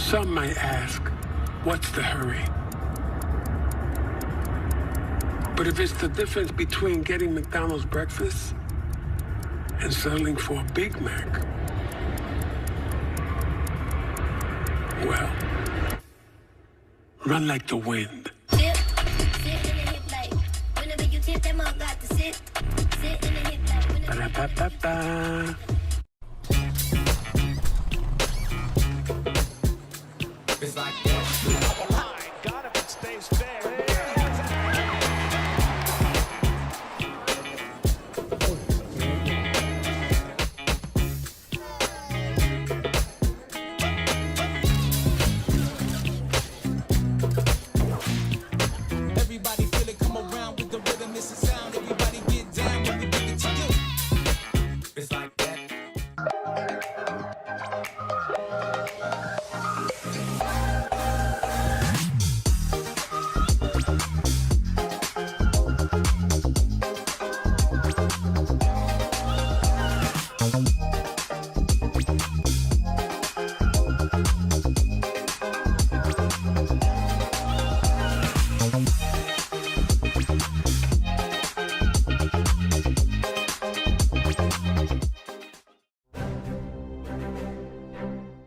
Some might ask, what's the hurry? But if it's the difference between getting McDonald's breakfast and settling for a Big Mac, well, run like the wind. Ba-da-ba-ba-ba. It's like that. Got him and stays fair. Everybody feel it, come around with the rhythm, it's a sound. Everybody get down when we give it to you. It's like that.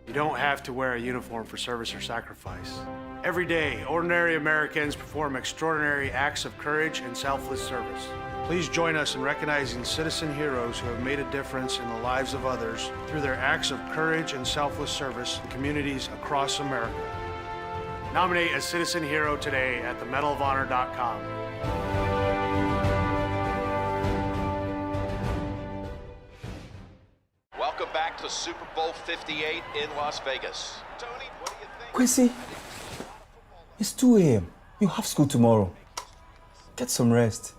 You don't have to wear a uniform for service or sacrifice. Every day, ordinary Americans perform extraordinary acts of courage and selfless service. Please join us in recognizing citizen heroes who have made a difference in the lives of others through their acts of courage and selfless service in communities across America. Nominate a citizen hero today at themedalofhonor.com. Welcome back to Super Bowl 58 in Las Vegas. Tony, what do you think? Quincy, it's 2 a.m. You have school tomorrow. Get some rest.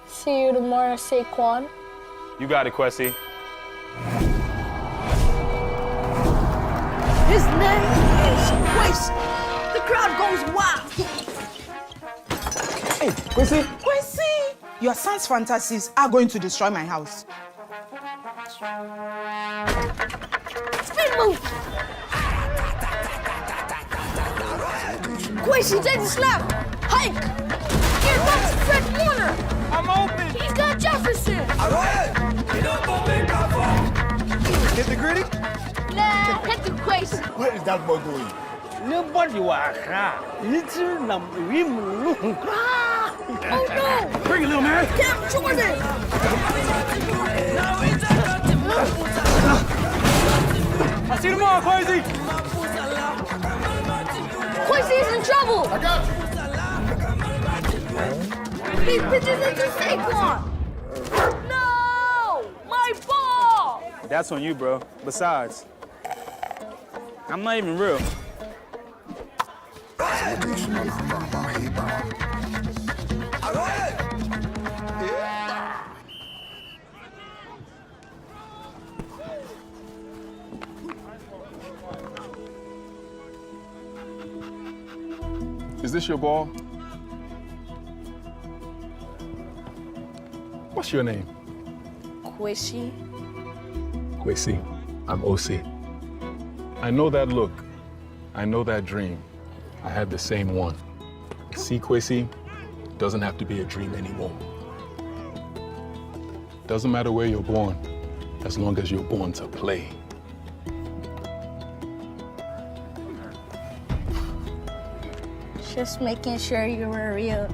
See you tomorrow, Saquon. You got it, Quessy. His name is Quincy. The crowd goes wild. Hey, Quincy. Quincy! Your son's fantasies are going to destroy my house. Speed move! Quincy, take the slap! Hike! Here comes Fred Warner! I'm open. He's got Jefferson! Hit the gritty. Nah, hit the Quincy. Where is that boy going? Nobody was little number. Oh no! Bring it, little man. Cam Jordan! I see tomorrow, Quasi. Quincy's in trouble! I got you. He pitches it to Saquon! No! My ball! That's on you, bro. Besides, I'm not even real. Is this your ball? What's your name? Quishy. Quincy. I'm OC. I know that look. I know that dream. I had the same one. See, Quincy, doesn't have to be a dream anymore. Doesn't matter where you're born, as long as you're born to play. Just making sure you were real.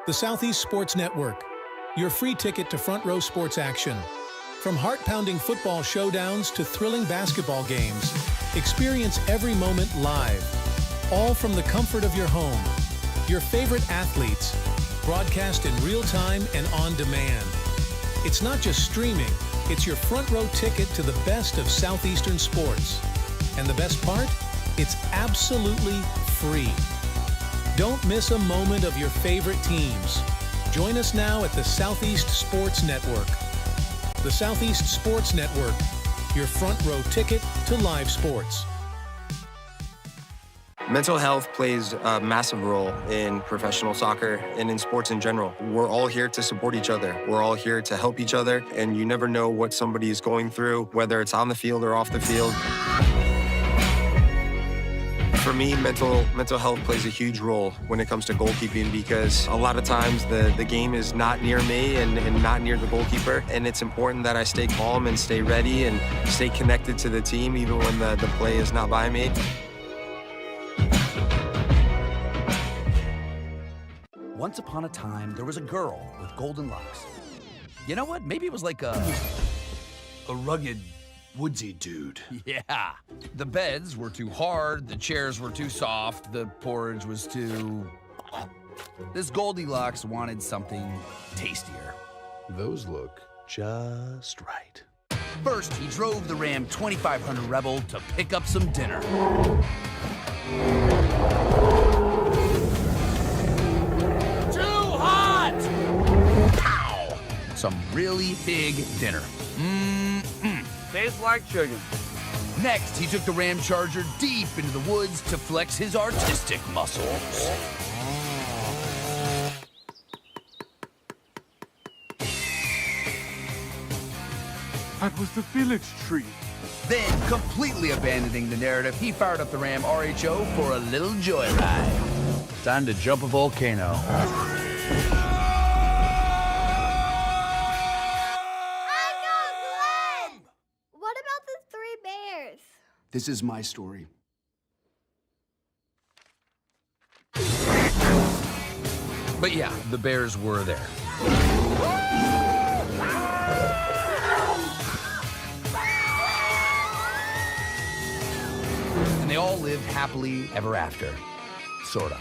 The Southeast Sports Network, your free ticket to front row sports action. From heart-pounding football showdowns to thrilling basketball games, experience every moment live, all from the comfort of your home. Your favorite athletes, broadcast in real time and on demand. It's not just streaming, it's your front row ticket to the best of Southeastern sports. And the best part? It's absolutely free. Don't miss a moment of your favorite teams. Join us now at the Southeast Sports Network. The Southeast Sports Network, your front row ticket to live sports. Mental health plays a massive role in professional soccer and in sports in general. We're all here to support each other. We're all here to help each other, and you never know what somebody is going through, whether it's on the field or off the field. For me, mental health plays a huge role when it comes to goalkeeping, because a lot of times the game is not near me and not near the goalkeeper, and it's important that I stay calm and stay ready and stay connected to the team even when the play is not by me. Once upon a time, there was a girl with golden locks. You know what? Maybe it was like a rugged, woodsy dude. Yeah. The beds were too hard, the chairs were too soft, the porridge was too... This Goldilocks wanted something tastier. Those look just right. First, he drove the Ram 2500 Rebel to pick up some dinner. Some really big dinner. Tastes like chicken. Next, he took the Ram Charger deep into the woods to flex his artistic muscles. That was the village tree. Then, completely abandoning the narrative, he fired up the Ram RHO for a little joyride. Time to jump a volcano. This is my story. But yeah, the bears were there. And they all lived happily ever after. Sorta.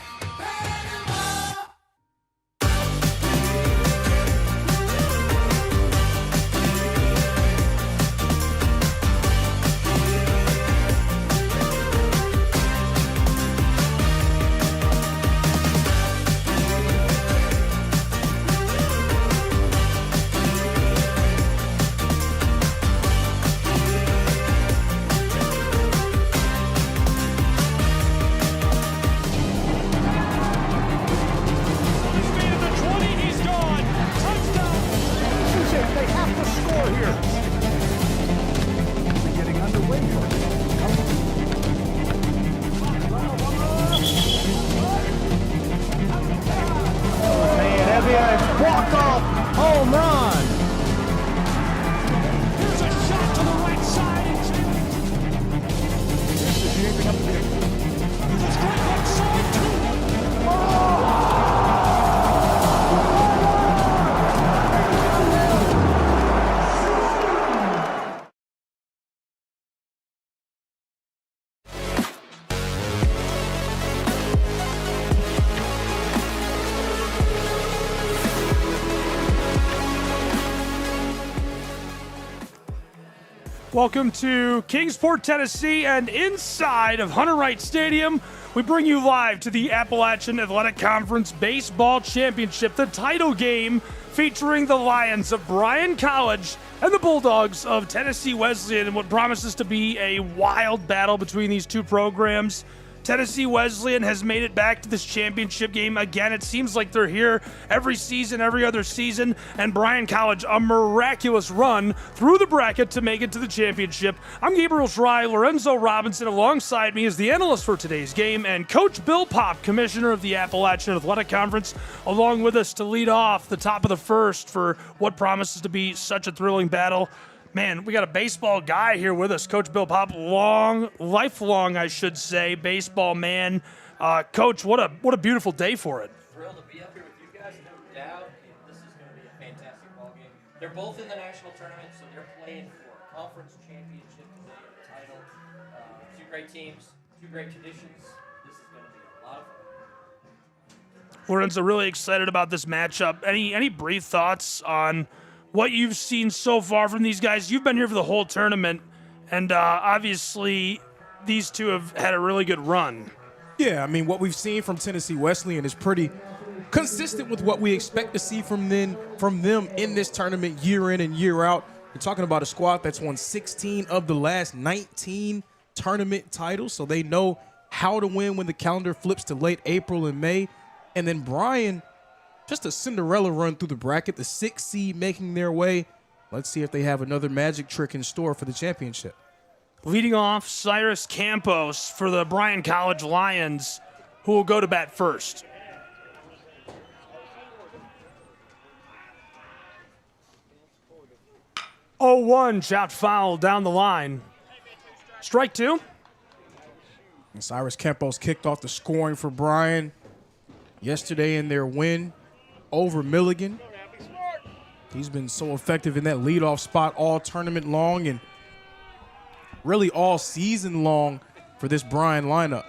Walk-off home run. Here's a shot to the right side. Here's a straight right side, too. Welcome to Kingsport, Tennessee, and inside of Hunter Wright Stadium, we bring you live to the Appalachian Athletic Conference Baseball Championship, the title game featuring the Lions of Bryan College and the Bulldogs of Tennessee Wesleyan in what promises to be a wild battle between these two programs. Tennessee Wesleyan has made it back to this championship game again. It seems like they're here every season, every other season, and Bryan College, a miraculous run through the bracket to make it to the championship. I'm Gabriel Schry. Lorenzo Robinson alongside me is the analyst for today's game, and Coach Bill Popp, commissioner of the Appalachian Athletic Conference, along with us to lead off the top of the first for what promises to be such a thrilling battle. Man, we got a baseball guy here with us, Coach Bill Popp, lifelong, I should say, baseball man. Coach, what a beautiful day for it. Thrilled to be up here with you guys, no doubt. This is going to be a fantastic ball game. They're both in the national tournament, so they're playing for a conference championship today of the title. Two great teams, two great traditions. This is going to be a lot of fun. Lorenzo, really excited about this matchup. Any brief thoughts on what you've seen so far from these guys? You've been here for the whole tournament, and obviously these two have had a really good run. Yeah, I mean, what we've seen from Tennessee Wesleyan is pretty consistent with what we expect to see from them in this tournament year in and year out. You're talking about a squad that's won 16 of the last 19 tournament titles, so they know how to win when the calendar flips to late April and May. And then Bryan, just a Cinderella run through the bracket, the 6th seed making their way. Let's see if they have another magic trick in store for the championship. Leading off, Cyrus Campos for the Bryan College Lions, who will go to bat first. Oh, 1 chopped foul down the line. Strike 2. And Cyrus Campos kicked off the scoring for Bryan yesterday in their win over Milligan. He's been so effective in that leadoff spot all tournament long and really all season long for this Bryan lineup.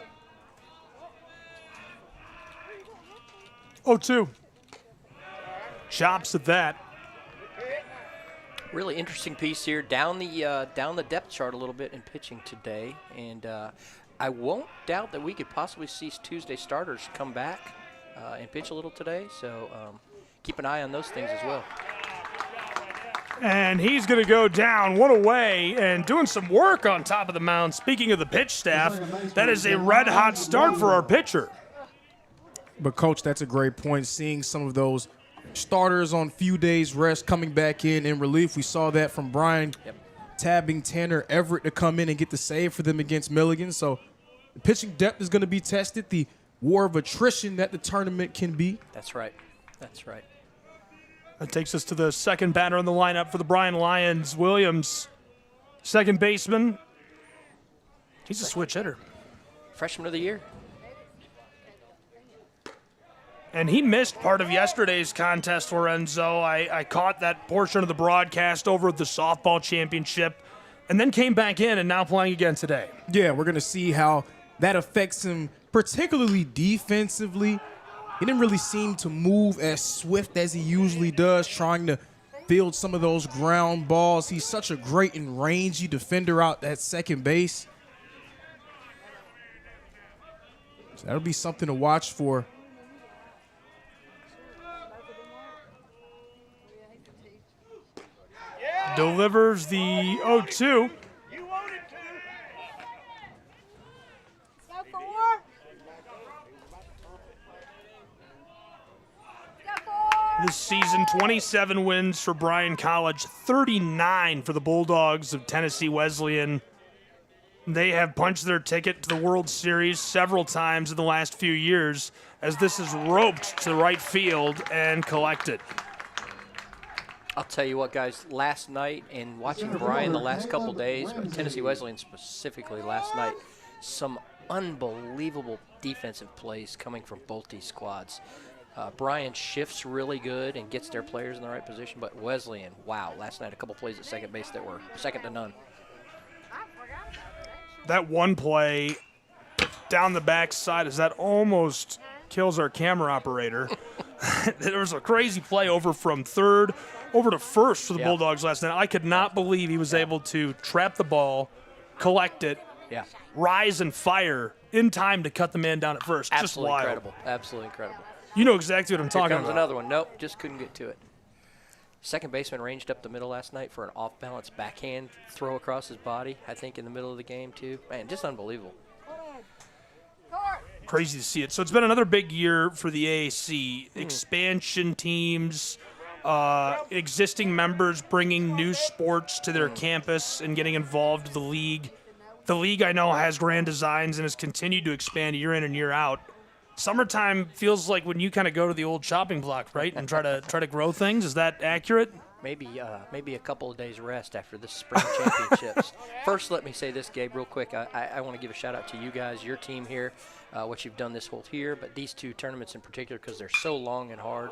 0-2. Chops at that. Really interesting piece here down the depth chart a little bit in pitching today, and I won't doubt that we could possibly see Tuesday starters come back and pitch a little today. So keep an eye on those things as well. And he's going to go down one away and doing some work on top of the mound. Speaking of the pitch staff, that is a red-hot start for our pitcher. But, Coach, that's a great point. Seeing some of those starters on few days rest coming back in relief. We saw that from Bryan tabbing Tanner Everett to come in and get the save for them against Milligan. So the pitching depth is going to be tested. The war of attrition that the tournament can be. That's right. That's right. That takes us to the second batter in the lineup for the Bryan Lions, Williams. Second baseman. He's a switch hitter. Freshman of the year. And he missed part of yesterday's contest, Lorenzo. I caught that portion of the broadcast over at the softball championship and then came back in and now playing again today. Yeah, we're going to see how that affects him, particularly defensively. He didn't really seem to move as swift as he usually does, trying to field some of those ground balls. He's such a great and rangy defender out at second base. So that'll be something to watch for. Delivers the 0-2. This season, 27 wins for Bryan College, 39 for the Bulldogs of Tennessee Wesleyan. They have punched their ticket to the World Series several times in the last few years, as this is roped to right field and collected. I'll tell you what, guys, last night and watching Bryan the last couple days, but Tennessee Wesleyan specifically last night, some unbelievable defensive plays coming from both these squads. Bryan shifts really good and gets their players in the right position, but Wesleyan, wow, last night a couple plays at second base that were second to none. That one play down the backside is that almost kills our camera operator. There was a crazy play over from third over to first for the Bulldogs last night. I could not believe he was able to trap the ball, collect it, rise and fire in time to cut the man down at first. Absolutely just wild. Incredible. Absolutely incredible. You know exactly what I'm talking Here about. comes another one. Nope, just couldn't get to it. Second baseman ranged up the middle last night for an off-balance backhand throw across his body, I think in the middle of the game too. Man, just unbelievable. Crazy to see it. So it's been another big year for the AAC. Expansion teams, existing members bringing new sports to their campus and getting involved with the league. The league, I know, has grand designs and has continued to expand year in and year out. Summertime feels like when you kind of go to the old shopping block, right, and try to grow things. Is that accurate? Maybe a couple of days rest after the spring championships. First, let me say this, Gabe, real quick. I want to give a shout out to you guys, your team here, what you've done this whole year, but these two tournaments in particular because they're so long and hard.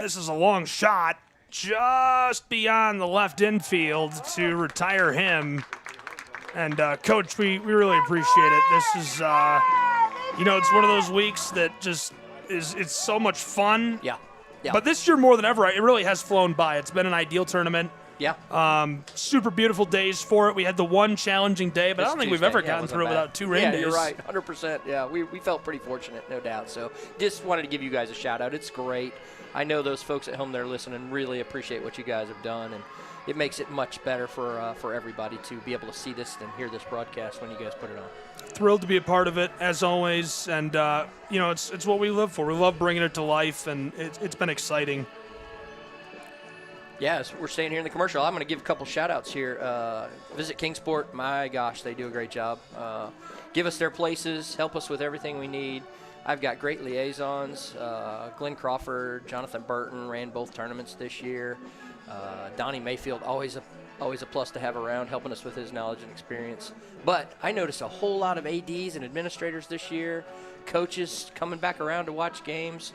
This is a long shot just beyond the left infield to retire him. And, Coach, we really appreciate it. This is, it's one of those weeks that just it's so much fun. Yeah. But this year more than ever, it really has flown by. It's been an ideal tournament. Yeah. Super beautiful days for it. We had the one challenging day, but I don't think we've ever gotten through it without 2 rain days. Yeah, you're right. 100%. Yeah, we felt pretty fortunate, no doubt. So just wanted to give you guys a shout out. It's great. I know those folks at home that are listening really appreciate what you guys have done, and it makes it much better for everybody to be able to see this and hear this broadcast when you guys put it on. Thrilled to be a part of it, as always, and it's what we live for. We love bringing it to life, and it's been exciting. Yes, we're staying here in the commercial. I'm going to give a couple shout-outs here. Visit Kingsport. My gosh, they do a great job. Give us their places. Help us with everything we need. I've got great liaisons. Glenn Crawford, Jonathan Burton ran both tournaments this year. Donnie Mayfield, always a plus to have around, helping us with his knowledge and experience. But I noticed a whole lot of ADs and administrators this year, coaches coming back around to watch games.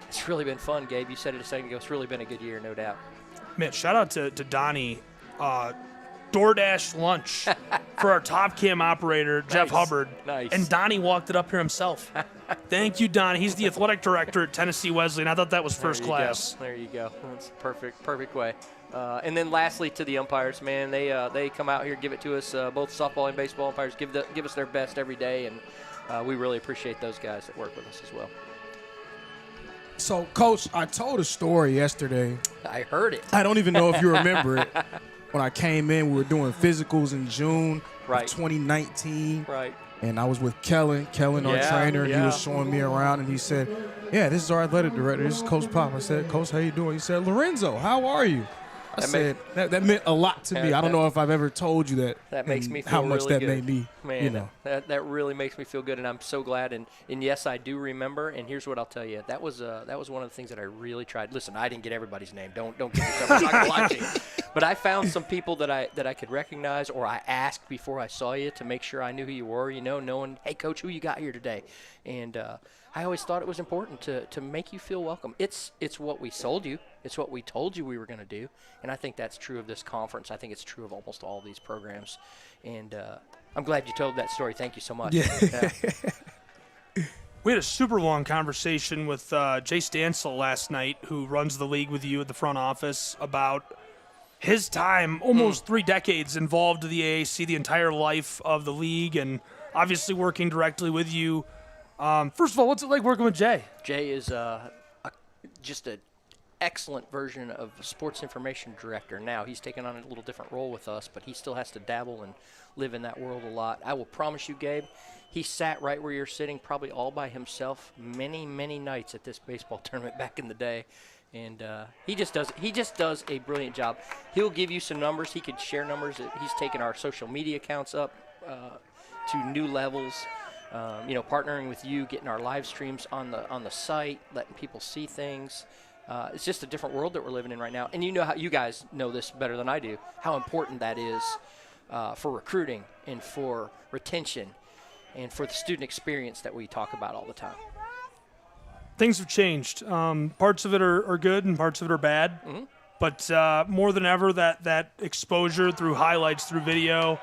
It's really been fun, Gabe. You said it a second ago. It's really been a good year, no doubt. Man, shout out to Donnie. DoorDash lunch for our top cam operator, Jeff Hubbard. Nice. And Donnie walked it up here himself. Thank you, Donnie. He's the athletic director at Tennessee Wesleyan. I thought that was first class. There you go. That's perfect way. And then lastly, to the umpires, man, they come out here, give it to us. Both softball and baseball umpires give us their best every day, and we really appreciate those guys that work with us as well. So, Coach, I told a story yesterday. I heard it. I don't even know if you remember it. When I came in, we were doing physicals in June of 2019. Right. And I was with Kellen, our trainer, and he was showing me around, and he said, yeah, this is our athletic director. This is Coach Pop. I said, Coach, how you doing? He said, Lorenzo, how are you? I said, that meant a lot to me. I don't know if I've ever told you that. That makes me feel how much really that good. made me, Man, that really makes me feel good, and I'm so glad. And yes, I do remember. And here's what I'll tell you: that was one of the things that I really tried. Listen, I didn't get everybody's name. Don't get yourself. I'm not gonna lie to you. But I found some people that I could recognize, or I asked before I saw you to make sure I knew who you were. Knowing, hey, Coach, who you got here today? And I always thought it was important to make you feel welcome. It's what we sold you. It's what we told you we were going to do. And I think that's true of this conference. I think it's true of almost all of these programs. And I'm glad you told that story. Thank you so much. Yeah. We had a super long conversation with Jay Stansel last night, who runs the league with you at the front office, about his time, almost 3 decades involved in the AAC, the entire life of the league, and obviously working directly with you. First of all, what's it like working with Jay? Jay is just an excellent version of a sports information director. Now he's taken on a little different role with us, but he still has to dabble and live in that world a lot. I will promise you, Gabe, he sat right where you're sitting, probably all by himself, many, many nights at this baseball tournament back in the day. And he just does a brilliant job. He'll give you some numbers. He could share numbers. He's taken our social media accounts up to new levels. Partnering with you, getting our live streams on the site, letting people see things. It's just a different world that we're living in right now. And you guys know this better than I do, how important that is for recruiting and for retention and for the student experience that we talk about all the time. Things have changed. Parts of it are good and parts of it are bad. Mm-hmm. But more than ever, that exposure through highlights, through video,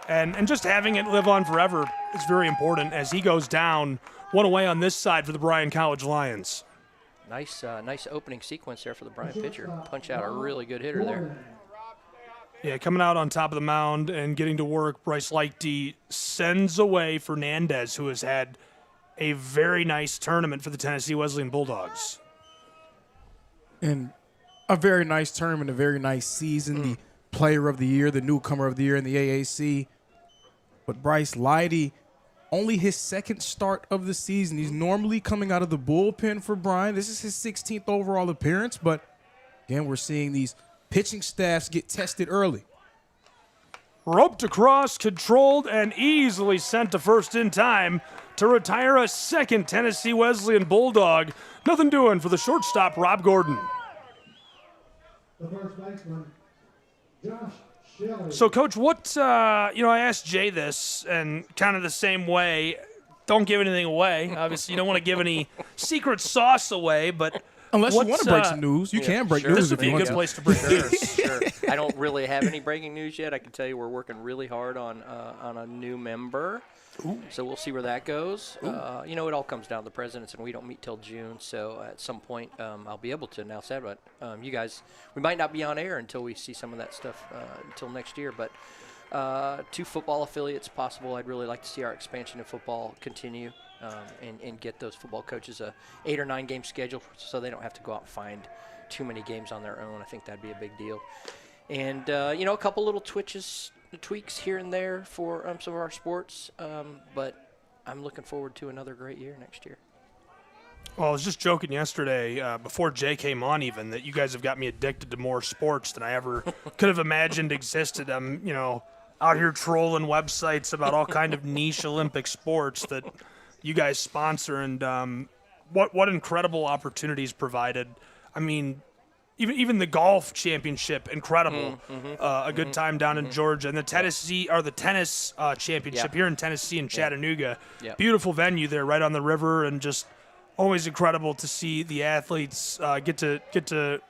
and just having it live on forever is very important as he goes down one away on this side for the Bryan College Lions. Nice opening sequence there for the Bryan pitcher. Punch out a really good hitter there. Yeah, coming out on top of the mound and getting to work, Bryce Lichty sends away Fernandez, who has had a very nice tournament for the Tennessee Wesleyan Bulldogs. And a very nice tournament, a very nice season. The player of the year, the newcomer of the year in the AAC. But Bryce Lichty, only his second start of the season. He's normally coming out of the bullpen for Bryan. This is his 16th overall appearance. But, again, we're seeing these pitching staffs get tested early. Roped across, controlled, and easily sent to first in time to retire a second Tennessee Wesleyan Bulldog. Nothing doing for the shortstop, Rob Gordon. The first baseman, Josh Shelley. So, Coach, what, I asked Jay this, and kind of the same way. Don't give anything away. Obviously, you don't want to give any secret sauce away, but Unless you want to break some news, you can break news This would if you be a want good to. place to break news. Sure. I don't really have any breaking news yet. I can tell you we're working really hard on a new member. So we'll see where that goes. You know, it all comes down to the presidents, and we don't meet till June. So at some point, I'll be able to announce that. But you guys, we might not be on air until we see some of that stuff until next year. But 2 football affiliates possible. I'd really like to see our expansion in football continue and get those football coaches a 8 or 9 game schedule so they don't have to go out and find too many games on their own. I think that'd be a big deal. And, you know, a couple little tweaks here and there for some of our sports, but I'm looking forward to another great year next year. Well, I was just joking yesterday, before Jay came on even, that you guys have got me addicted to more sports than I ever could have imagined existed. I'm, you know, out here trolling websites about all kind of niche Olympic sports that you guys sponsor, and what incredible opportunities provided. I mean, even the golf championship, incredible. A good time down in Georgia, and the tennis championship here in Tennessee in Chattanooga. Beautiful venue there, right on the river, and just always incredible to see the athletes get to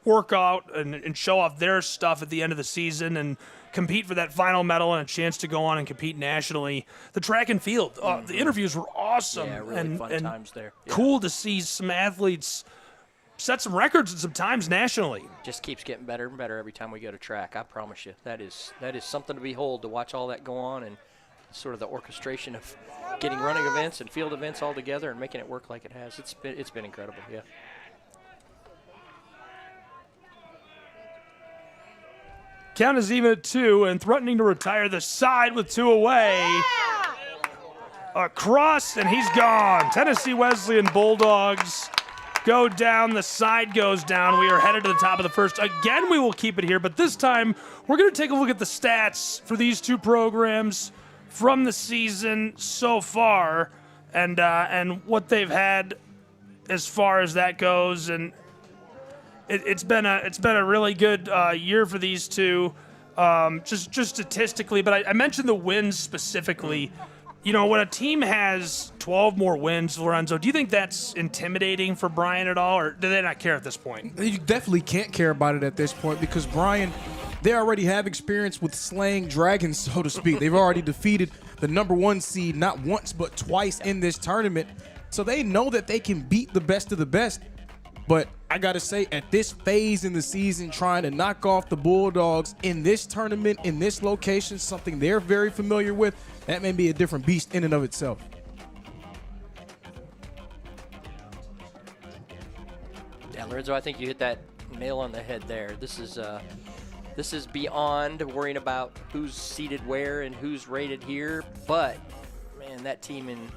work out and show off their stuff at the end of the season and compete for that final medal and a chance to go on and compete nationally. The track and field, the interviews were awesome. Yeah, really fun times there. Yeah. Cool to see some athletes set some records and some times nationally. Just keeps getting better and better every time we go to track. I promise you, that is something to behold, to watch all that go on, and sort of the orchestration of getting running events and field events all together and making it work like it has. It's been incredible. Yeah. Count is even at 2 and threatening to retire the side with 2 away. Across, and he's gone. Tennessee Wesleyan Bulldogs go down. The side goes down. We are headed to the top of the first. Again, we will keep it here, but this time we're going to take a look at the stats for these 2 programs from the season so far, and what they've had as far as that goes. And it's been a really good year for these 2, just statistically. But I mentioned the wins specifically. You know, when a team has 12 more wins, Lorenzo, do you think that's intimidating for Bryan at all, or do they not care at this point? You definitely can't care about it at this point because Bryan, they already have experience with slaying dragons, so to speak. They've already defeated the #1 seed not once but twice in this tournament, so they know that they can beat the best of the best. But I got to say, at this phase in the season, trying to knock off the Bulldogs in this tournament, in this location, something they're very familiar with, that may be a different beast in and of itself. Yeah, Lorenzo, I think you hit that nail on the head there. This is beyond worrying about who's seated where and who's rated here. But, man, that team in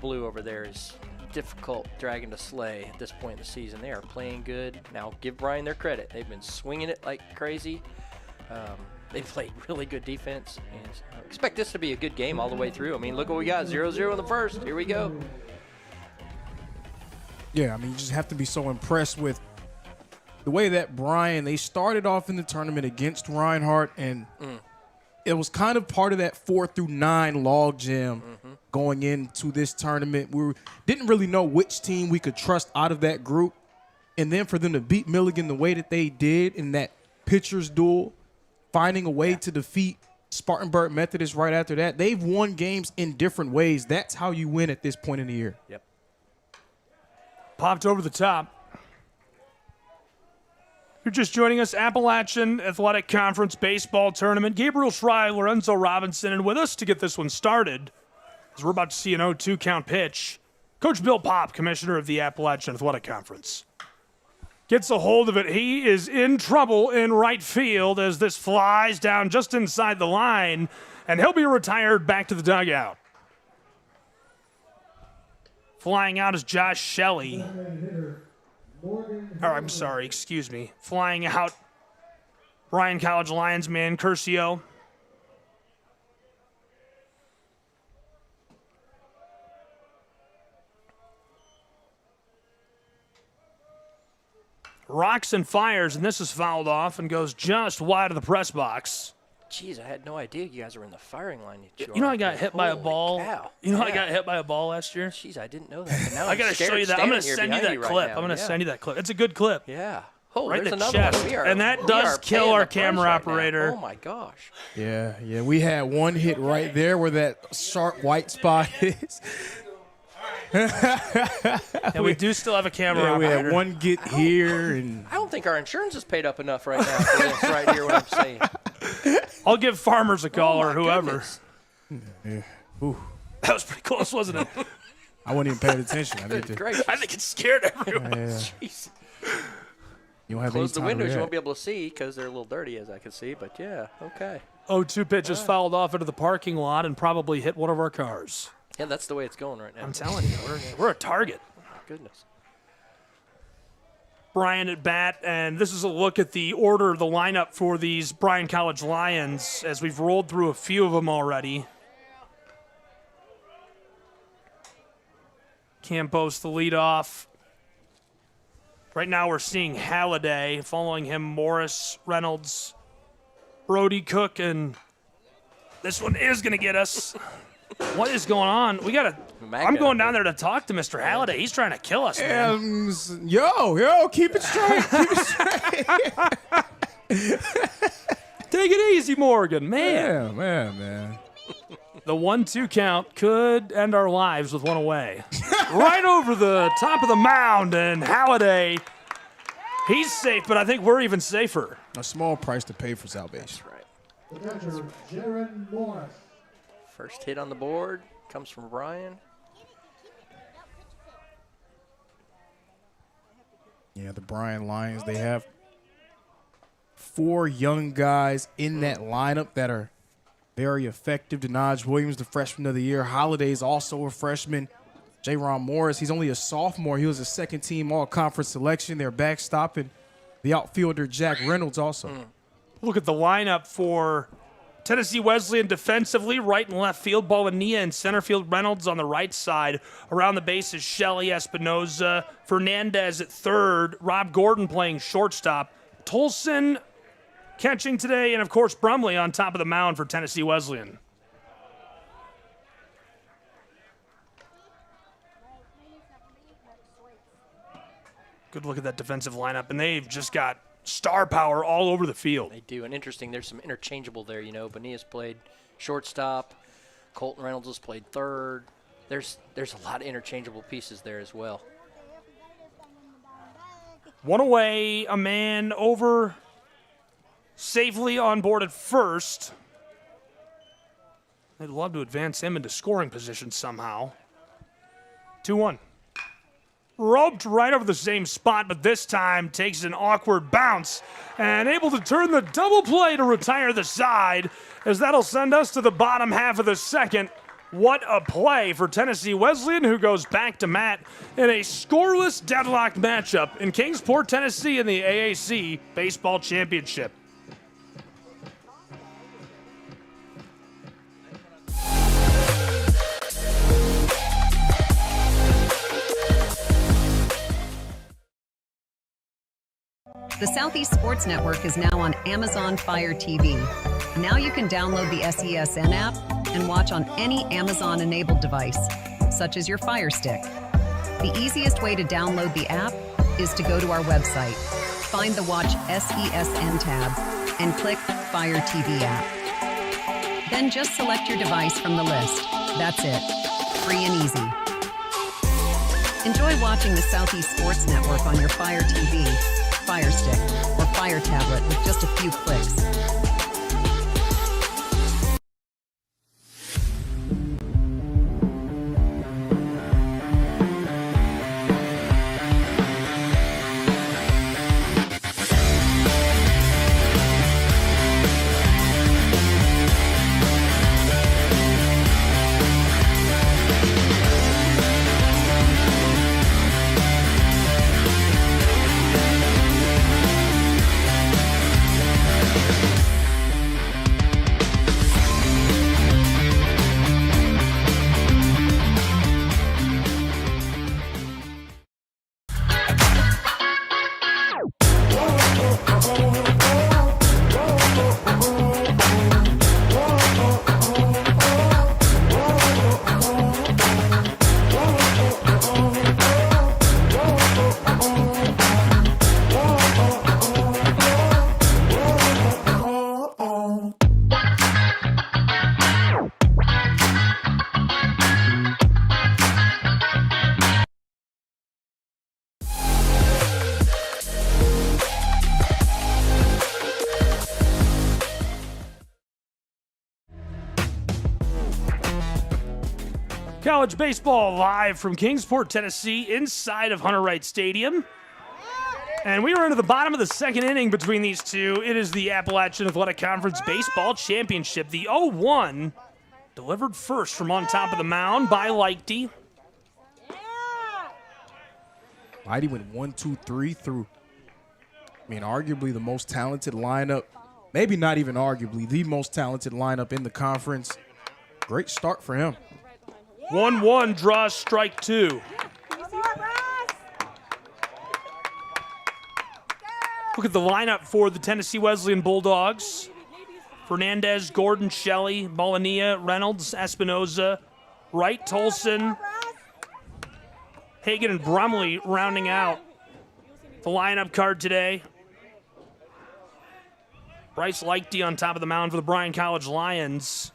blue over there is difficult dragon to slay at this point in the season. They are playing good. Now, give Bryan their credit. They've been swinging it like crazy. They played really good defense. And I expect this to be a good game all the way through. I mean, look what we got, 0-0 in the first. Here we go. Yeah, I mean, you just have to be so impressed with the way that Bryan, they started off in the tournament against Reinhardt, and it was kind of part of that 4 through 9 log jam going into this tournament. We didn't really know which team we could trust out of that group. And then for them to beat Milligan the way that they did in that pitcher's duel, finding a way to defeat Spartanburg Methodist right after that, they've won games in different ways. That's how you win at this point in the year. Yep. Popped over the top. You're just joining us, Appalachian Athletic Conference Baseball Tournament. Gabriel Schrei, Lorenzo Robinson, and with us to get this one started, as we're about to see an 0-2 count pitch, Coach Bill Popp, Commissioner of the Appalachian Athletic Conference. Gets a hold of it. He is in trouble in right field as this flies down just inside the line, and he'll be retired back to the dugout. Flying out is Josh Shelley. Flying out, Bryan College Lions man Curcio. Rocks and fires, and this is fouled off and goes just wide of the press box. Jeez, I had no idea you guys were in the firing line. You know I got hit by a ball. Cow. You know I got hit by a ball last year? Jeez, I didn't know that. But now I got to show you that. I'm going to send you that clip. I'm going to send you that clip. It's a good clip. Yeah. Oh, right in there's the another chest. one. And that does kill our camera operator. Oh, my gosh. Yeah. We had one hit right there where that sharp white spot is. And we do still have a camera operator. We had one get here. And I don't think our insurance is paid up enough right now for this right here, what I'm saying. I'll give Farmers a call or whoever. Yeah. Ooh. That was pretty close, wasn't it? I wasn't even paying attention. I think it scared everyone. Yeah. Jeez. You don't have Close the any time to windows. You react. won't be able to see because they're a little dirty, as I can see. But, yeah, okay. 0-2 pitch just fouled off into the parking lot and probably hit one of our cars. Yeah, that's the way it's going right now. I'm telling you, we're a target. Oh, my goodness. Bryan at bat, and this is a look at the order of the lineup for these Bryan College Lions as we've rolled through a few of them already. Campos the leadoff. Right now we're seeing Halliday. Following him, Morris, Reynolds, Brody, Cook, and this one is going to get us. What is going on? I'm going down there to talk to Mr. Halliday. He's trying to kill us, man. Yo, keep it straight. Keep it straight. Take it easy, Morgan. Man. Yeah, man. The 1-2 count could end our lives with one away. Right over the top of the mound, and Halliday, he's safe, but I think we're even safer. A small price to pay for salvation. That's right. The catcher, Jaron Morris. First hit on the board comes from Bryan. Yeah, the Bryan Lions, they have 4 young guys in that lineup that are very effective. Denaj Williams, the freshman of the year. Holiday's also a freshman. Jaron Morris, he's only a sophomore. He was a second-team all-conference selection. They're backstopping the outfielder Jack Reynolds also. Look at the lineup for Tennessee Wesleyan defensively, right and left field. Bowania in center field. Reynolds on the right side. Around the bases, Shelley, Espinoza, Fernandez at third. Rob Gordon playing shortstop. Tolson catching today, and of course Brumley on top of the mound for Tennessee Wesleyan. Good look at that defensive lineup, and they've just got star power all over the field. They do, and interesting, there's some interchangeable there, you know. Bonilla's played shortstop. Colton Reynolds has played third. There's a lot of interchangeable pieces there as well. One away, a man over, safely on board at first. They'd love to advance him into scoring position somehow. 2-1. Roped right over the same spot, but this time takes an awkward bounce and able to turn the double play to retire the side, as that'll send us to the bottom half of the second. What a play for Tennessee Wesleyan, who goes back to Matt in a scoreless deadlocked matchup in Kingsport, Tennessee in the AAC Baseball Championship. The Southeast Sports Network is now on Amazon Fire TV. Now you can download the SESN app and watch on any Amazon-enabled device, such as your Fire Stick. The easiest way to download the app is to go to our website, find the Watch SESN tab, and click Fire TV app. Then just select your device from the list. That's it. Free and easy. Enjoy watching the Southeast Sports Network on your Fire TV, Fire Stick, or Fire Tablet with just a few clicks. College baseball live from Kingsport, Tennessee, inside of Hunter Wright Stadium. And we are into the bottom of the second inning between these two. It is the Appalachian Athletic Conference Baseball Championship. The 0-1 delivered first from on top of the mound by Lighty. Lighty went 1, 2, 3 through, arguably the most talented lineup. Maybe not even arguably, the most talented lineup in the conference. Great start for him. 1-1 draws strike two. Look at the lineup for the Tennessee Wesleyan Bulldogs. Fernandez, Gordon, Shelley, Molania, Reynolds, Espinoza, Wright, Tolson, Hagan, and Brumley rounding out the lineup card today. Bryce Lighty on top of the mound for the Bryan College Lions.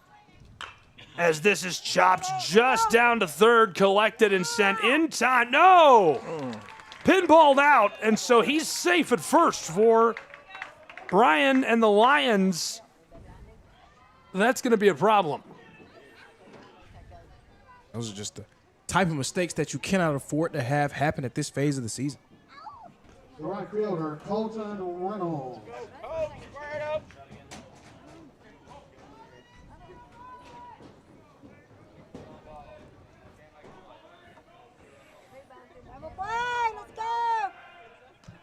As this is chopped just down to third, collected and sent in time. No! Pinballed out, and so he's safe at first for Bryan and the Lions. That's going to be a problem. Those are just the type of mistakes that you cannot afford to have happen at this phase of the season. The right fielder, Colton Reynolds.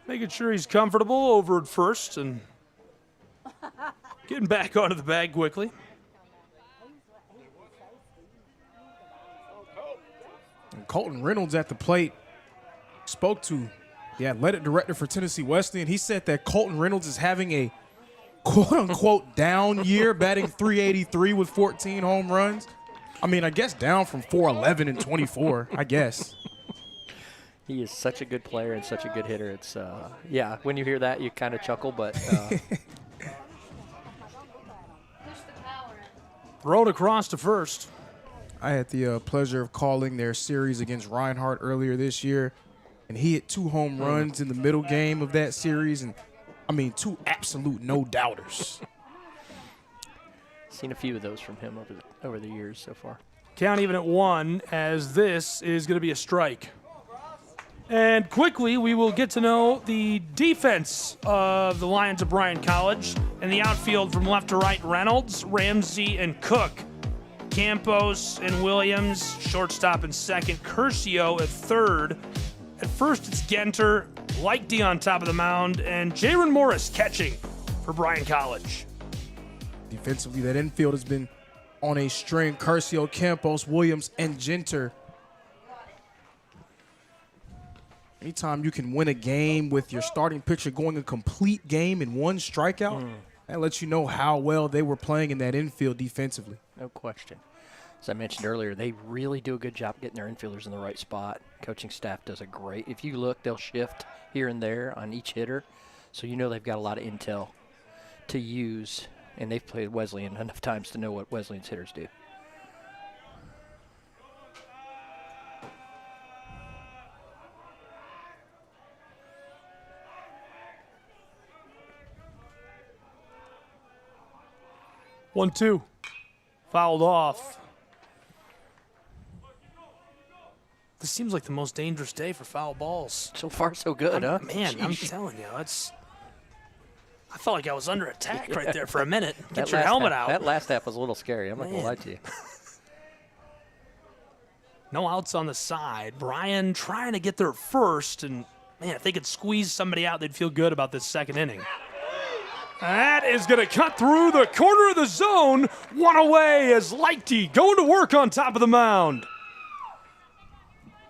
Making sure he's comfortable over at first and getting back onto the bag quickly. And Colton Reynolds at the plate spoke to the athletic director for Tennessee Wesleyan. He said that Colton Reynolds is having a quote-unquote down year, batting .383 with 14 home runs. I guess down from 411 and 24, I guess. He is such a good player and such a good hitter. It's, yeah, when you hear that, you kind of chuckle, but. Thrown across to first. I had the pleasure of calling their series against Reinhardt earlier this year, and he hit 2 home runs in the middle game of that series, and, 2 absolute no-doubters. Seen a few of those from him over the years so far. Count even at 1, as this is going to be a strike. And quickly, we will get to know the defense of the Lions of Bryan College. In the outfield from left to right, Reynolds, Ramsey, and Cook. Campos and Williams, shortstop and second. Curcio at third. At first, it's Genter, Lighty on top of the mound, and Jaron Morris catching for Bryan College. Defensively, that infield has been on a string. Curcio, Campos, Williams, and Genter. Anytime you can win a game with your starting pitcher going a complete game in 1 strikeout, that lets you know how well they were playing in that infield defensively. No question. As I mentioned earlier, they really do a good job getting their infielders in the right spot. Coaching staff does a great. If you look, they'll shift here and there on each hitter, so you know they've got a lot of intel to use, and they've played Wesleyan enough times to know what Wesleyan's hitters do. One, two. Fouled off. This seems like the most dangerous day for foul balls. So far, so good, huh? Man, I'm telling you, I felt like I was under attack right there for a minute. Get your helmet out. That last half was a little scary. I'm not going to lie to you. No outs on the side. Bryan trying to get there first, and, man, if they could squeeze somebody out, they'd feel good about this second inning. That is going to cut through the corner of the zone. One away as Lighty going to work on top of the mound.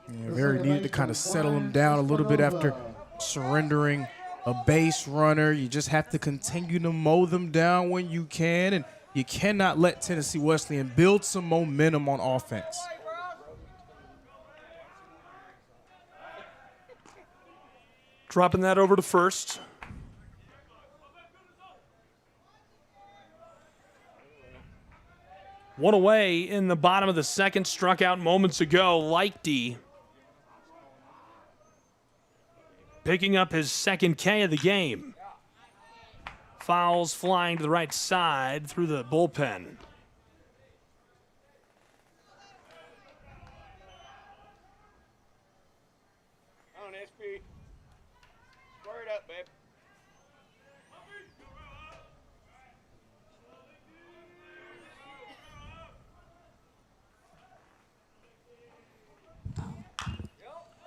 Yeah, very needed to kind of settle him down a little bit after surrendering a base runner. You just have to continue to mow them down when you can, and you cannot let Tennessee Wesleyan build some momentum on offense. Dropping that over to first. One away in the bottom of the second, struck out moments ago. Lighty picking up his second K of the game. Fouls flying to the right side through the bullpen.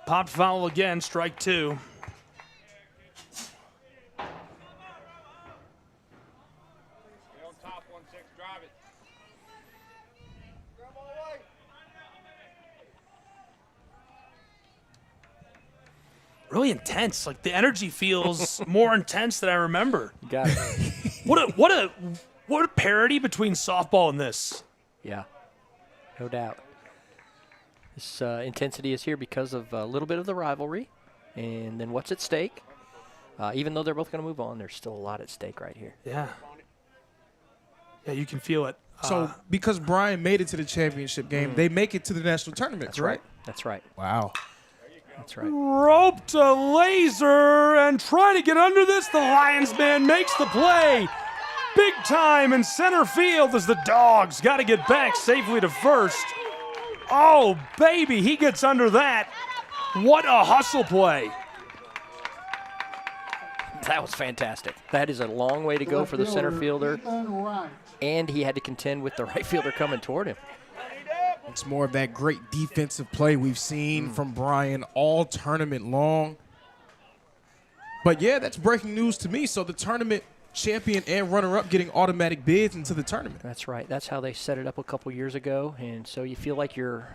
Popped foul again, strike 2. Really intense. Like the energy feels more intense than I remember. Got it. What a parity between softball and this. Yeah, no doubt. This intensity is here because of a little bit of the rivalry, and then what's at stake. Even though they're both going to move on, there's still a lot at stake right here. Yeah. Yeah, you can feel it. So because Bryan made it to the championship game, they make it to the national tournament, That's right? That's right. Wow. That's right. Rope to laser and trying to get under this. The Lions man makes the play. Big time in center field as the Dogs got to get back safely to first. Oh, baby, he gets under that. What a hustle play. That was fantastic. That is a long way to go for the center fielder. And he had to contend with the right fielder coming toward him. It's more of that great defensive play we've seen from Bryan all tournament long. But, yeah, that's breaking news to me. So the tournament champion and runner-up getting automatic bids into the tournament. That's right. That's how they set it up a couple years ago. And so you feel like your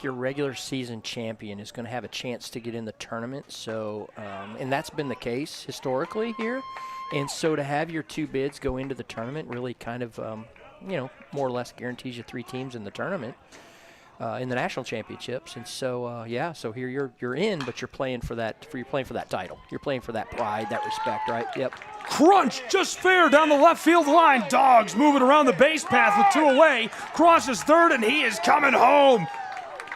regular season champion is going to have a chance to get in the tournament. So and that's been the case historically here. And so to have your 2 bids go into the tournament really kind of more or less guarantees you 3 teams in the tournament. In the national championships, and so so here you're in, but you're playing for that title. You're playing for that pride, that respect, right? Yep. Crunch just fair down the left field line. Dogs moving around the base path with 2 away. Crosses third, and he is coming home.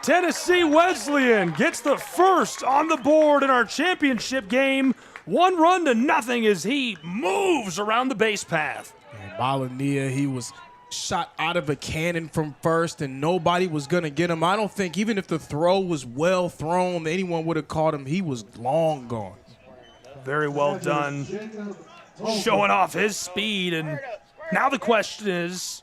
Tennessee Wesleyan gets the first on the board in our championship game. 1 run to nothing as he moves around the base path. And Balania, he was shot out of a cannon from first, and nobody was going to get him. I don't think even if the throw was well thrown, anyone would have caught him. He was long gone. Very well done. Showing off his speed. And now the question is,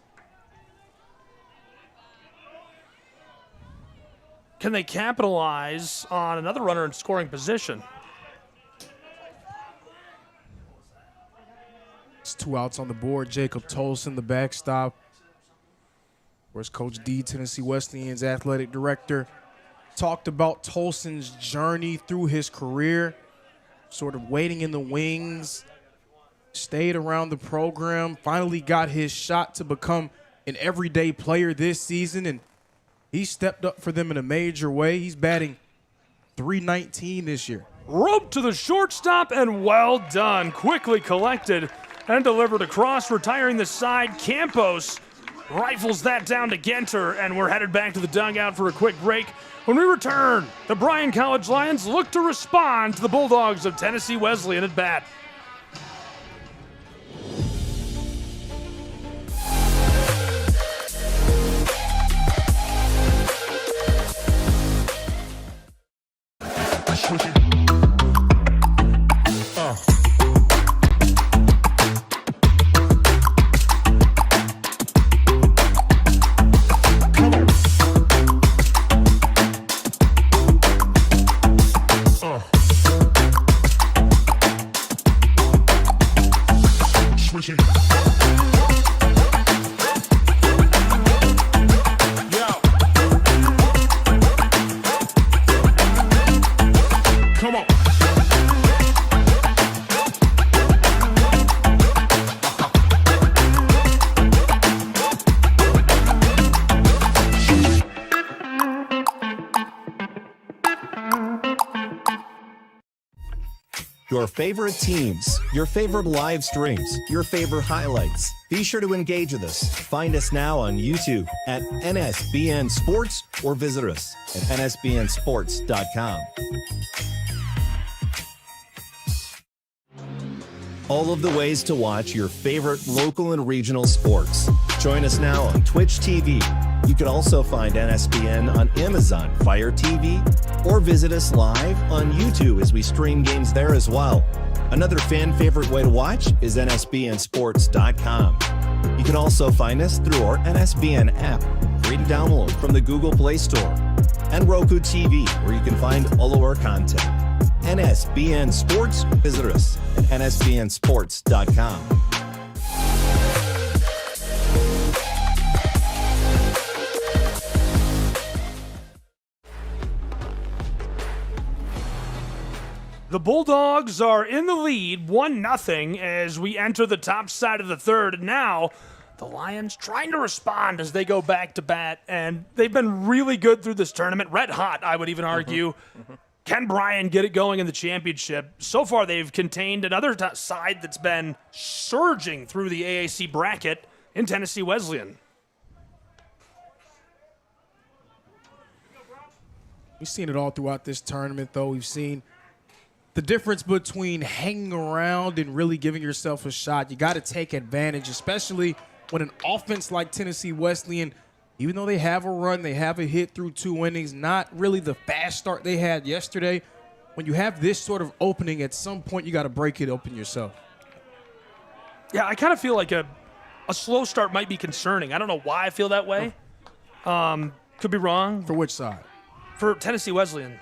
can they capitalize on another runner in scoring position? It's 2 outs on the board. Jacob Tolson, the backstop. Whereas Coach D, Tennessee Wesleyan's athletic director, talked about Tolson's journey through his career, sort of waiting in the wings, stayed around the program, finally got his shot to become an everyday player this season, and he stepped up for them in a major way. He's batting .319 this year. Rope to the shortstop, and well done. Quickly collected and delivered across, retiring the side. Campos rifles that down to Genter, and we're headed back to the dugout for a quick break. When we return, the Bryan College Lions look to respond to the Bulldogs of Tennessee Wesleyan at bat. Your favorite teams, your favorite live streams, your favorite highlights. Be sure to engage with us. Find us now on YouTube at NSBN Sports or visit us at nsbnsports.com. All of the ways to watch your favorite local and regional sports. Join us now on Twitch TV, You can also find NSBN on Amazon Fire TV or visit us live on YouTube as we stream games there as well. Another fan favorite way to watch is nsbnsports.com. You can also find us through our NSBN app, free to download from the Google Play Store, and Roku TV, where you can find all of our content. NSBN Sports, visit us at nsbnsports.com. The Bulldogs are in the lead, 1-0, as we enter the top side of the third. And now the Lions trying to respond as they go back to bat, and they've been really good through this tournament. Red hot, I would even argue. Can Bryan get it going in the championship? So far, they've contained another side that's been surging through the AAC bracket in Tennessee Wesleyan. We've seen it all throughout this tournament, though. We've seen the difference between hanging around and really giving yourself a shot. You got to take advantage, especially when an offense like Tennessee Wesleyan, even though they have a run, they have a hit through 2 innings, not really the fast start they had yesterday. When you have this sort of opening, at some point you got to break it open yourself. Yeah, I kind of feel like a slow start might be concerning. I don't know why I feel that way. Could be wrong. For which side? For Tennessee Wesleyan.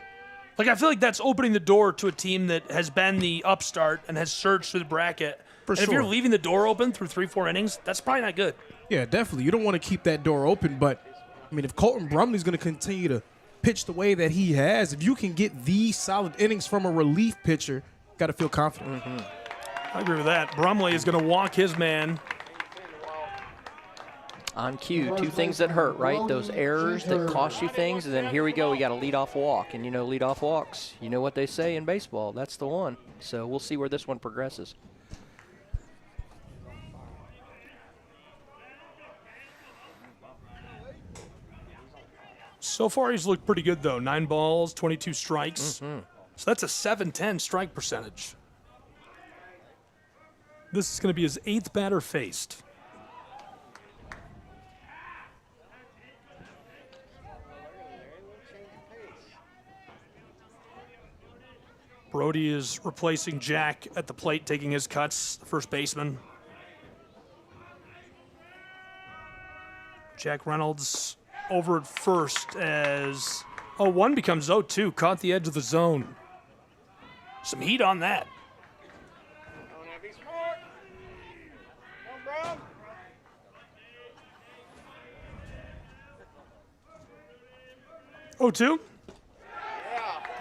Like, I feel like that's opening the door to a team that has been the upstart and has surged through the bracket. For and sure. If you're leaving the door open through 3-4 innings, that's probably not good. Yeah, definitely. You don't want to keep that door open, but, I mean, if Colton Brumley's going to continue to pitch the way that he has, if you can get these solid innings from a relief pitcher, got to feel confident. I agree with that. Brumley is going to walk his man. On cue, 2 things that hurt, right? Those errors that cost you things, and then here we go, we got a leadoff walk. And you know leadoff walks, you know what they say in baseball, that's the one. So we'll see where this one progresses. So far, he's looked pretty good, though. 9 balls, 22 strikes. So that's a .710 strike percentage. This is going to be his 8th batter faced. Brody is replacing Jack at the plate, taking his cuts, the first baseman. Jack Reynolds over at first as 0-1 becomes 0-2, caught the edge of the zone. Some heat on that. 0-2.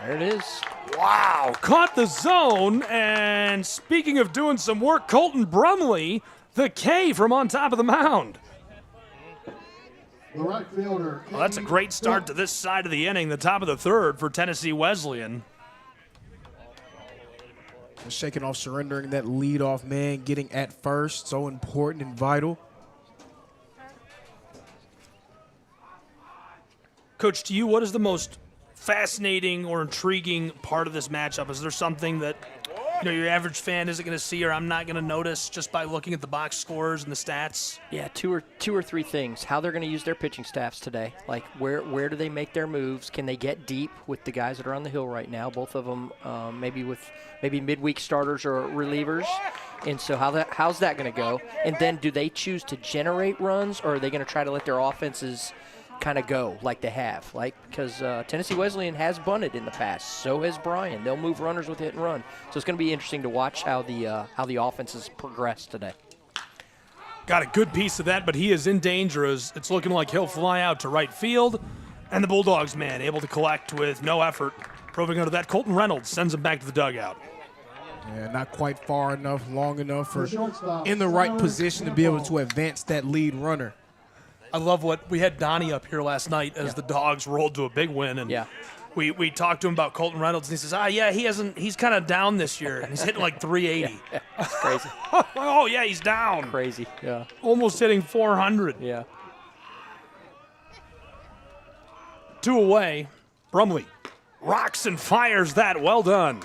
There it is. Wow, caught the zone, and speaking of doing some work, Colton Brumley, the K from on top of the mound. The right fielder. Well, that's a great start to this side of the inning, the top of the third for Tennessee Wesleyan. Shaking off, surrendering that leadoff man, getting at first, so important and vital. Coach, to you, what is the most fascinating or intriguing part of this matchup? Is there something that your average fan isn't going to see or I'm not going to notice just by looking at the box scores and the stats? Yeah, two or three things. How they're going to use their pitching staffs today. Like, where do they make their moves? Can they get deep with the guys that are on the hill right now? Both of them maybe midweek starters or relievers. And so how's that going to go? And then do they choose to generate runs, or are they going to try to let their offenses kind of go like they have, because Tennessee Wesleyan has bunted in the past. So has Bryan. They'll move runners with hit and run. So it's going to be interesting to watch how the offenses progress today. Got a good piece of that, but he is in danger as it's looking like he'll fly out to right field. And the Bulldogs, man, able to collect with no effort. Proving under that, Colton Reynolds sends him back to the dugout. Yeah, not quite far enough, long enough for in the right position to be able to advance that lead runner. I love what we had Donnie up here last night as the Dogs rolled to a big win, and we talked to him about Colton Reynolds, and he says, he's kind of down this year, and he's hitting like 380. That's crazy. Oh yeah, he's down. Crazy, yeah. Almost hitting 400. Yeah. 2 away, Brumley rocks and fires that. Well done.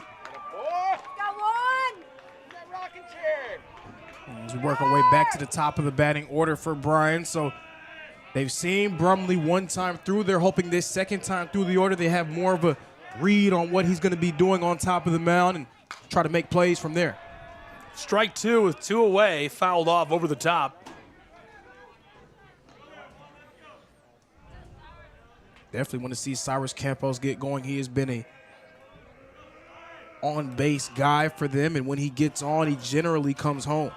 As we work our way back to the top of the batting order for Bryan, so They've seen Brumley one time through. They're hoping this second time through the order they have more of a read on what he's going to be doing on top of the mound and try to make plays from there. Strike two with 2 away, fouled off over the top. Definitely want to see Cyrus Campos get going. He has been a on-base guy for them, and when he gets on, he generally comes home.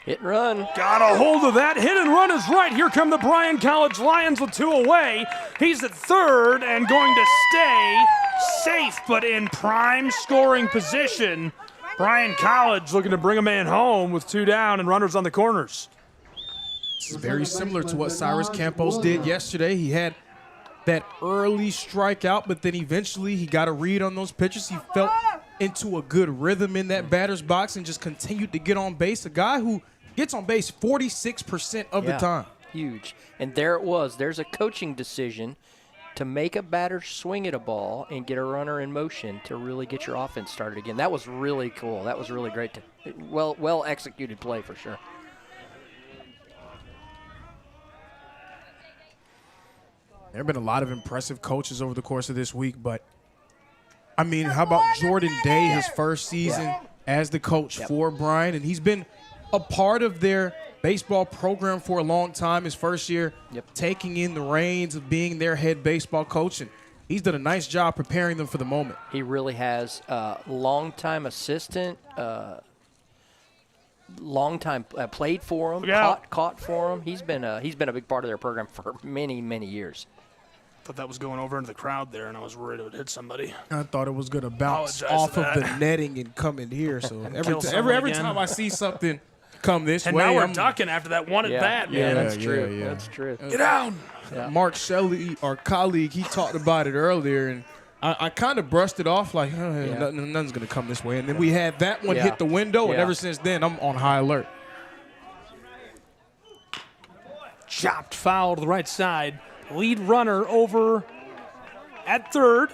Hit and run. Got a hold of that. Hit and run is right. Here come the Bryan College Lions with 2 away. He's at third and going to stay safe, but in prime scoring position. Bryan College looking to bring a man home with 2 down and runners on the corners. This is very similar to what Cyrus Campos did yesterday. He had that early strikeout, but then eventually he got a read on those pitches. He felt into a good rhythm in that batter's box and just continued to get on base. A guy who gets on base 46% of the time. Huge. And there it was. There's a coaching decision to make a batter swing at a ball and get a runner in motion to really get your offense started again. That was really cool. That was really great. Well executed play for sure. There have been a lot of impressive coaches over the course of this week, but I mean, how about Jordan Day, his first season as the coach for Bryan, and he's been a part of their baseball program for a long time. His first year taking in the reins of being their head baseball coach, and he's done a nice job preparing them for the moment. He really has. Longtime assistant, long-time played for him, caught for him. He's been a big part of their program for many, many years. Thought that was going over into the crowd there, and I was worried it would hit somebody. I thought it was going to bounce off of the netting and come in here. So every time I see something come this and way, now we're ducking after that one at bat. Yeah, that's true. That's true. Get down. Mark Shelley, our colleague, he talked about it earlier, and I kind of brushed it off like, nothing's going to come this way. And then we had that one hit the window, and ever since then, I'm on high alert. Chopped foul to the right side. Lead runner over at third.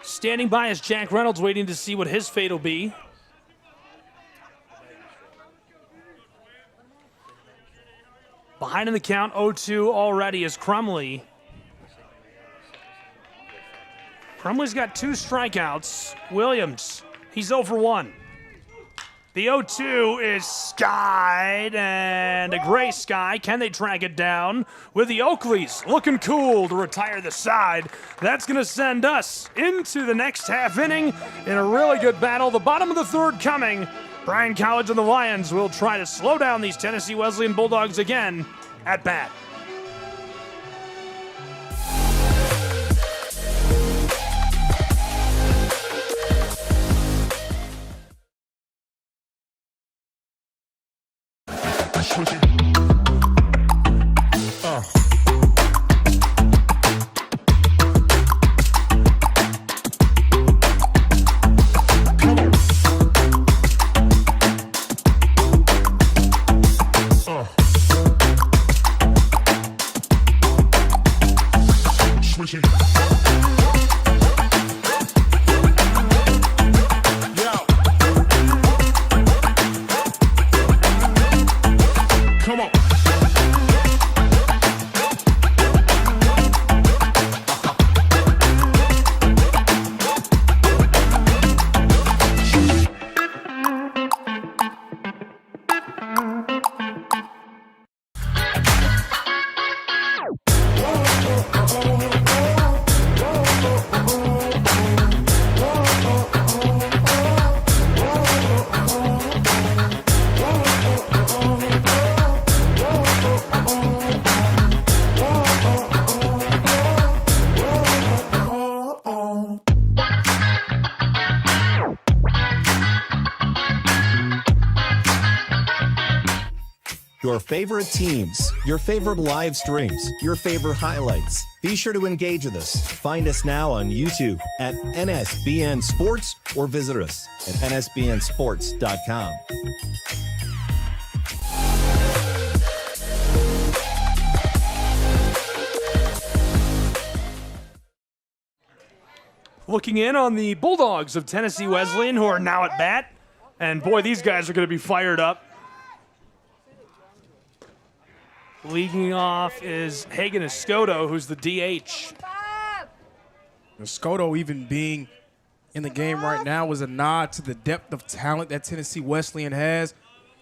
Standing by is Jack Reynolds, waiting to see what his fate will be. Behind in the count, 0-2 already is Crumley. Crumley's got 2 strikeouts. Williams, he's 0 for 1. The 0-2 is skied, and a gray sky. Can they track it down? With the Oakleys looking cool to retire the side. That's going to send us into the next half inning in a really good battle. The bottom of the third coming. Bryan College and the Lions will try to slow down these Tennessee Wesleyan Bulldogs again at bat. Your favorite teams, your favorite live streams, your favorite highlights. Be sure to engage with us. Find us now on YouTube at NSBN Sports or visit us at nsbnsports.com. Looking in on the Bulldogs of Tennessee Wesleyan, who are now at bat. And boy, these guys are going to be fired up. Leading off is Hagen Escoto, who's the DH. Escoto even being in the game right now was a nod to the depth of talent that Tennessee Wesleyan has.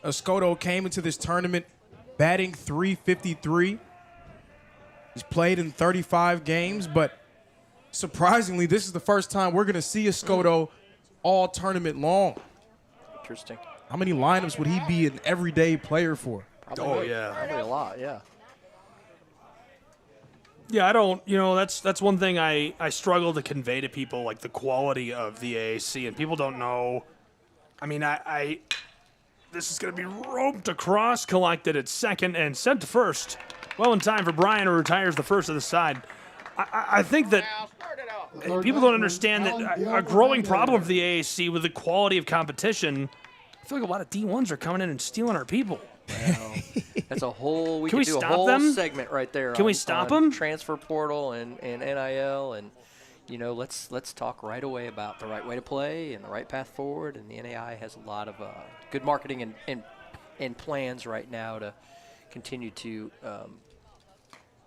Escoto came into this tournament batting .353. He's played in 35 games, but surprisingly, this is the first time we're going to see Escoto all tournament long. Interesting. How many lineups would he be an everyday player for? Probably a lot, yeah. Yeah, I don't, that's one thing I struggle to convey to people, like the quality of the AAC, and people don't know. I mean, this is going to be roped across, collected at second, and sent to first. Well in time for Bryan, who retires the first of the side. I think that people don't understand that a growing problem for the AAC with the quality of competition, I feel like a lot of D1s are coming in and stealing our people. Well, that's a whole. We Can we could do stop a whole them? segment right there. Can we stop them? Transfer portal and NIL, and let's talk right away about the right way to play and the right path forward. And the NAI has a lot of good marketing and plans right now to continue to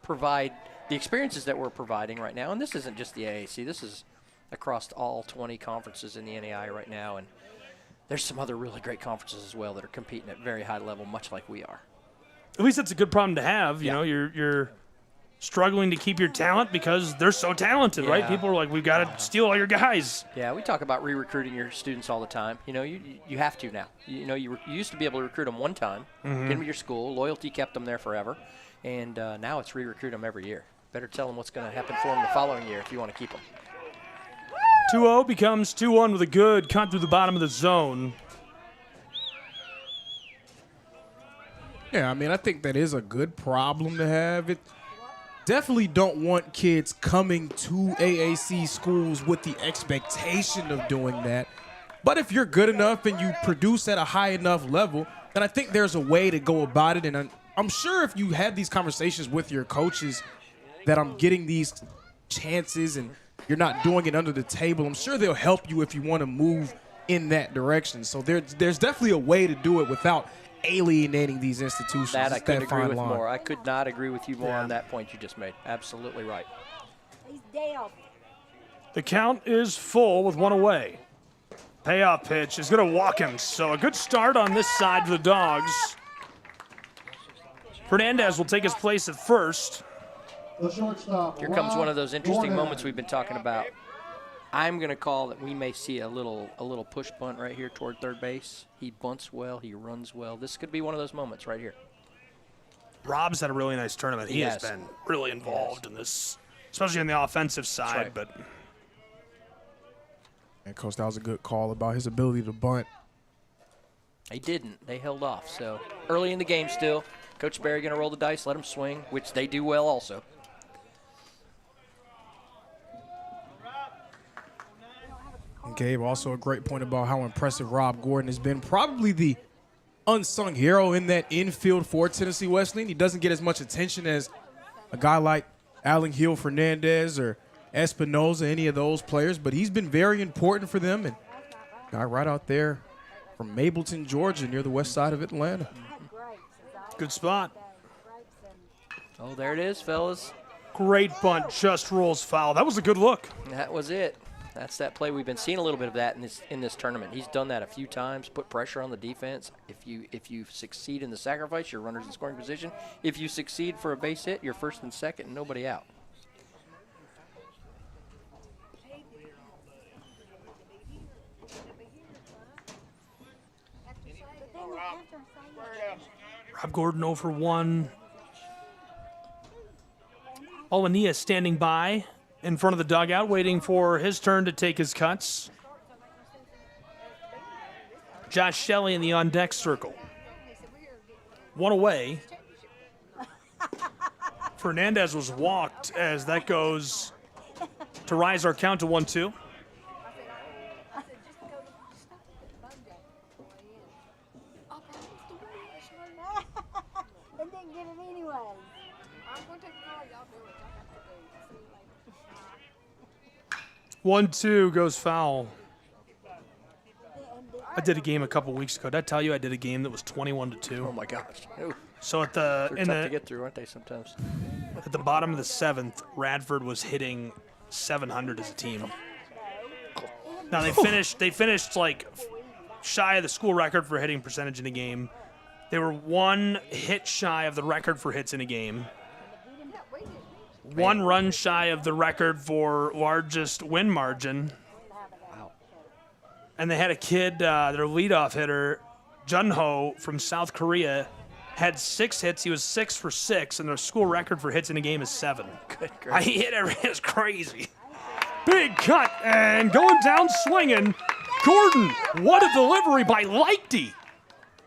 provide the experiences that we're providing right now. And this isn't just the AAC. This is across all 20 conferences in the NAI right now. And there's some other really great conferences as well that are competing at very high level, much like we are. At least that's a good problem to have. You know, you're struggling to keep your talent because they're so talented, right? People are like, we've got to steal all your guys. Yeah, we talk about re-recruiting your students all the time. You have to now. You used to be able to recruit them one time, get them to your school. Loyalty kept them there forever. And now it's re-recruit them every year. Better tell them what's going to happen for them the following year if you want to keep them. 2-0 becomes 2-1 with a good cut through the bottom of the zone. Yeah, I mean, I think that is a good problem to have. It definitely don't want kids coming to AAC schools with the expectation of doing that. But if you're good enough and you produce at a high enough level, then I think there's a way to go about it. And I'm sure if you had these conversations with your coaches that I'm getting these chances and you're not doing it under the table, I'm sure they'll help you if you want to move in that direction. So there's definitely a way to do it without alienating these institutions. That I couldn't It's agree fine with line. more. I could not agree with you more on that point you just made. Absolutely right. He's down. The count is full with one away. Payoff pitch is going to walk him. So a good start on this side for the Dogs. Fernandez will take his place at first. The shortstop. Here comes one of those interesting Gordon. moments we've been talking about. I'm going to call that we may see a little push bunt right here toward third base. He bunts well. He runs well. This could be one of those moments right here. Rob's had a really nice tournament. He has Yes. been really involved in this, especially on the offensive side. right. But And Coach, that was a good call about his ability to bunt. He didn't. They held off. So early in the game still. Coach Barry going to roll the dice, let him swing, which they do well also. And Gabe, also a great point about how impressive Rob Gordon has been. Probably the unsung hero in that infield for Tennessee Wesleyan. He doesn't get as much attention as a guy like Allen Hill Fernandez or Espinoza, any of those players, but he's been very important for them. And guy right out there from Mableton, Georgia, near the west side of Atlanta. good spot. Oh, there it is, fellas. Great bunt, just rolls foul. That was a good look. That was it. That's that play. We've been seeing a little bit of that in this tournament. He's done that a few times, put pressure on the defense. If you succeed in the sacrifice, your runner's in scoring position. If you succeed for a base hit, you're first and second and nobody out. Rob Gordon 0 for 1. Olania standing by in front of the dugout, waiting for his turn to take his cuts. Josh Shelley in the on-deck circle. One away. Fernandez was walked as that goes to rise our count to 1-2. They didn't get it anyway. I'm going to take the call. Y'all do it. Y'all have to do it. 1-2 goes foul. I did a game a couple weeks ago. Did I tell you I did a game that was 21-2? Oh my gosh. Ooh. So at They're tough to get through, aren't they, sometimes? At the bottom of the 7th, Radford was hitting 700 as a team. Now they finished like shy of the school record for hitting percentage in a game. They were 1 hit shy of the record for hits in a game. 1 run shy of the record for largest win margin. Wow. And they had a kid, their leadoff hitter, Junho from South Korea, had 6 hits. He was 6 for 6, and their school record for hits in a game is 7. Good grief. He hit it. It's crazy. Big cut, and going down swinging. Gordon, what a delivery by Lighty.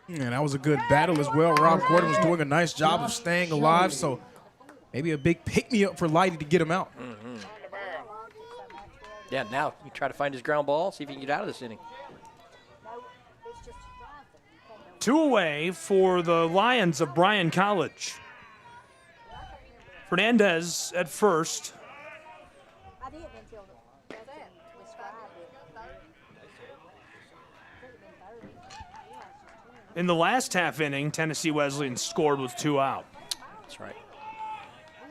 Yeah, that was a good battle as well. Rob Gordon was doing a nice job of staying alive, so maybe a big pick-me-up for Lighty to get him out. Mm-hmm. Yeah, now you try to find his ground ball, see if he can get out of this inning. 2 away for the Lions of Bryan College. Fernandez at first. In the last half inning, Tennessee Wesleyan scored with 2 out. That's right.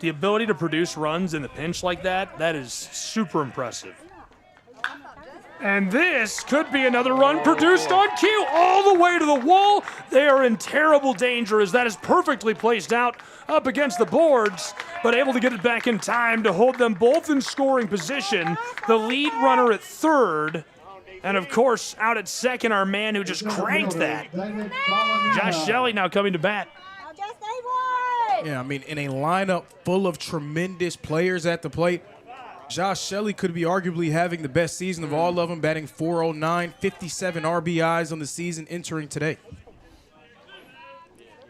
The ability to produce runs in the pinch like that is super impressive. And this could be another run produced on cue all the way to the wall. They are in terrible danger as that is perfectly placed out up against the boards, but able to get it back in time to hold them both in scoring position. The lead runner at third, and of course out at second, our man who just cranked that. Josh Shelley now coming to bat. Yeah, I mean, in a lineup full of tremendous players at the plate, Josh Shelley could be arguably having the best season of all of them, batting .409, 57 RBIs on the season entering today.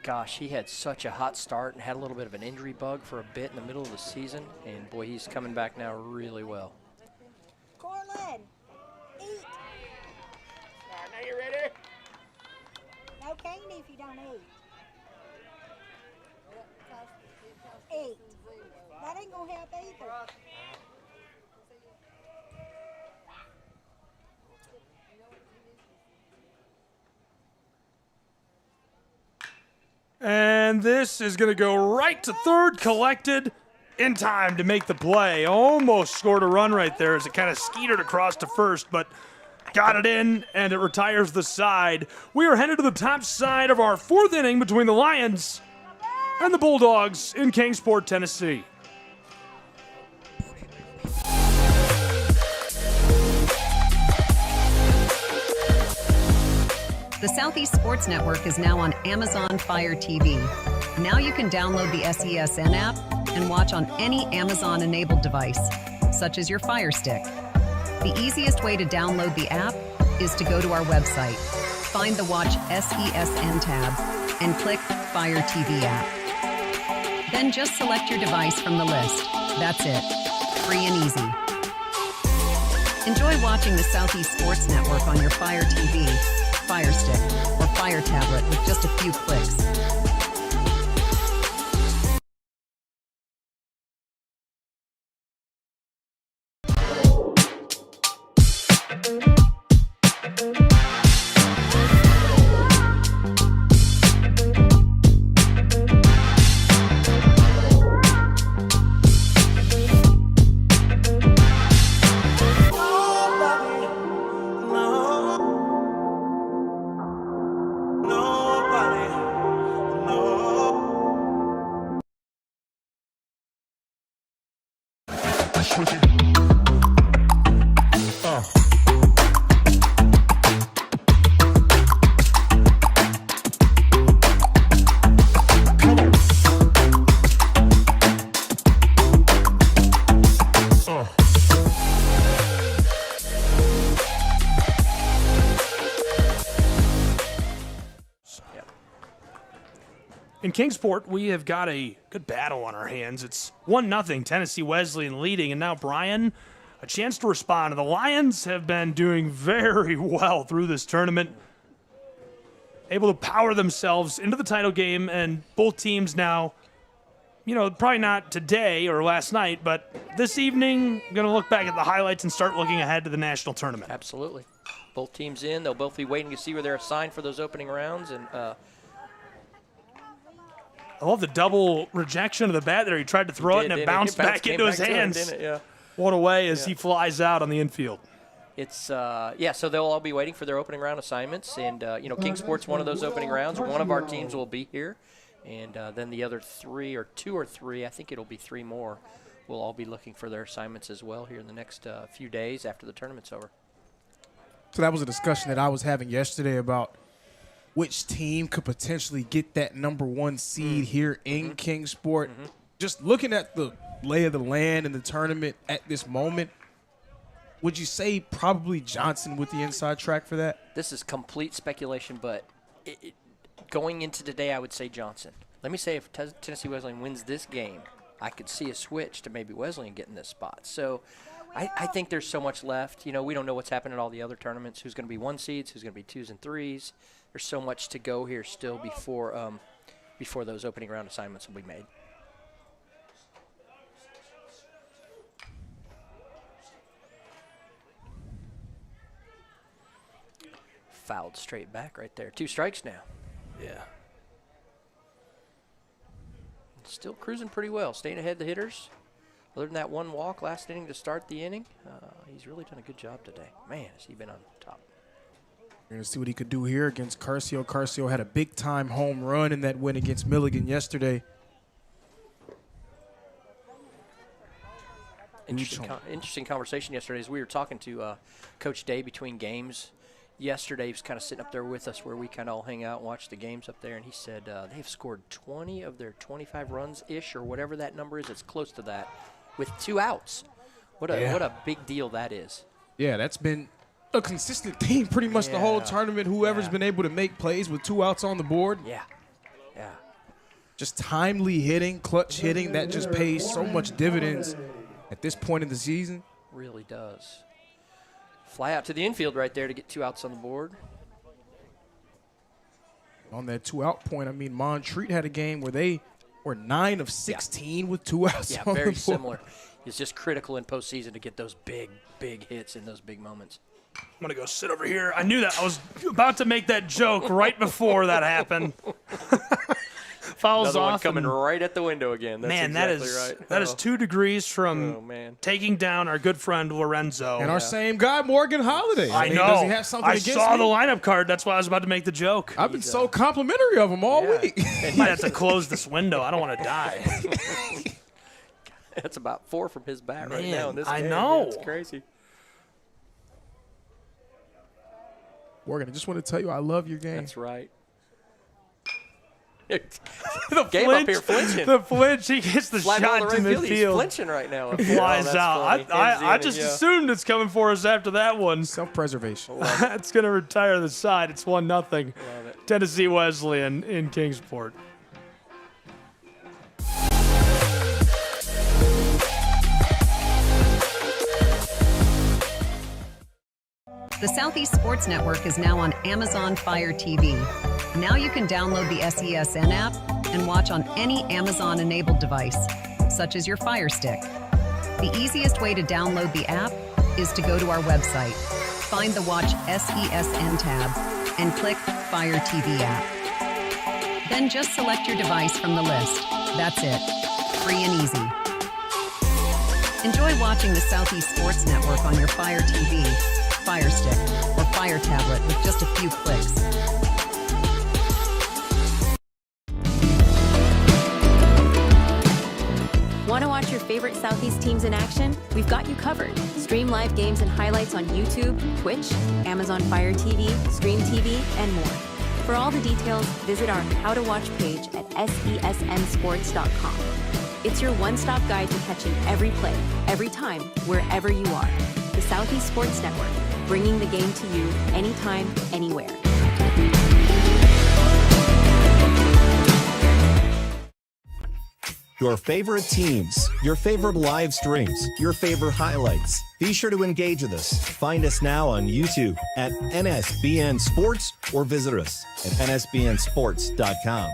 Gosh, he had such a hot start and had a little bit of an injury bug for a bit in the middle of the season, and boy, he's coming back now really well. Cortland, eat. Now you ready? No candy if you don't eat. Eat. That ain't gonna help either. And this is going to go right to third, collected in time to make the play. Almost scored a run right there as it kind of skeetered across to first, but got it in, and it retires the side. We are headed to the top side of our 4th inning between the Lions and the Bulldogs in Kingsport, Tennessee. The Southeast Sports Network is now on Amazon Fire TV. Now you can download the SESN app and watch on any Amazon-enabled device, such as your Fire Stick. The easiest way to download the app is to go to our website, find the Watch SESN tab, and click Fire TV app. Then just select your device from the list. That's it. Free and easy. Enjoy watching the Southeast Sports Network on your Fire TV, Fire Stick, or Fire Tablet with just a few clicks. In Kingsport, we have got a good battle on our hands. It's 1-0, Tennessee Wesleyan leading, and now Bryan, a chance to respond. The Lions have been doing very well through this tournament, able to power themselves into the title game, and both teams now probably not today or last night, but this evening, going to look back at the highlights and start looking ahead to the national tournament. Absolutely. Both teams in. They'll both be waiting to see where they're assigned for those opening rounds. And I love the double rejection of the bat there. He tried to throw it, and it bounced back into his hands. What a way as he flies out on the infield. It's, so they'll all be waiting for their opening round assignments. And, King Sport's one of those opening rounds. One of our teams will be here. And then the other two or three, I think it'll be three more, will all be looking for their assignments as well here in the next few days after the tournament's over. So that was a discussion that I was having yesterday about which team could potentially get that number 1 seed here in Kingsport. Just looking at the lay of the land in the tournament at this moment, would you say probably Johnson with the inside track for that? This is complete speculation, but going into today, I would say Johnson. Let me say if Tennessee Wesleyan wins this game, I could see a switch to maybe Wesleyan getting this spot. So I think there's so much left. We don't know what's happened at all the other tournaments, who's going to be 1 seeds, who's going to be 2s and 3s. There's so much to go here still before those opening round assignments will be made. Fouled straight back right there. 2 strikes now. Yeah. Still cruising pretty well, staying ahead of the hitters. Other than that 1 walk last inning to start the inning, he's really done a good job today. Man, has he been on top. We're going to see what he could do here against Carcio. Carcio had a big-time home run in that win against Milligan yesterday. Interesting conversation yesterday as we were talking to Coach Day between games. Yesterday, he was kind of sitting up there with us where we kind of all hang out and watch the games up there, and he said they've scored 20 of their 25 runs-ish or whatever that number is. It's close to that with 2 outs. What a big deal that is. Yeah, that's been a consistent theme pretty much the whole tournament. Whoever's been able to make plays with 2 outs on the board. Yeah. Just timely hitting, clutch hitting, that just pays so much dividends at this point in the season. Really does. Fly out to the infield right there to get 2 outs on the board. On that 2-out point, Montreat had a game where they were 9 of 16 with 2 outs on the board. Very similar. It's just critical in postseason to get those big hits in those big moments. I'm going to go sit over here. I knew that. I was about to make that joke right before that happened. Fouls Another off. One coming right at the window again. That's exactly right. That is 2 degrees from taking down our good friend Lorenzo. And our same guy, Morgan Holiday. I know. Does he have something against I saw me? the lineup card. That's why I was about to make the joke. I've been so complimentary of him all week. I might have to close this window. I don't want to die. That's about 4 from his bat right now in this game. I know. It's crazy. Morgan, I just want to tell you I love your game. That's right. The game flinch, up here flinching. The flinch, he gets the Fly shot ball to right midfield. He's flinching right now. Flies that's out. funny. I just assumed it's coming for us after that one. Self-preservation. It's going to retire the side. It's 1-0. Love it. Tennessee Wesleyan in Kingsport. The Southeast Sports Network is now on Amazon Fire TV. Now you can download the SESN app and watch on any Amazon-enabled device, such as your Fire Stick. The easiest way to download the app is to go to our website, find the Watch SESN tab, and click Fire TV app. Then just select your device from the list. That's it. Free and easy. Enjoy watching the Southeast Sports Network on your Fire TV, Fire Stick, or Fire tablet with just a few clicks. Want to watch your favorite Southeast teams in action? We've got you covered. Stream live games and highlights on YouTube, Twitch, Amazon Fire TV, Stream TV, and more. For all the details, visit our How to Watch page at SESNsports.com. It's your one-stop guide to catching every play, every time, wherever you are. The Southeast Sports Network, bringing the game to you anytime, anywhere. Your favorite teams, your favorite live streams, your favorite highlights. Be sure to engage with us. Find us now on YouTube at NSBN Sports or visit us at nsbnsports.com.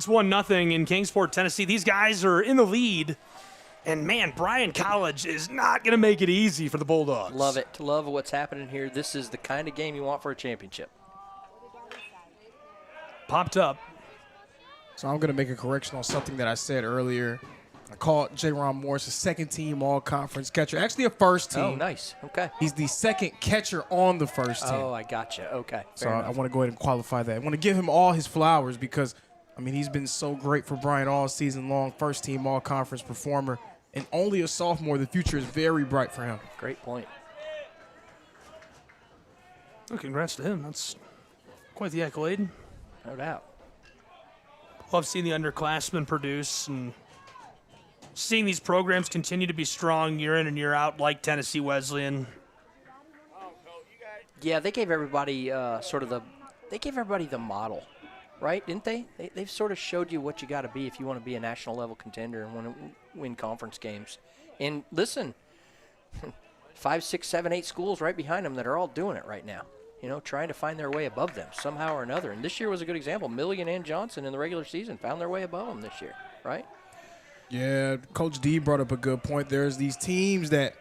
It's 1-0 in Kingsport, Tennessee. These guys are in the lead. And, man, Bryan College is not going to make it easy for the Bulldogs. Love it. Love what's happening here. This is the kind of game you want for a championship. Popped up. So I'm going to make a correction on something that I said earlier. I called J-Ron Morris a second-team all-conference catcher. Actually a first team. Oh, nice. Okay. He's the second catcher on the first team. Oh, I gotcha. Okay. So I want to go ahead and qualify that. I want to give him all his flowers because, I mean, he's been so great for Bryan all season long. First-team all-conference performer. And only a sophomore. The future is very bright for him. Great point. Well, congrats to him. That's quite the accolade. No doubt. Love seeing the underclassmen produce and seeing these programs continue to be strong year in and year out, like Tennessee Wesleyan. Yeah, they gave everybody they gave everybody the model, right? Didn't they? They've sort of showed you what you got to be if you want to be a national level contender and want to win conference games. And listen, 5, 6, 7, 8 schools right behind them that are all doing it right now. You know, trying to find their way above them somehow or another. And this year was a good example. Milligan and Johnson in the regular season found their way above them this year, right? Yeah, Coach D brought up a good point. There's these teams that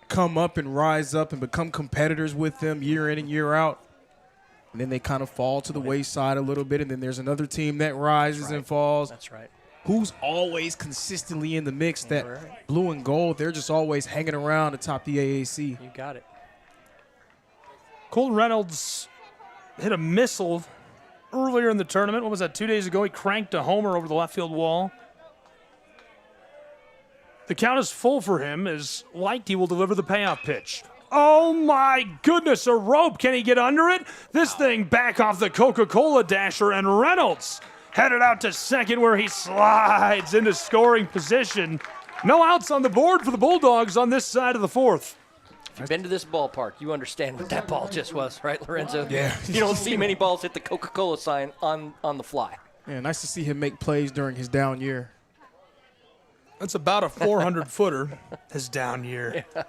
come up and rise up and become competitors with them year in and year out. And then they kind of fall to the wayside a little bit. And then there's another team that rises and falls. That's right. Who's always consistently in the mix? That blue and gold, they're just always hanging around atop the AAC. You got it. Colton Reynolds hit a missile earlier in the tournament. What was that, 2 days ago? He cranked a homer over the left field wall. The count is full for him as Lighty will deliver the payoff pitch. Oh, my goodness, a rope. Can he get under it? This thing back off the Coca-Cola dasher, and Reynolds headed out to second where he slides into scoring position. No outs on the board for the Bulldogs on this side of the fourth. If you've been to this ballpark, you understand what that ball just was, right, Lorenzo? Yeah. You don't see many balls hit the Coca-Cola sign on the fly. Yeah, nice to see him make plays during his down year. That's about a 400-footer, his down year. Yeah.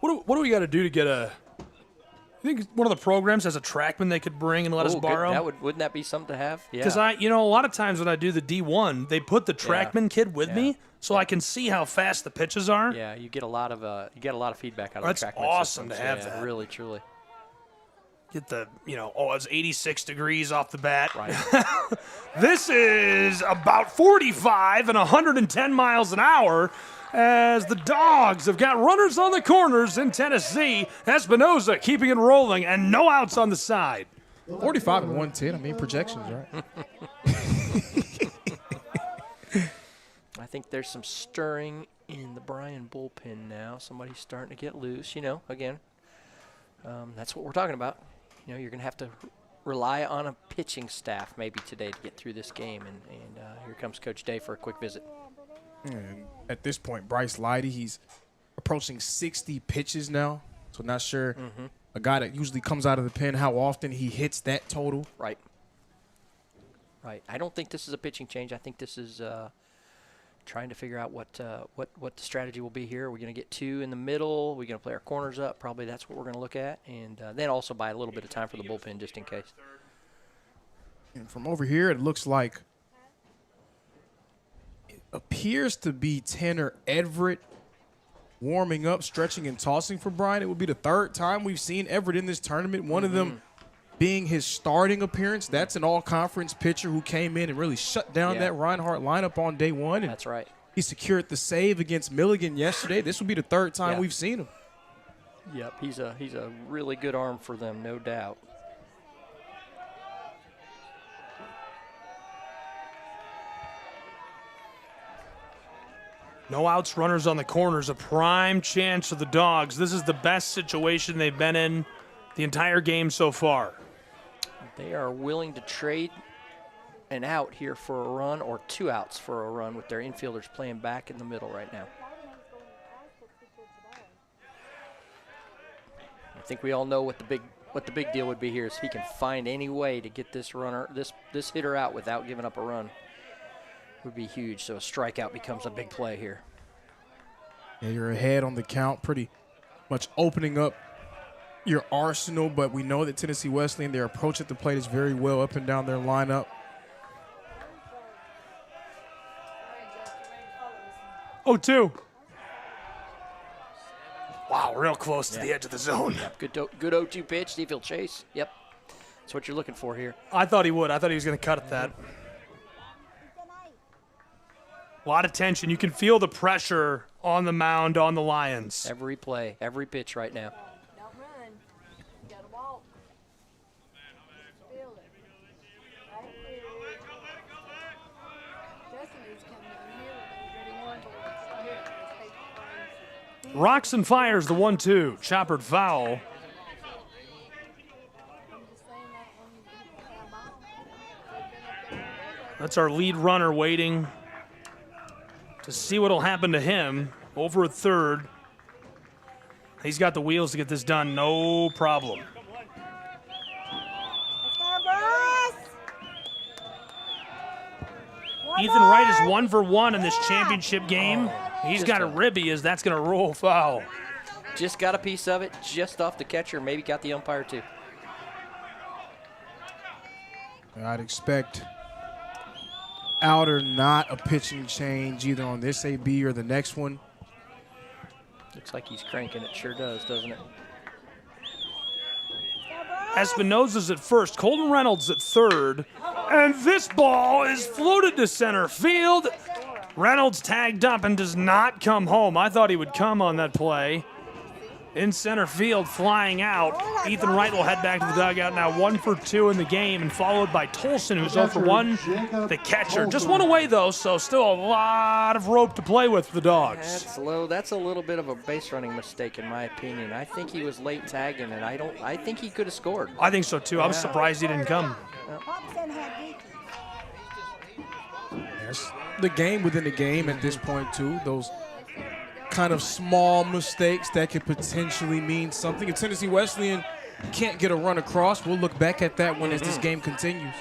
What do we got to do to get a – you think one of the programs has a trackman they could bring and let us borrow? Wouldn't that be something to have? Yeah. Because a lot of times when I do the D1, they put the trackman kid with me so I can see how fast the pitches are. Yeah, you get a lot of feedback out of That's the trackman awesome systems. to have that. Really, truly. Get the, it's 86 degrees off the bat. Right. This is about 45 and 110 miles an hour as the Dogs have got runners on the corners in Tennessee. Espinoza keeping it rolling and no outs on the side. 45 and 110, I mean, projections, right? I think there's some stirring in the Bryan bullpen now. Somebody's starting to get loose, again. That's what we're talking about. You're going to have to rely on a pitching staff maybe today to get through this game. And here comes Coach Day for a quick visit. And at this point, Bryce Lighty, he's approaching 60 pitches now. So not sure a guy that usually comes out of the pen, how often he hits that total. Right. I don't think this is a pitching change. I think this is trying to figure out what the strategy will be here. Are we going to get 2 in the middle? Are we going to play our corners up? Probably that's what we're going to look at. And then also buy a little bit of time for the bullpen just in case. And from over here, it looks like appears to be Tanner Everett warming up, stretching and tossing for Bryan. It would be the third time we've seen Everett in this tournament. One of them being his starting appearance. That's an all-conference pitcher who came in and really shut down that Reinhardt lineup on day one. And that's right. He secured the save against Milligan yesterday. This will be the third time we've seen him. Yep, he's a really good arm for them, no doubt. No outs, runners on the corners, a prime chance for the Dogs. This is the best situation they've been in the entire game so far. They are willing to trade an out here for a run or 2 outs for a run with their infielders playing back in the middle right now. I think we all know what the big deal would be here is if he can find any way to get this runner, this hitter out without giving up a run. Would be huge. So a strikeout becomes a big play here. Yeah, you're ahead on the count, pretty much opening up your arsenal, but we know that Tennessee Wesleyan, their approach at the plate is very well up and down their lineup. 0-2. Wow, real close to the edge of the zone. Yep, good 0-2 pitch. See if he'll chase. Yep. That's what you're looking for here. I thought he would. I thought he was going to cut at that. A lot of tension. You can feel the pressure on the mound on the Lions. Every play, every pitch right now. Don't run. You gotta walk. Feel it. Right here. Justin is coming down here with a ready one ball. Here. Rocks and fires the 1-2. Choppered foul. That's our lead runner waiting to see what'll happen to him. Over at third. He's got the wheels to get this done, no problem. Ethan Wright is 1 for 1 in this championship game. He's got a ribby as that's going to roll foul. Just got a piece of it, just off the catcher, maybe got the umpire too. I'd expect out or not a pitching change either on this AB or the next one. Looks like he's cranking it. Sure does, doesn't it? Espinosa's at first. Colton Reynolds at third. And this ball is floated to center field. Reynolds tagged up and does not come home. I thought he would come on that play. In center field, flying out. Ethan Wright will head back to the dugout now, 1 for 2 in the game, and followed by Tolson, who's 0 for 1, the catcher. Just one away, though, so still a lot of rope to play with for the Dogs. That's a little bit of a base running mistake, in my opinion. I think he was late tagging, and I think he could have scored. I think so, too. I'm surprised he didn't come. There's the game within the game at this point, too. Those kind of small mistakes that could potentially mean something. If Tennessee Wesleyan can't get a run across, we'll look back at that one as this game continues.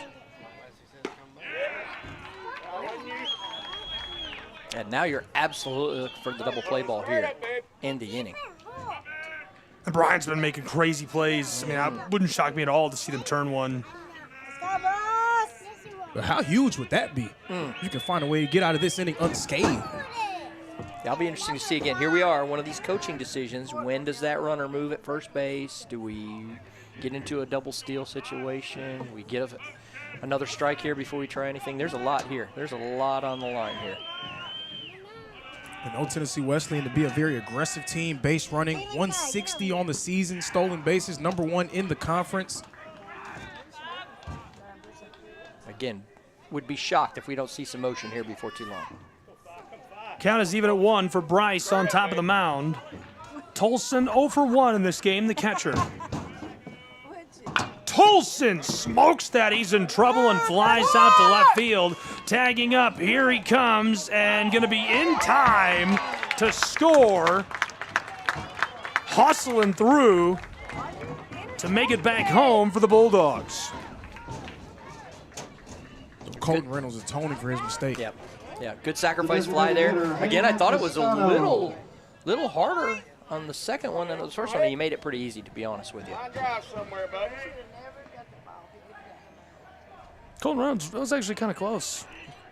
And now you're absolutely looking for the double play ball here in the inning. And Bryan's been making crazy plays. I mean, it wouldn't shock me at all to see them turn one. But how huge would that be? You can find a way to get out of this inning unscathed. That'll be interesting to see again. Here we are, one of these coaching decisions. When does that runner move at first base? Do we get into a double steal situation? We give another strike here before we try anything? There's a lot here. There's a lot on the line here. And no Tennessee Wesleyan to be a very aggressive team, base running, 160 on the season, stolen bases, #1 in the conference. Again, would be shocked if we don't see some motion here before too long. Count is even at 1 for Bryce on top of the mound. Tolson 0 for 1 in this game, the catcher. Tolson smokes that. He's in trouble and flies out to left field. Tagging up, here he comes, and going to be in time to score. Hustling through to make it back home for the Bulldogs. Colton Reynolds is atoning for his mistake. Yep. Yeah, good sacrifice fly there. Again, I thought it was a little harder on the second one than the first one. He made it pretty easy, to be honest with you. Colton Reynolds, that was actually kind of close.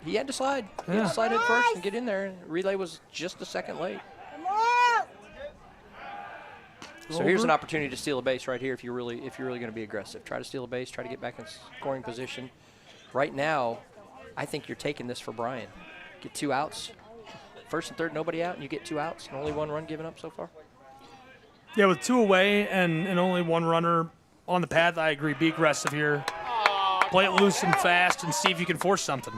He had to slide. He had to slide in first and get in there. Relay was just a second late. So here's an opportunity to steal a base right here if you're really going to be aggressive. Try to steal a base. Try to get back in scoring position. Right now, I think you're taking this for Bryan. Get 2 outs. First and third, nobody out, and you get 2 outs and only 1 run given up so far. Yeah, with 2 away and only 1 runner on the path, I agree. Be aggressive here. Play it loose and fast and see if you can force something.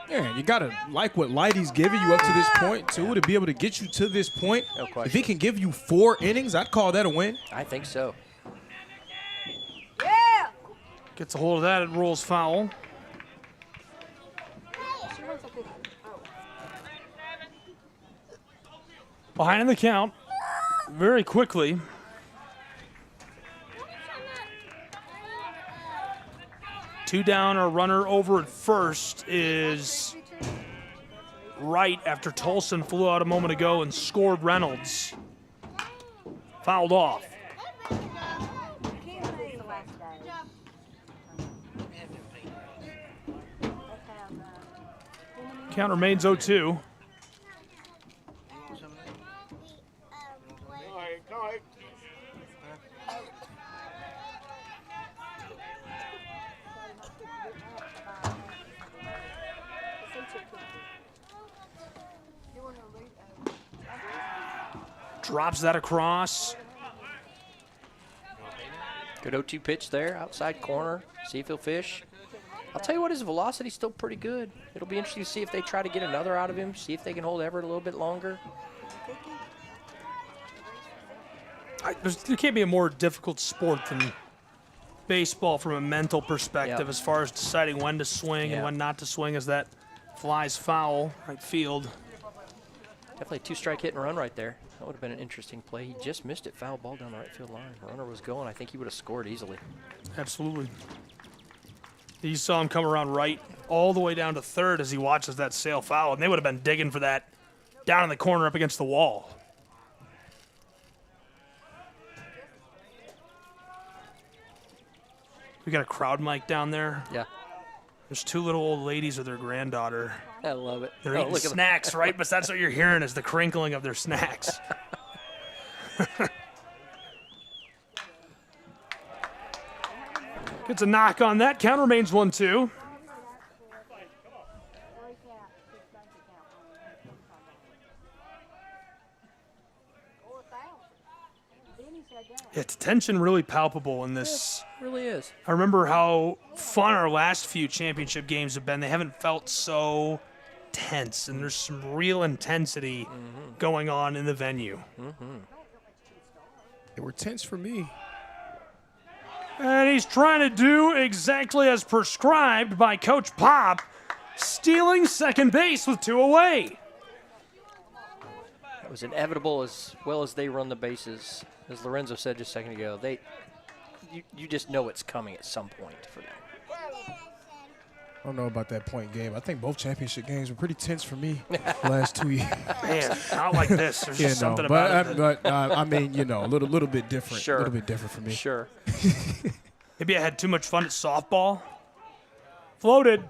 Yeah, you got to like what Lighty's giving you up to this point, too, to be able to get you to this point. No question. If he can give you 4 innings, I'd call that a win. I think so. Gets a hold of that, it rolls foul. Behind in the count, very quickly. Two down, a runner over at first is Wright after Tolson flew out a moment ago and scored Reynolds. Fouled off. Count remains 0-2. Drops that across. Good 0-2 pitch there, outside corner. See if he'll fish. I'll tell you what, his velocity's still pretty good. It'll be interesting to see if they try to get another out of him, see if they can hold Everett a little bit longer. There can't be a more difficult sport than baseball from a mental perspective as far as deciding when to swing and when not to swing as that flies foul right field. Definitely a 2-strike hit and run right there. That would have been an interesting play. He just missed it. Foul ball down the right field line. Runner was going. I think he would have scored easily. Absolutely. You saw him come around right all the way down to third as he watches that sail foul, and they would have been digging for that down in the corner up against the wall. We got a crowd mic down there. Yeah. There's 2 little old ladies with their granddaughter. I love it. They're eating snacks, right? But that's what you're hearing is the crinkling of their snacks. Gets a knock on that. Count remains 1-2. Yeah, tension really palpable in this. It really is. I remember how fun our last few championship games have been. They haven't felt so tense, and there's some real intensity going on in the venue. They were tense for me. And he's trying to do exactly as prescribed by Coach Pop, stealing second base with 2 away. That was inevitable as well as they run the bases. As Lorenzo said just a second ago, you just know it's coming at some point for them. I don't know about that point game. I think both championship games were pretty tense for me the last 2 years. Man, not like this. There's just something about it. But I mean, you know, a little bit different. Sure. A little bit different for me. Sure. Maybe I had too much fun at softball. Floated.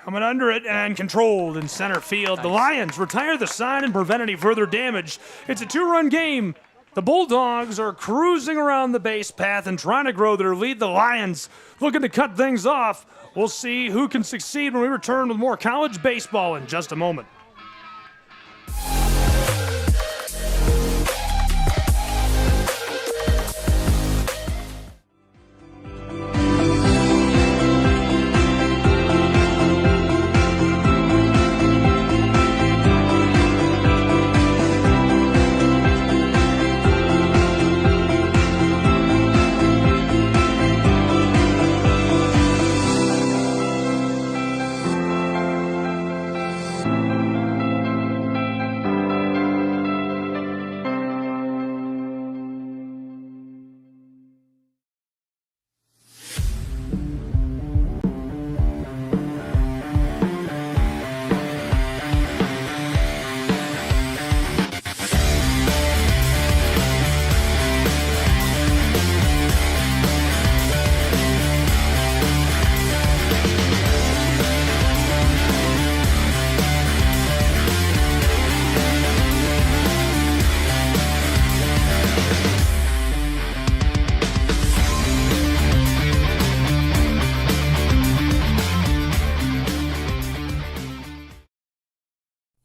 Coming under it and controlled in center field. The Lions retire the sign and prevent any further damage. It's a 2-run game. The Bulldogs are cruising around the base path and trying to grow their lead. The Lions looking to cut things off. We'll see who can succeed when we return with more college baseball in just a moment.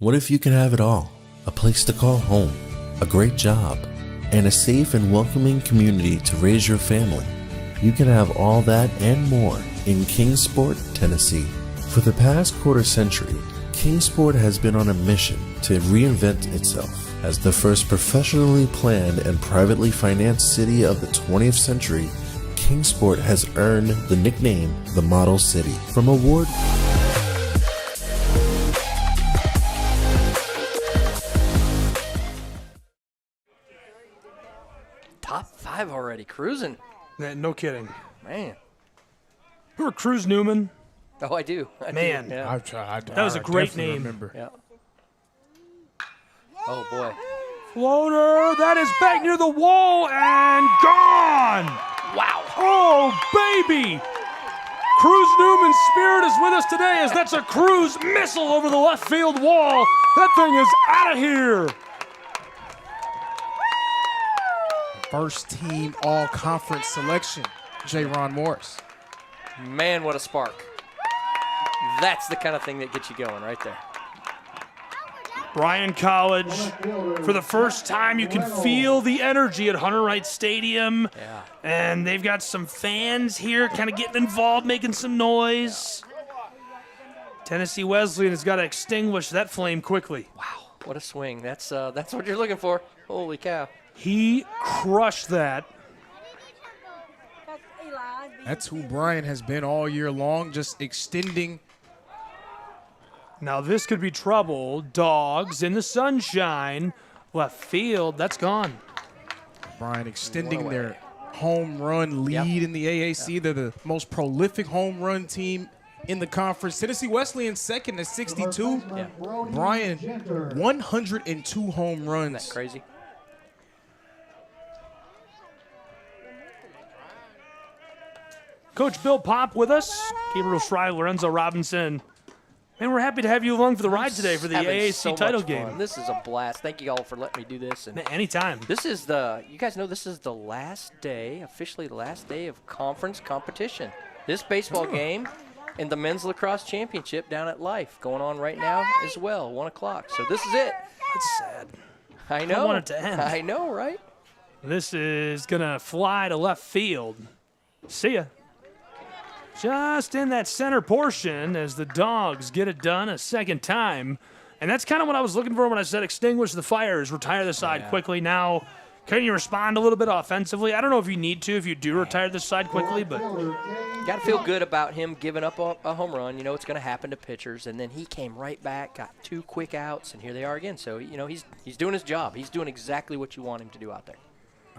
What if you can have it all? A place to call home, a great job, and a safe and welcoming community to raise your family. You can have all that and more in Kingsport, Tennessee. For the past quarter century, Kingsport has been on a mission to reinvent itself as the first professionally planned and privately financed city of the 20th century. Kingsport has earned the nickname the Model City from award. Top 5 already, cruising. Yeah, no kidding. Man. Remember Cruz Newman? Oh, I do. Man, Yeah. I've tried. That was a great definitely name. Remember. Yeah. Oh, boy. Floater, that is back near the wall and gone. Wow. Oh, baby. Cruz Newman's spirit is with us today as that's a Cruz missile over the left field wall. That thing is out of here. First team all-conference selection, J-Ron Morris. Man, what a spark. That's the kind of thing that gets you going right there. Bryan College, for the first time, you can feel the energy at Hunter Wright Stadium. Yeah. And they've got some fans here kind of getting involved, making some noise. Tennessee Wesleyan has got to extinguish that flame quickly. Wow, what a swing. That's what you're looking for. Holy cow. He crushed that. That's who Bryan has been all year long, just extending. Now this could be trouble. Dogs in the sunshine. Left field, that's gone. Bryan extending their home run lead in the AAC. They're the most prolific home run team in the conference. Tennessee Wesleyan second at 62. Yeah. Bryan, 102 home runs. Isn't that crazy? Coach Bill Pop with us. Gabriel Schreiber, Lorenzo Robinson. Man, we're happy to have you along for the ride today for the AAC so title much game. fun. This is a blast. Thank you all for letting me do this. And anytime. This is you guys know this is the last day, officially the last day of conference competition. This baseball game and the men's lacrosse championship down at Life going on right now as well, 1 o'clock. So this is it. That's sad. I know. I want it to end. I know, right? This is going to fly to left field. See ya. Just in that center portion as the Dogs get it done a second time. And that's kind of what I was looking for when I said extinguish the fires, retire the side quickly. Now, can you respond a little bit offensively? I don't know if you need to if you do retire this side quickly, but got to feel good about him giving up a home run. You know it's going to happen to pitchers. And then he came right back, got 2 quick outs, and here they are again. So, you know, he's doing his job. He's doing exactly what you want him to do out there.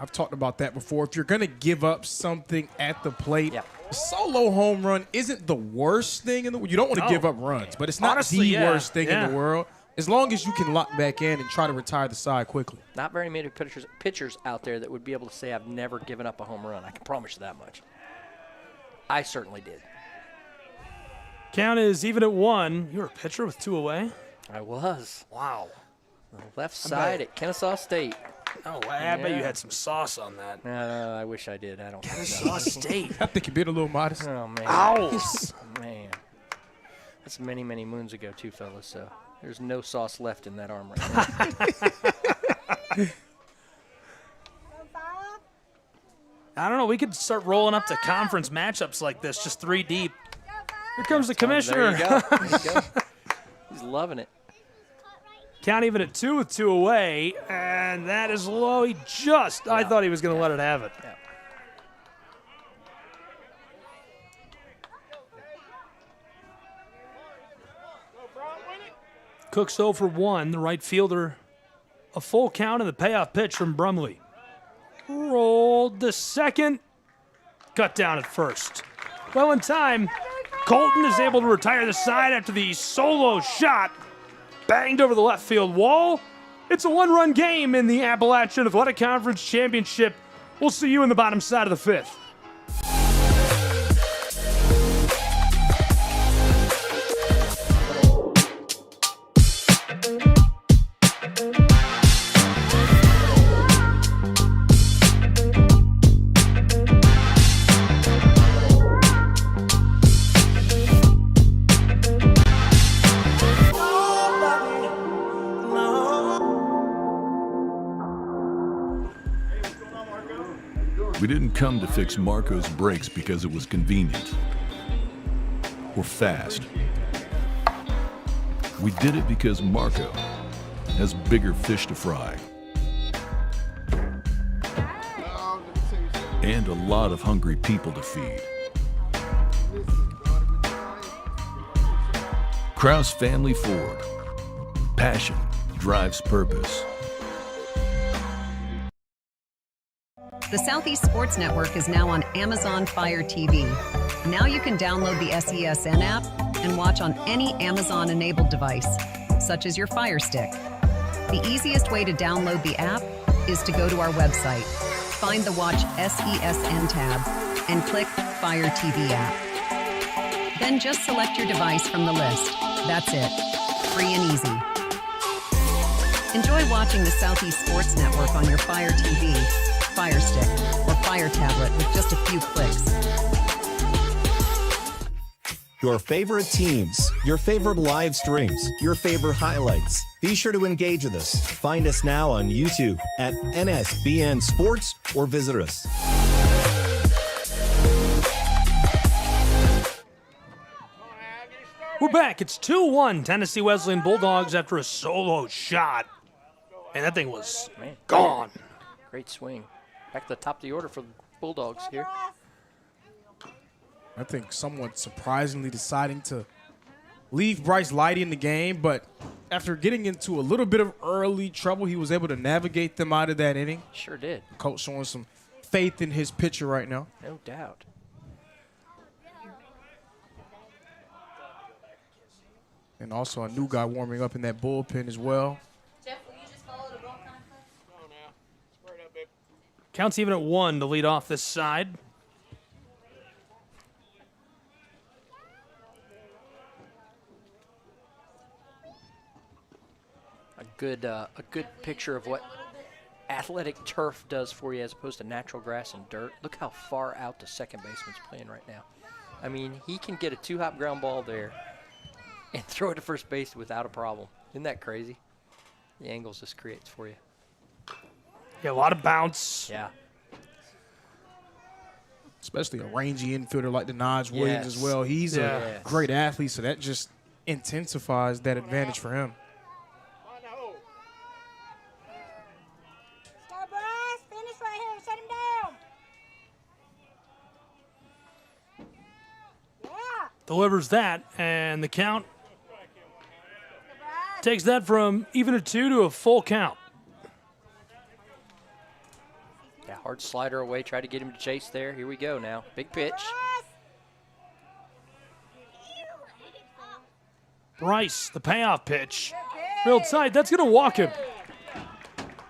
I've talked about that before. If you're going to give up something at the plate, a solo home run isn't the worst thing in the world. You don't want to give up runs, but it's not Honestly, the worst thing in the world. As long as you can lock back in and try to retire the side quickly. Not very many pitchers out there that would be able to say I've never given up a home run. I can promise you that much. I certainly did. count is even at 1. You were a pitcher with 2 away? I was. Wow. The left side at Kennesaw State. Oh, I bet you had some sauce on that. I wish I did. I don't. Kennesaw State. I think you're being a little modest. Oh, man. Ow. Man. That's many, many moons ago, too, fellas, so there's no sauce left in that arm right now. I don't know. We could start rolling up to conference matchups like this, just 3 deep. Here comes the commissioner. There you go. There you go. He's loving it. Count even at 2 with 2 away, and that is low. I thought he was going to let it have it. Yeah. Cook's 0 for 1, the right fielder. A full count and the payoff pitch from Brumley. Rolled to second. Cut down at first. Well in time, Colton is able to retire the side after the solo shot. Banged over the left field wall. It's a 1-run game in the Appalachian Athletic Conference Championship. We'll see you in the bottom side of the 5th. We didn't come to fix Marco's brakes because it was convenient or fast. We did it because Marco has bigger fish to fry and a lot of hungry people to feed. Kraus Family Ford. Passion drives purpose. The Southeast Sports Network is now on Amazon Fire TV. Now you can download the SESN app and watch on any Amazon-enabled device, such as your Fire Stick. The easiest way to download the app is to go to our website, find the Watch SESN tab, and click Fire TV app. Then just select your device from the list. That's it. Free and easy. Enjoy watching the Southeast Sports Network on your Fire TV, Fire Stick, or Fire tablet with just a few clicks. Your favorite teams, your favorite live streams, your favorite highlights. Be sure to engage with us. Find us now on YouTube at NSBN Sports or visit us. We're back. It's 2-1 Tennessee Wesleyan Bulldogs after a solo shot. And that thing was gone. Great swing. Back to the top of the order for the Bulldogs here. I think somewhat surprisingly deciding to leave Bryce Lighty in the game, but after getting into a little bit of early trouble, he was able to navigate them out of that inning. Sure did. Coach showing some faith in his pitcher right now. No doubt. And also a new guy warming up in that bullpen as well. Counts even at 1 to lead off this side. A good picture of what athletic turf does for you as opposed to natural grass and dirt. Look how far out the second baseman's playing right now. I mean, he can get a 2-hop ground ball there and throw it to first base without a problem. Isn't that crazy? The angles this creates for you. Yeah, a lot of bounce. Yeah. Especially a rangy infielder like Denaj Williams as well. He's a great athlete, so that just intensifies that advantage for him. Delivers that, and the count takes that from even a 2 to a full count. Yeah, hard slider away. Try to get him to chase there. Here we go now. Big pitch. Bryce, the payoff pitch. Real tight. That's going to walk him.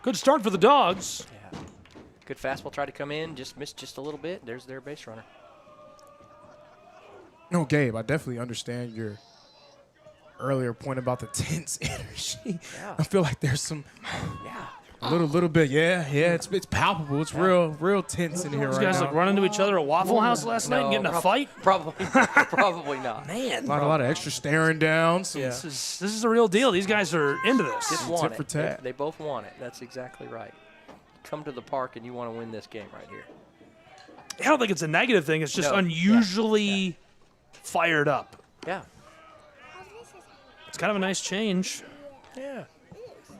Good start for the Dogs. Yeah. Good fastball. Try to come in. Just missed just a little bit. There's their base runner. No, Gabe, I definitely understand your earlier point about the tense energy. Yeah. I feel like there's some a little bit, it's palpable. It's real tense in here right now. These guys like running into each other at Waffle House last night and getting a fight? Probably not. Man. A lot of extra staring down. So This is a real deal. These guys are into this. Just want tit for it. tat. They both want it. That's exactly right. Come to the park and you want to win this game right here. I don't think it's a negative thing. It's just unusually fired up. Yeah. It's kind of a nice change. Yeah.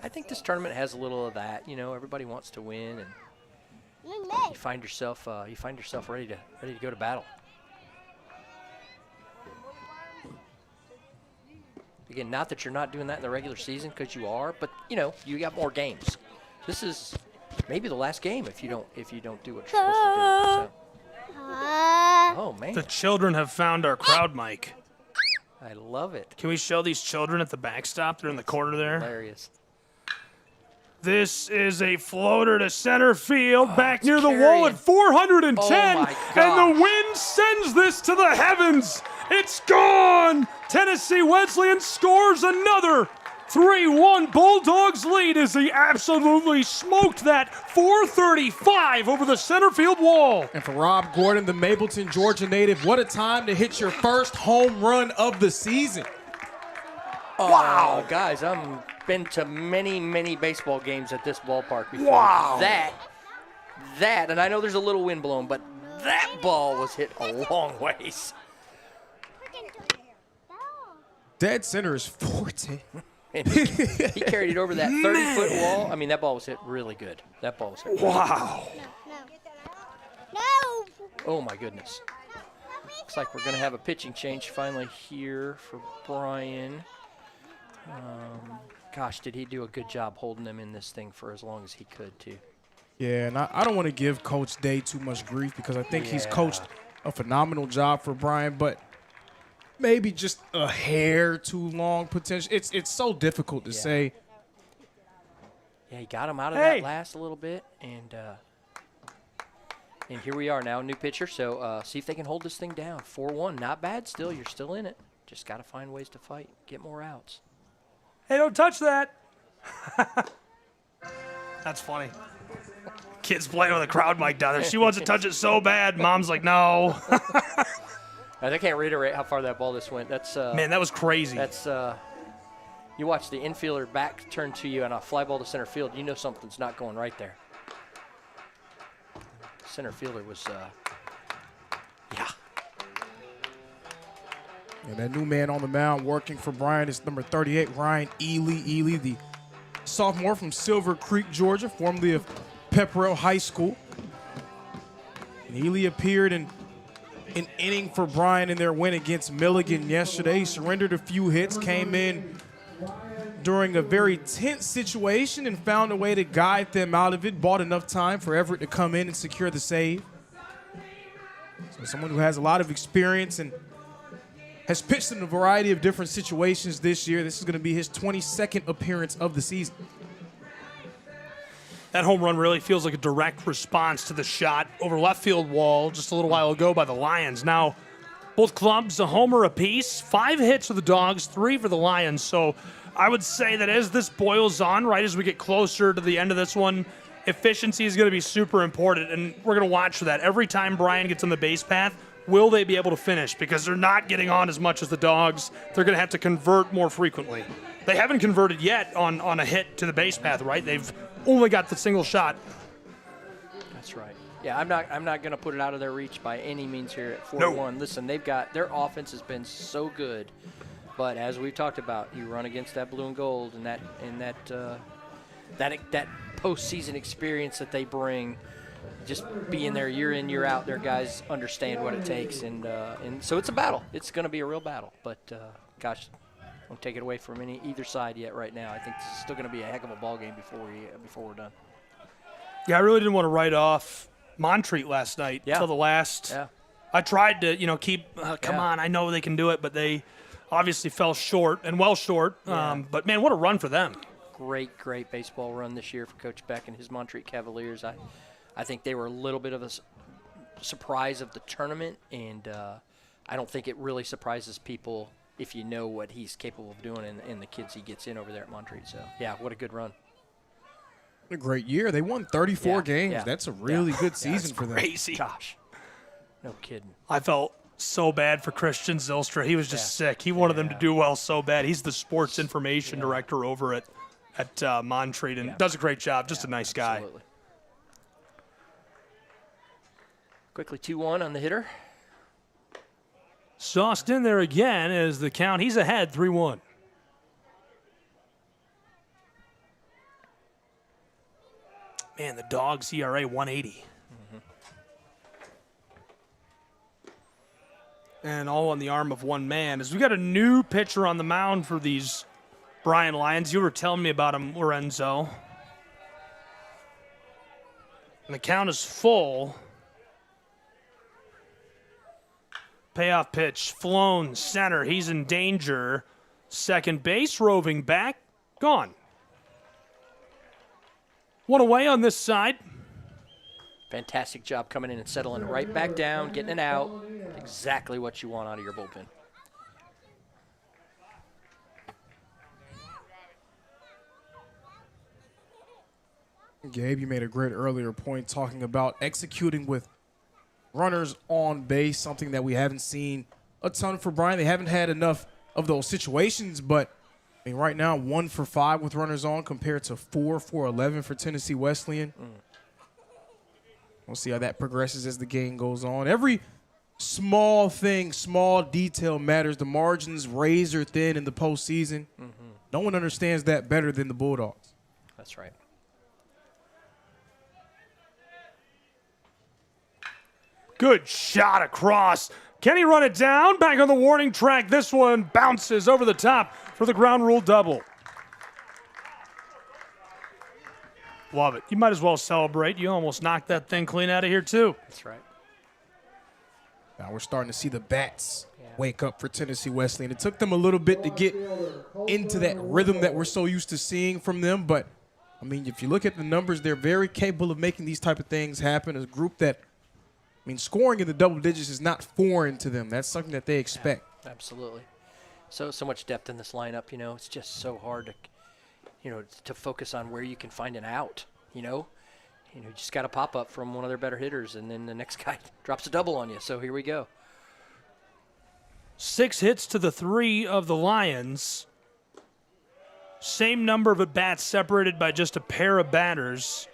I think this tournament has a little of that. You know, everybody wants to win, and you find yourself ready to go to battle. Again, not that you're not doing that in the regular season, because you are, but you know, you got more games. This is maybe the last game if you don't do what you're supposed to do. So. Oh man! The children have found our crowd mic. I love it. Can we show these children at the backstop? They're in the corner there. Hilarious. This is a floater to center field, back near the wall at 410, and the wind sends this to the heavens. It's gone. Tennessee Wesleyan scores another. 3-1 Bulldogs lead as he absolutely smoked that 435 over the center field wall. And for Rob Gordon, the Mapleton, Georgia native, what a time to hit your first home run of the season. Wow. Guys, I've been to many, many baseball games at this ballpark before. Wow. That, and I know there's a little wind blowing, but that ball was hit a long ways. Dead center is 410. And he carried it over that 30-foot wall. I mean, that ball was hit really good. That ball was hit. Wow. No. Oh, my goodness. Looks like we're going to have a pitching change finally here for Bryan. Gosh, did he do a good job holding them in this thing for as long as he could, too. Yeah, and I don't want to give Coach Day too much grief because I think he's coached a phenomenal job for Bryan, but maybe just a hair too long potential. It's so difficult to say. Yeah, he got him out of that last a little bit, and And here we are now, new pitcher. So see if they can hold this thing down. 4-1, not bad still. You're still in it. Just got to find ways to fight, get more outs. Hey, don't touch that. That's funny. Kids playing with a crowd mic down there. She wants to touch it so bad. Mom's like, no. I can't reiterate how far that ball just went. That's Man, that was crazy. That's you watch the infielder back turn to you on a fly ball to center field. You know something's not going right there. Center fielder was, And that new man on the mound working for Bryan is number 38, Ryan Ely. Ely, the sophomore from Silver Creek, Georgia, formerly of Pepperell High School. And Ely appeared in an inning for Bryan in their win against Milligan yesterday. He surrendered a few hits, came in during a very tense situation and found a way to guide them out of it, bought enough time for Everett to come in and secure the save. So someone who has a lot of experience and has pitched in a variety of different situations this year. This is going to be his 22nd appearance of the season. That home run really feels like a direct response to the shot over left field wall just a little while ago by the Lions. Now, both clubs a homer apiece, 5 hits for the Dogs, 3 for the Lions. So I would say that as this boils on, right as we get closer to the end of this one, efficiency is going to be super important, and we're going to watch for that. Every time Bryan gets on the base path, will they be able to finish? Because they're not getting on as much as the Dogs. They're going to have to convert more frequently. They haven't converted yet on a hit to the base path, right? They've only got the single shot. That's right. Yeah, I'm not going to put it out of their reach by any means here at 4-1. No. Listen, their offense has been so good, but as we've talked about, you run against that blue and gold and that postseason experience that they bring. Just being there year in, year out, their guys understand what it takes, and so it's a battle. It's going to be a real battle, but gosh, don't take it away from either side yet. Right now, I think it's still going to be a heck of a ball game before we're done. Yeah, I really didn't want to write off Montreat last night until the last. Yeah. I tried to keep come on. I know they can do it, but they obviously fell short and well short. Yeah. But man, what a run for them! Great baseball run this year for Coach Beck and his Montreat Cavaliers. I think they were a little bit of a surprise of the tournament, and I don't think it really surprises people if you know what he's capable of doing and the kids he gets in over there at Montreat. So, yeah, what a good run. A great year. They won 34 games. Yeah. That's a really good season for them. Crazy. Gosh, no kidding. I felt so bad for Christian Zylstra. He was just sick. He wanted them to do well so bad. He's the sports information director over at Montreat and does a great job. Just a nice guy. Absolutely. Quickly 2-1 on the hitter. Sauced in there again as the count. He's ahead 3-1. Man, the Dogs ERA 180. And all on the arm of one man. As we got a new pitcher on the mound for these Bryan Lions. You were telling me about him, Lorenzo. And the count is full. Payoff pitch, flown center. He's in danger. Second base, roving back, gone. One away on this side. Fantastic job coming in and settling right back down, getting it out. Exactly what you want out of your bullpen. Gabe, you made a great earlier point talking about executing with runners on base, something that we haven't seen a ton for Bryan. They haven't had enough of those situations, but I mean, right now 1 for 5 with runners on compared to 4 for 11 for Tennessee Wesleyan. We'll see how that progresses as the game goes on. Every small thing, small detail matters. The margins razor thin in the postseason. No one understands that better than the Bulldogs. That's right. Good shot across. Can he run it down? Back on the warning track. This one bounces over the top for the ground rule double. Love it. You might as well celebrate. You almost knocked that thing clean out of here, too. That's right. Now we're starting to see the bats wake up for Tennessee Wesleyan. It took them a little bit to get into that rhythm that we're so used to seeing from them. But, I mean, if you look at the numbers, they're very capable of making these type of things happen. A group that mean, scoring in the double digits is not foreign to them. That's something that they expect. Yeah, absolutely. So much depth in this lineup. It's just so hard to focus on where you can find an out. You just got a pop up from one of their better hitters, and then the next guy drops a double on you. So here we go. 6 hits to the 3 of the Lions. Same number of at-bats separated by just a pair of batters.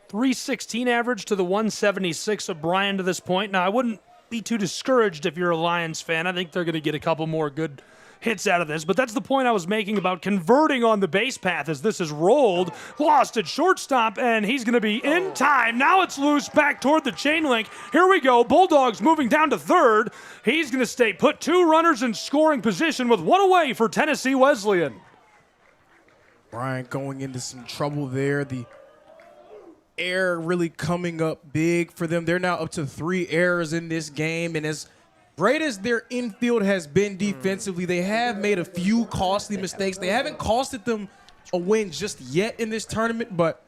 316 average to the 176 of Bryan to this point. Now, I wouldn't be too discouraged if you're a Lions fan. I think they're going to get a couple more good hits out of this. But that's the point I was making about converting on the base path as this is rolled. Lost at shortstop, and he's going to be in time. Now it's loose back toward the chain link. Here we go. Bulldogs moving down to third. He's going to stay put. 2 runners in scoring position with 1 away for Tennessee Wesleyan. Bryan going into some trouble there. The error really coming up big for them. They're now up to 3 errors in this game, and as great as their infield has been defensively, they have made a few costly mistakes. They haven't costed them a win just yet in this tournament, but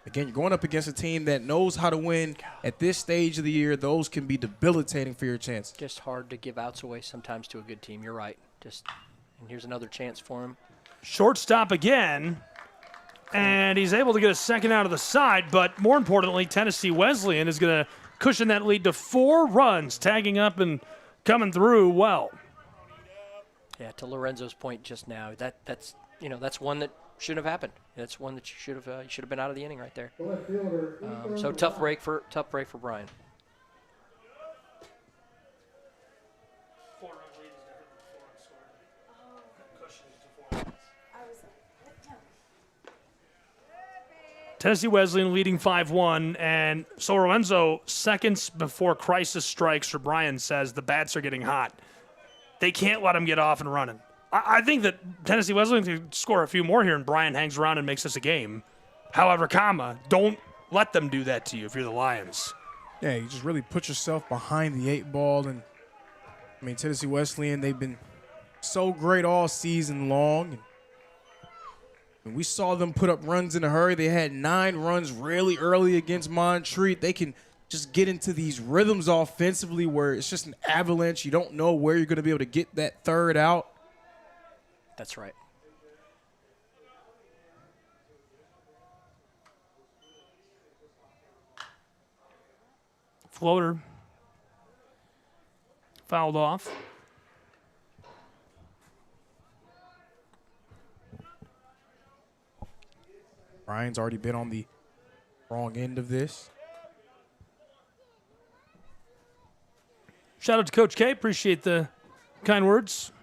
again, you're going up against a team that knows how to win at this stage of the year. Those can be debilitating for your chance. Just hard to give outs away sometimes to a good team. You're right. And here's another chance for him. Shortstop again, and he's able to get a second out of the side, but more importantly, Tennessee Wesleyan is going to cushion that lead to 4 runs, tagging up and coming through well. Yeah, to Lorenzo's point just now, that's one that shouldn't have happened. That's one that you should have been out of the inning right there. So tough break for Bryan. Tennessee Wesleyan leading 5-1, and so Lorenzo, seconds before crisis strikes, or Bryan says the bats are getting hot. They can't let them get off and running. I think that Tennessee Wesleyan can score a few more here, and Bryan hangs around and makes this a game. However, don't let them do that to you if you're the Lions. Yeah, you just really put yourself behind the 8 ball, and I mean, Tennessee Wesleyan, they've been so great all season long. And we saw them put up runs in a hurry. They had 9 runs really early against Montreat. They can just get into these rhythms offensively where it's just an avalanche. You don't know where you're going to be able to get that third out. That's right. Floater. Fouled off. Bryan's already been on the wrong end of this. Shout out to Coach K. Appreciate the kind words.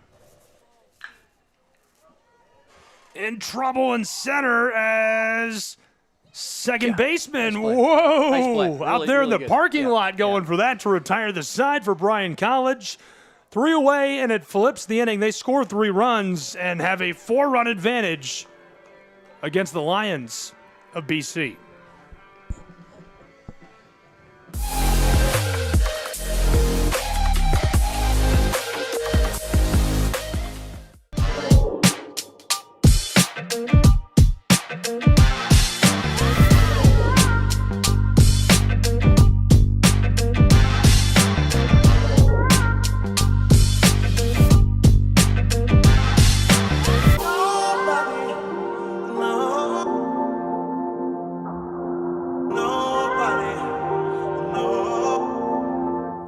In trouble in center as second baseman. Nice play. Whoa! Nice play. Out Really, there in really the good. parking lot going for that to retire the side for Bryan College. 3 away, and it flips the inning. They score 3 runs and have a 4-run advantage against the Lions of BC.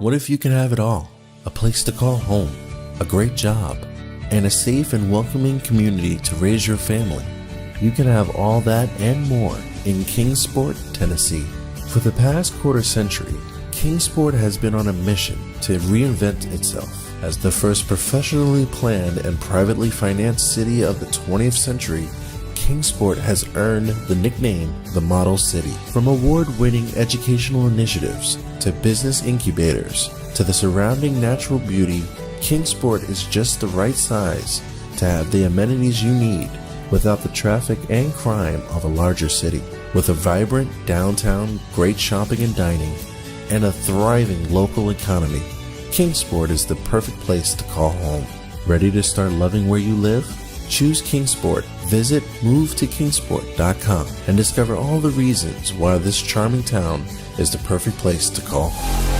What if you could have it all? A place to call home, a great job, and a safe and welcoming community to raise your family. You can have all that and more in Kingsport, Tennessee. For the past quarter century, Kingsport has been on a mission to reinvent itself as the first professionally planned and privately financed city of the 20th century. Kingsport has earned the nickname the Model City. From award-winning educational initiatives to business incubators to the surrounding natural beauty, Kingsport is just the right size to have the amenities you need without the traffic and crime of a larger city. With a vibrant downtown, great shopping and dining, and a thriving local economy, Kingsport is the perfect place to call home. Ready to start loving where you live? choose Kingsport. Visit movetokingsport.com and discover all the reasons why this charming town is the perfect place to call home.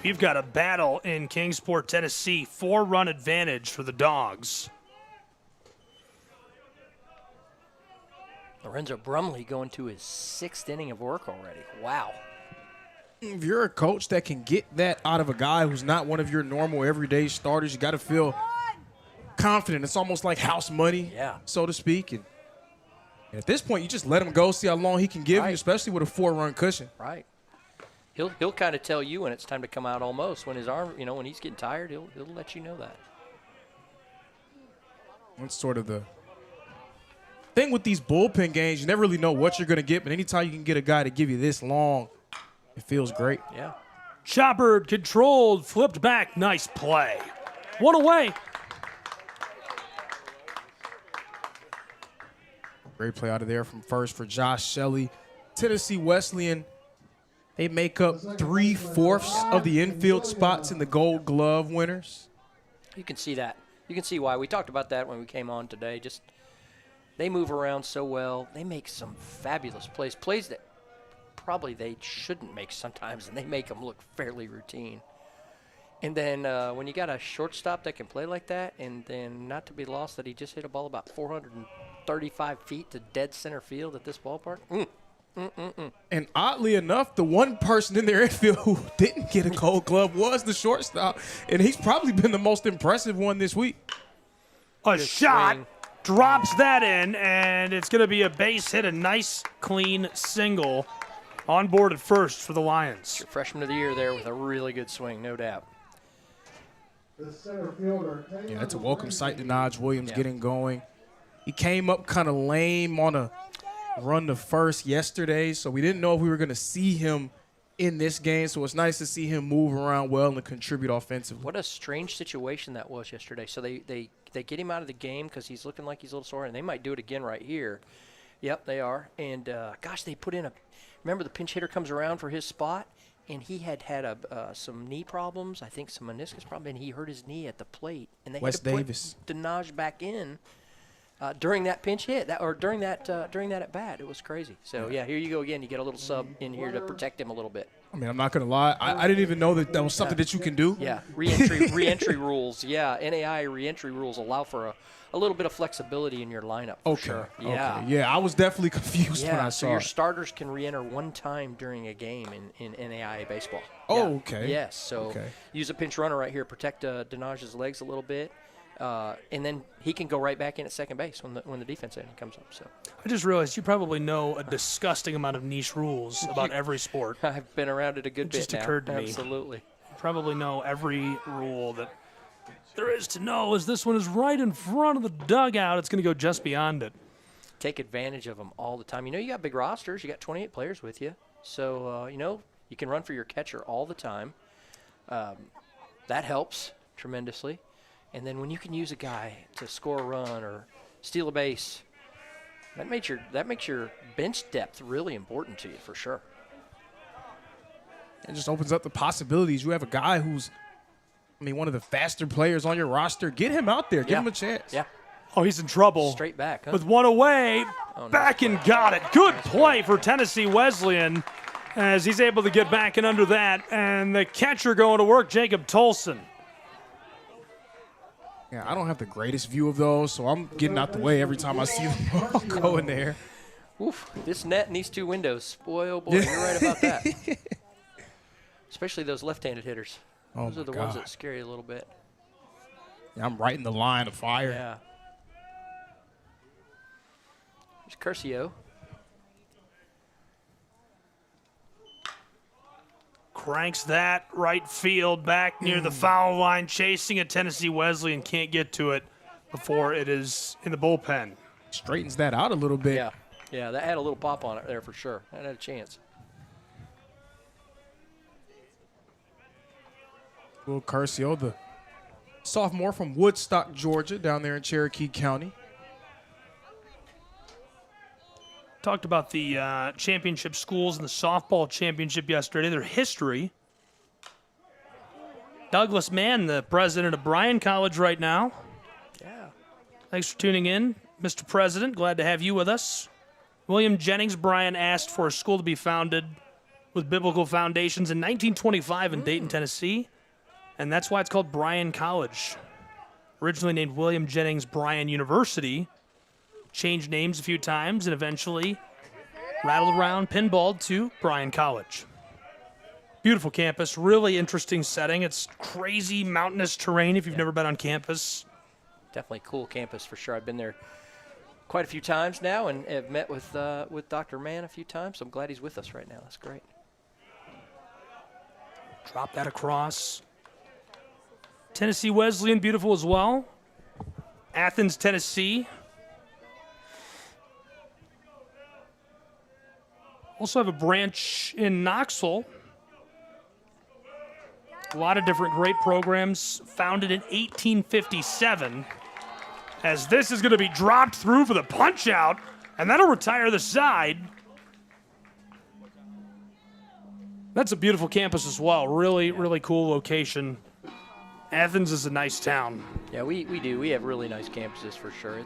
We've got a battle in Kingsport, Tennessee. 4-run advantage for the Dogs. Lorenzo Brumley going to his 6th inning of work already. Wow. If you're a coach that can get that out of a guy who's not one of your normal everyday starters, you got to feel confident. It's almost like house money, so to speak. And at this point, you just let him go, see how long he can give you, especially with a 4-run cushion. Right. He'll kind of tell you when it's time to come out almost. When his arm, when he's getting tired, he'll let you know that. That's sort of the thing with these bullpen games. You never really know what you're going to get, but anytime you can get a guy to give you this long, it feels great. Yeah. Chopper controlled, flipped back, nice play. 1 away. Great play out of there from first for Josh Shelley. Tennessee Wesleyan, they make up 3/4 of the infield spots in the Gold Glove winners. You can see that. You can see why. We talked about that when we came on today. Just they move around so well. They make some fabulous plays that probably they shouldn't make sometimes, and they make them look fairly routine. And then when you got a shortstop that can play like that, and then not to be lost that he just hit a ball about 435 feet to dead center field at this ballpark. And oddly enough, the one person in their infield who didn't get a Gold Glove was the shortstop, and he's probably been the most impressive one this week. A shot, drops that in, and it's going to be a base hit, a nice, clean single on board at first for the Lions. Your freshman of the year there with a really good swing, no doubt. Yeah, that's a welcome sight to Naj Williams getting going. He came up kind of lame on a run to first yesterday, so we didn't know if we were going to see him in this game, so it's nice to see him move around well and contribute offensively. What a strange situation that was yesterday. So they get him out of the game because he's looking like he's a little sore, and they might do it again right here. Yep, they are. And, gosh, they put in remember the pinch hitter comes around for his spot, and he had some knee problems, I think some meniscus problem, and he hurt his knee at the plate. And they had to put Denaj back in during that pinch hit, during that at bat. It was crazy. So yeah, here you go again. You get a little sub in here to protect him a little bit. I mean, I'm not gonna lie. I didn't even know that was something that you can do. Yeah, reentry rules. Yeah, NAI reentry rules allow for a little bit of flexibility in your lineup. For sure. Yeah. Okay. Yeah, I was definitely confused when I saw so your starters can reenter one time during a game in NAIA baseball. Oh, okay. Yes. So use a pinch runner right here, protect Denaj's legs a little bit. And then he can go right back in at second base when the defense end comes up. So I just realized you probably know a disgusting amount of niche rules about every sport. I've been around it a good bit now. It just occurred to me. Absolutely. You probably know every rule that there is to know. As this one is right in front of the dugout, it's going to go just beyond it. Take advantage of them all the time. You got big rosters. You got 28 players with you. So, you can run for your catcher all the time. That helps tremendously. And then when you can use a guy to score a run or steal a base, that makes your bench depth really important to you for sure. It just opens up the possibilities. You have a guy who's, one of the faster players on your roster. Get him out there. Give him a chance. Yeah. Oh, he's in trouble. Straight back, huh? With one away, back and got it. Good play for Tennessee Wesleyan as he's able to get back and under that. And the catcher going to work, Jacob Tolson. Yeah, I don't have the greatest view of those, so I'm getting out the way every time I see them go in there. Oof, this net and these two windows. Boy, oh boy, you're right about that. Especially those left-handed hitters. Those are the ones that scare you a little bit. Yeah, I'm right in the line of fire. Yeah. There's Curcio. Cranks that right field back near the foul line, chasing a Tennessee Wesleyan. Can't get to it before it is in the bullpen. Straightens that out a little bit. Yeah, that had a little pop on it there for sure. That had a chance. Will Curcio, the sophomore from Woodstock, Georgia, down there in Cherokee County. Talked about the championship schools and the softball championship yesterday, their history. Douglas Mann, the president of Bryan College right now. Yeah. Thanks for tuning in, Mr. President. Glad to have you with us. William Jennings Bryan asked for a school to be founded with biblical foundations in 1925 in Dayton, Tennessee, and that's why it's called Bryan College. Originally named William Jennings Bryan University, changed names a few times, and eventually rattled around, pinballed to Bryan College. Beautiful campus, really interesting setting. It's crazy mountainous terrain if you've never been on campus. Definitely cool campus for sure. I've been there quite a few times now and have met with Dr. Mann a few times, so I'm glad he's with us right now. That's great. Drop that across. Tennessee Wesleyan, beautiful as well. Athens, Tennessee. Also have a branch in Knoxville. A lot of different great programs, founded in 1857. As this is going to be dropped through for the punch out, and that'll retire the side. That's a beautiful campus as well. Really, really cool location. Athens is a nice town. Yeah, we do. We have really nice campuses for sure.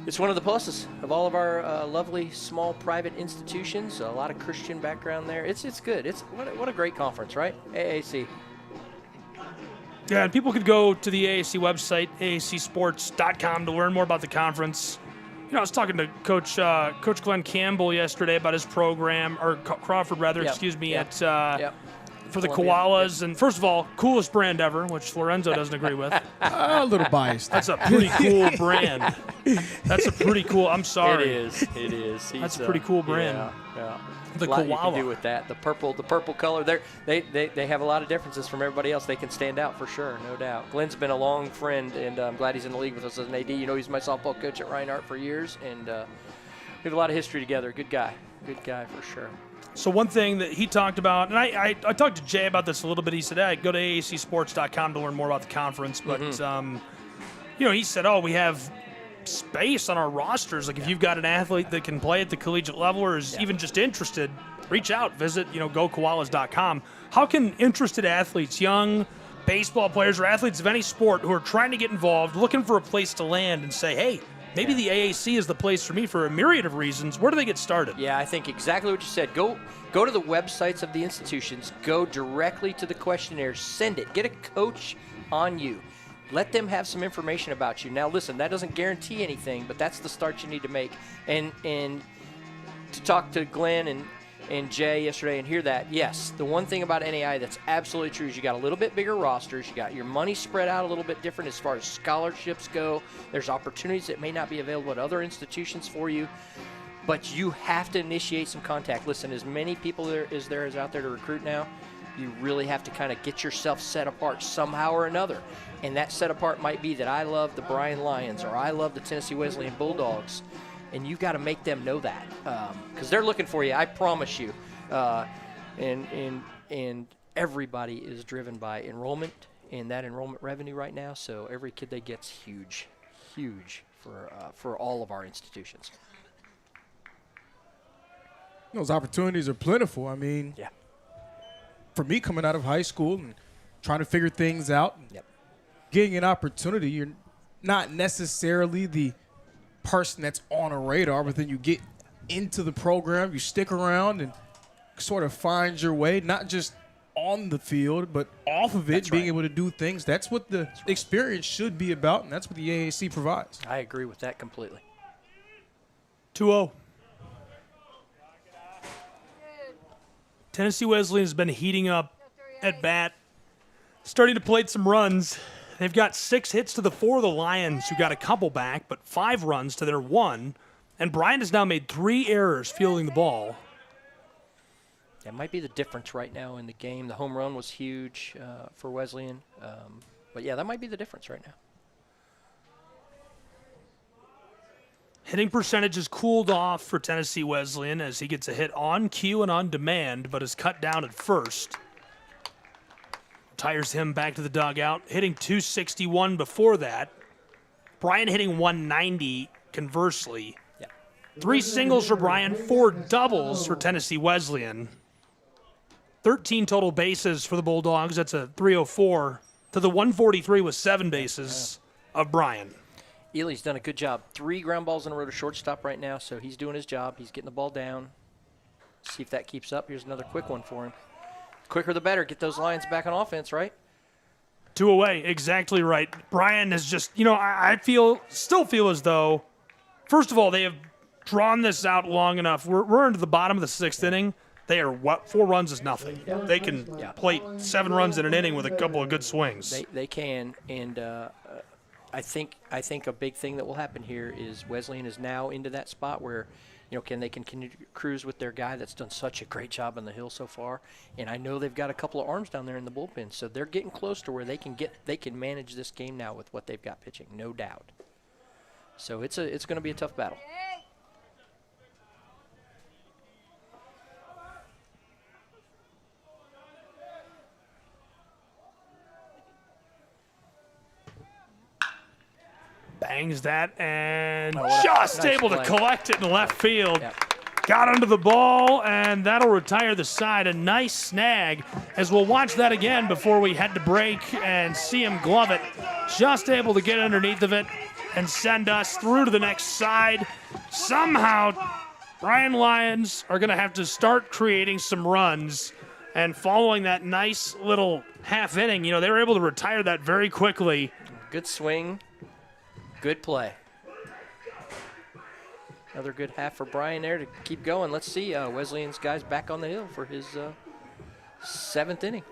It's one of the pluses of all of our lovely small private institutions. A lot of Christian background there. It's good. What a great conference, right? AAC. Yeah, and people could go to the AAC website, aacsports.com, to learn more about the conference. You know, I was talking to Coach Glenn Campbell yesterday about his program, or Crawford rather, excuse me, at for the Koalas. And first of all, coolest brand ever, which Lorenzo doesn't agree with. A little biased. That's a pretty cool brand. That's a pretty cool. I'm sorry. It is. That's a pretty cool brand. Yeah. The a lot koala. you can do with that. The purple color. They have a lot of differences from everybody else. They can stand out for sure, no doubt. Glenn's been a long friend, and I'm glad he's in the league with us as an AD. You know, he's my softball coach at Reinhardt for years, and we have a lot of history together. Good guy for sure. So one thing that he talked about, and I talked to Jay about this a little bit. He said, hey, go to aacsports.com to learn more about the conference. But, you know, he said, we have space on our rosters. Like if you've got an athlete that can play at the collegiate level or is even just interested, reach out, visit, gokoalas.com. How can interested athletes, young baseball players or athletes of any sport who are trying to get involved, looking for a place to land and say, hey, maybe the AAC is the place for me for a myriad of reasons, where do they get started? Yeah, I think exactly what you said. Go to the websites of the institutions. Go directly to the questionnaires. Send it. Get a coach on you. Let them have some information about you. Now, listen, that doesn't guarantee anything, but that's the start you need to make. And to talk to Glenn and Jay yesterday and hear that, yes, the one thing about NAI that's absolutely true is you got a little bit bigger rosters. You got your money spread out a little bit different as far as scholarships go. There's opportunities that may not be available at other institutions for you, but you have to initiate some contact. Listen, as many people as there is out there to recruit now, you really have to kind of get yourself set apart somehow or another. And that set apart might be that I love the Bryan Lions or I love the Tennessee Wesleyan Bulldogs. And you've got to make them know that because they're looking for you, I promise you. And everybody is driven by enrollment and that enrollment revenue right now. So every kid they get's huge for all of our institutions. Those opportunities are plentiful. I mean, for me coming out of high school and trying to figure things out, getting an opportunity, you're not necessarily the person that's on a radar, but then you get into the program, you stick around and sort of find your way, not just on the field, but off of it, being able to do things. That's what the experience should be about, and that's what the AAC provides. I agree with that completely. 2-0. Tennessee Wesleyan has been heating up at bat, starting to plate some runs. They've got 6 hits to the 4 of the Lions, who got a couple back, but 5 runs to their 1. And Bryan has now made 3 errors fielding the ball. That might be the difference right now in the game. The home run was huge for Wesleyan. But, yeah, that might be the difference right now. Hitting percentage has cooled off for Tennessee Wesleyan as he gets a hit on cue and on demand, but is cut down at first. retires him back to the dugout, hitting .261 before that. Bryan hitting .190 conversely. Yeah. 3 singles for Bryan, 4 doubles for Tennessee Wesleyan. 13 total bases for the Bulldogs. That's a .304 to the 143 with 7 bases of Bryan. Ely's done a good job. 3 ground balls in a row to shortstop right now, so he's doing his job. He's getting the ball down. See if that keeps up. Here's another quick one for him. Quicker the better. Get those Lions back on offense, right? 2 away, exactly right. Bryan is just, I still feel as though, first of all, they have drawn this out long enough. We're into the bottom of the 6th inning. They are 4 runs is nothing. They can plate 7 runs in an inning with a couple of good swings. They can, and I think a big thing that will happen here is Wesleyan is now into that spot where, they continue to cruise with their guy that's done such a great job on the hill so far, and I know they've got a couple of arms down there in the bullpen, so they're getting close to where they can manage this game now with what they've got pitching, no doubt. So it's going to be a tough battle. Bangs that and nice just able play. to collect it in left field. Yep. Got under the ball, and that'll retire the side. A nice snag, as we'll watch that again before we head to break and see him glove it. Just able to get underneath of it and send us through to the next side. Somehow, Bryan Lions are going to have to start creating some runs, and following that nice little half inning, they were able to retire that very quickly. Good swing. Good play. Another good half for Bryan there to keep going. Let's see Wesleyan's guys back on the hill for his 7th inning.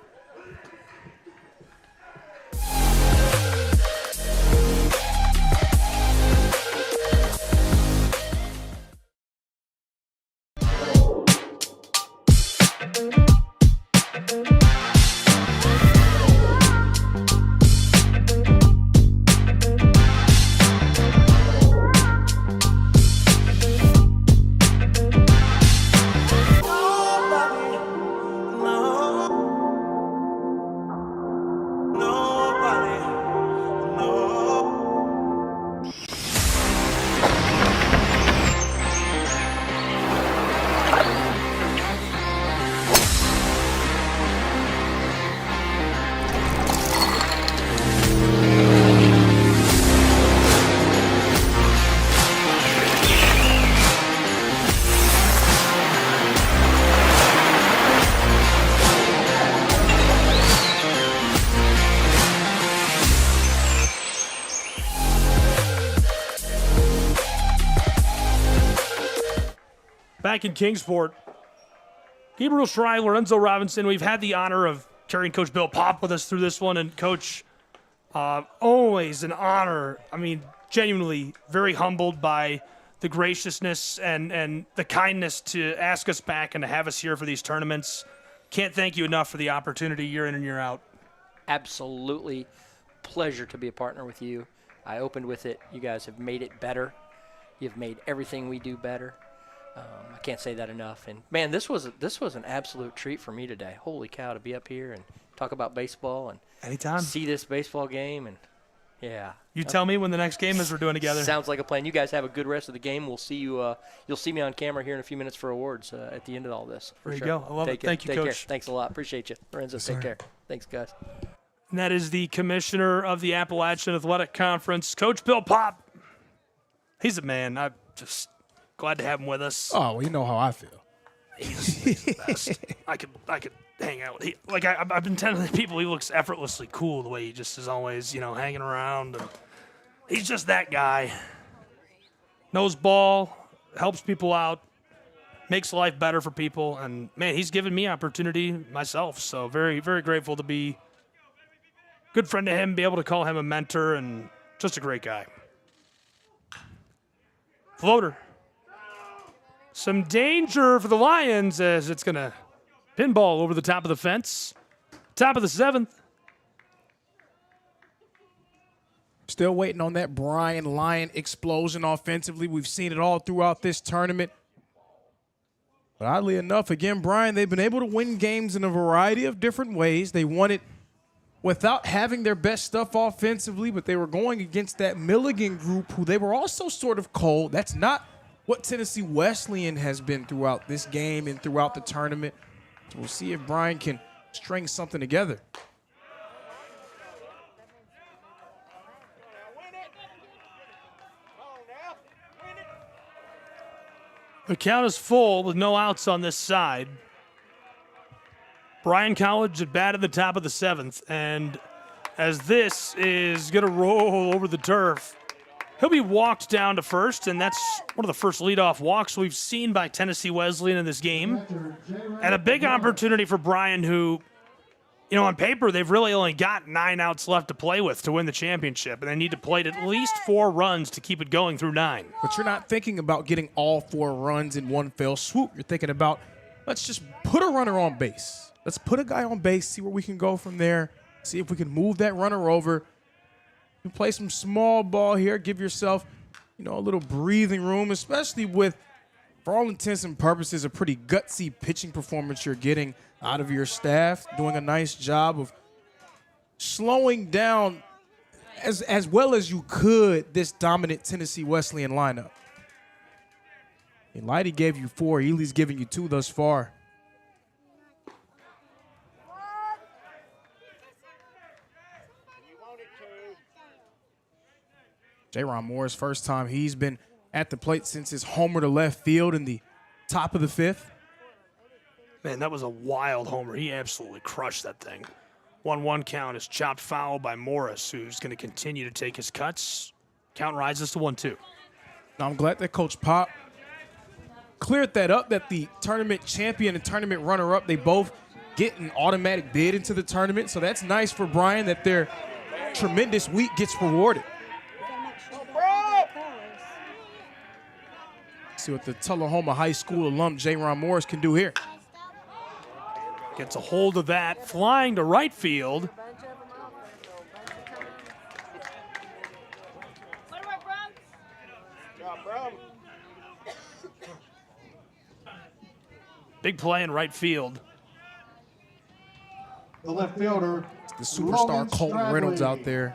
Back in Kingsport, Gabriel Schrei, Lorenzo Robinson, we've had the honor of carrying Coach Bill Popp with us through this one. And, Coach, always an honor. I mean, genuinely very humbled by the graciousness and the kindness to ask us back and to have us here for these tournaments. Can't thank you enough for the opportunity year in and year out. Absolutely pleasure to be a partner with you. I opened with it. You guys have made it better. You've made everything we do better. I can't say that enough. And, man, this was an absolute treat for me today. Holy cow, to be up here and talk about baseball and anytime see this baseball game. And, yeah. You tell me when the next game is we're doing together. Sounds like a plan. You guys have a good rest of the game. We'll see you. You'll see me on camera here in a few minutes for awards at the end of all this. There you go. I love it. Thank you, Coach. Care. Thanks a lot. Appreciate you. Lorenzo, take care. Thanks, guys. And that is the commissioner of the Appalachian Athletic Conference, Coach Bill Popp. He's a man. I'm just glad to have him with us. Oh, well, you know how I feel. He's the best. I could hang out with him. Like I've been telling people, he looks effortlessly cool the way he just is always, hanging around. And he's just that guy. Knows ball, helps people out, makes life better for people, and man, he's given me opportunity myself. So very, very grateful to be a good friend to him, be able to call him a mentor, and just a great guy. Floater. Some danger for the Lions as it's going to pinball over the top of the fence. Top of the 7th. Still waiting on that Bryan Lion explosion offensively. We've seen it all throughout this tournament. But oddly enough, again, Bryan, they've been able to win games in a variety of different ways. They won it without having their best stuff offensively, but they were going against that Milligan group who they were also sort of cold. That's not what Tennessee Wesleyan has been throughout this game and throughout the tournament. So we'll see if Bryan can string something together. The count is full with no outs on this side. Bryan College at bat at the top of the 7th, and as this is going to roll over the turf, he'll be walked down to first, and that's one of the first leadoff walks we've seen by Tennessee Wesleyan in this game. And a big opportunity for Bryan, who, you know, on paper, they've really only got 9 outs left to play with to win the championship, and they need to play at least 4 runs to keep it going through 9. But you're not thinking about getting all 4 runs in one fell swoop. You're thinking about, let's just put a runner on base. Let's put a guy on base, see where we can go from there, see if we can move that runner over. You play some small ball here, give yourself, you know, a little breathing room, especially with, for all intents and purposes, a pretty gutsy pitching performance you're getting out of your staff, doing a nice job of slowing down as well as you could this dominant Tennessee Wesleyan lineup. Lighty gave you 4, Ely's giving you 2 thus far. J-Ron Moore's first time he's been at the plate since his homer to left field in the top of the 5th. Man, that was a wild homer. He absolutely crushed that thing. 1-1 count is chopped foul by Morris, who's going to continue to take his cuts. Count rises to 1-2. Now, I'm glad that Coach Pop cleared that up, that the tournament champion and tournament runner-up, they both get an automatic bid into the tournament. So that's nice for Bryan that their tremendous week gets rewarded. See what the Tullahoma High School alum J-Ron Morris can do here. Gets a hold of that, flying to right field. Big play in right field. The left fielder, the superstar Colton Reynolds out there.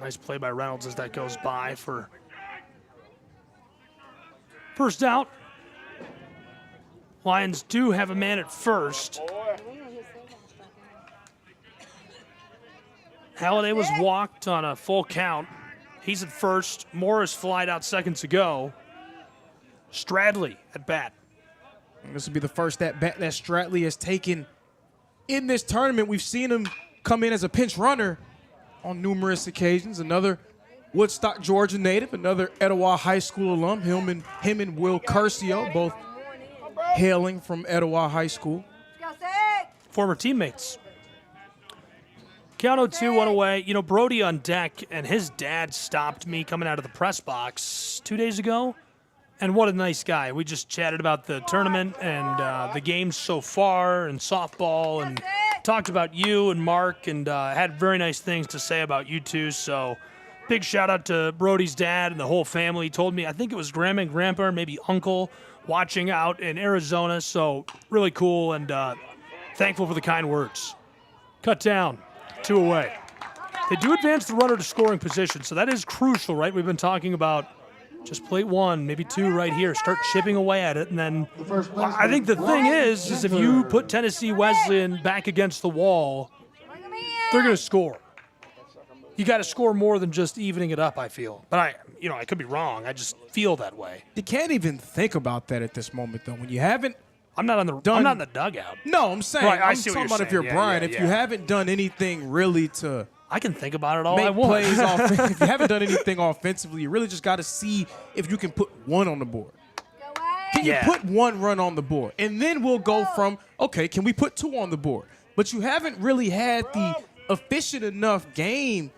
Nice play by Reynolds as that goes by for first out. Lions do have a man at first. Halliday was walked on a full count. He's at first. Morris flied out seconds ago. Stradley at bat. And this will be the first at bat that Stradley has taken in this tournament. We've seen him come in as a pinch runner on numerous occasions. Another Woodstock, Georgia native, another Etowah High School alum. Him and Will Curcio, both hailing from Etowah High School. Former teammates. Count 0-2, 1 away. You know, Brody on deck, and his dad stopped me coming out of the press box 2 days ago. And what a nice guy. We just chatted about the tournament and the games so far and softball and talked about you and Mark and had very nice things to say about you two. So big shout out to Brody's dad and the whole family. He told me, I think it was grandma and grandpa, maybe uncle, watching out in Arizona. So really cool and thankful for the kind words. Cut down, 2 away. They do advance the runner to scoring position, so that is crucial, right? We've been talking about just plate 1, maybe 2 right here. Start chipping away at it, and then I think the thing is if you put Tennessee Wesleyan back against the wall, they're going to score. You got to score more than just evening it up, I feel. But I could be wrong. I just feel that way. You can't even think about that at this moment, though. When you haven't I'm not in the dugout. No, I'm saying. Right, I'm talking about if you're Bryan, if you haven't done anything really to I can think about it all I want. Plays if you haven't done anything offensively, you really just got to see if you can put 1 on the board. Can you put 1 run on the board? And then we'll go from, okay, can we put 2 on the board? But you haven't really had the efficient enough game.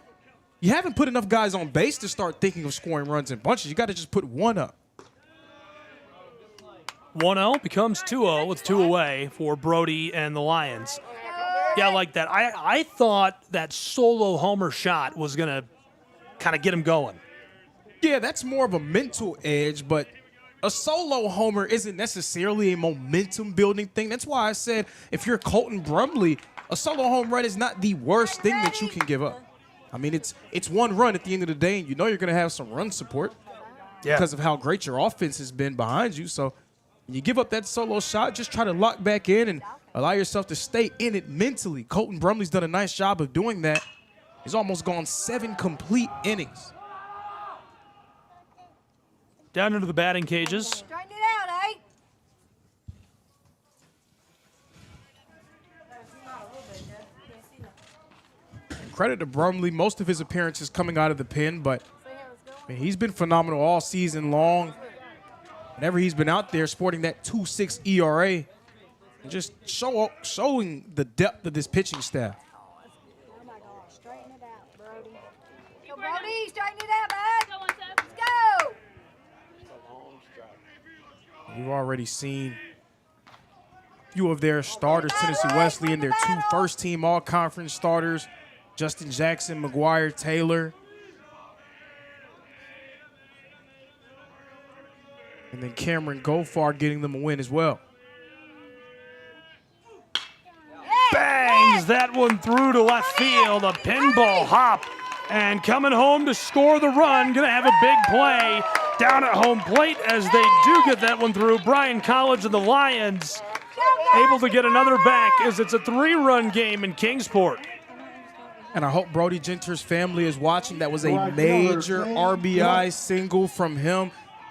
You haven't put enough guys on base to start thinking of scoring runs in bunches. You got to just put 1 up. 1-0 becomes 2-0 with 2 away for Brody and the Lions. Yeah, I like that. I thought that solo homer shot was going to kind of get him going. Yeah, that's more of a mental edge, but a solo homer isn't necessarily a momentum building thing. That's why I said if you're Colton Brumley, a solo home run is not the worst thing that you can give up. I mean, it's one run at the end of the day, and you know you're going to have some run support because of how great your offense has been behind you. So when you give up that solo shot, just try to lock back in and allow yourself to stay in it mentally. Colton Brumley's done a nice job of doing that. He's almost gone 7 complete innings. Down into the batting cages. Straighten it out, eh? Credit to Brumley, most of his appearances coming out of the pen, but I mean, he's been phenomenal all season long. Whenever he's been out there sporting that 2.6 ERA, and just showing the depth of this pitching staff. Oh my gosh, straighten it out, Brody. Go, Brody, straighten it out, bud. Let's go. We've already seen a few of their starters, Tennessee Wesleyan, their 2 first-team all-conference starters, Justin Jackson, McGuire, Taylor. And then Cameron Gofar getting them a win as well. Bangs that one through to left field. A pinball hop. And coming home to score the run. Going to have a big play down at home plate as they do get that one through. Bryan College and the Lions able to get another back as it's a 3-run game in Kingsport. And I hope Brody Genter's family is watching. That was a major RBI single from him.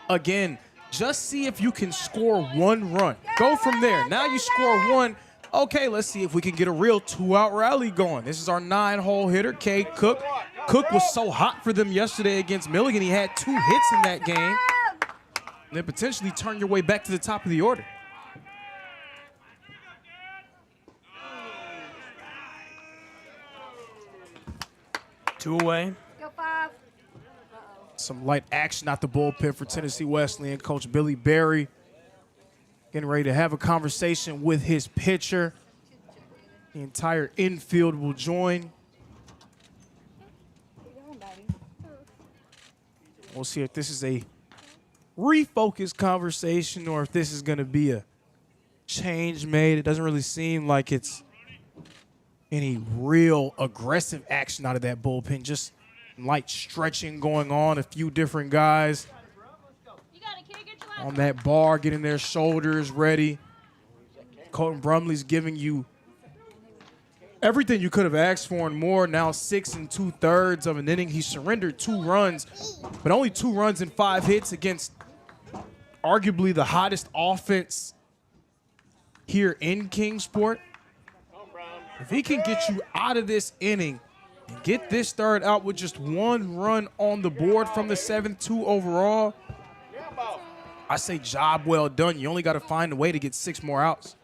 Again, just see if you can score 1 run. Go from there. Now you score 1. Okay, let's see if we can get a real 2-out rally going. This is our 9-hole hitter, Cade Cook. Cook was so hot for them yesterday against Milligan. He had 2 hits in that game. And then potentially turn your way back to the top of the order. Two away. Go 5. Some light action out the bullpen for Tennessee Wesleyan. Coach Billy Berry getting ready to have a conversation with his pitcher. The entire infield will join. We'll see if this is a refocused conversation or if this is going to be a change made. It doesn't really seem like it's any real aggressive action out of that bullpen. Just light stretching going on. A few different guys on that bar getting their shoulders ready. Colton Brumley's giving you everything you could have asked for and more. Now 6 2/3 of an inning. He surrendered 2 runs, but only 2 runs and 5 hits against arguably the hottest offense here in Kingsport. If he can get you out of this inning and get this third out with just 1 run on the board from the 7th, 2 overall, I say job well done. You only got to find a way to get 6 more outs.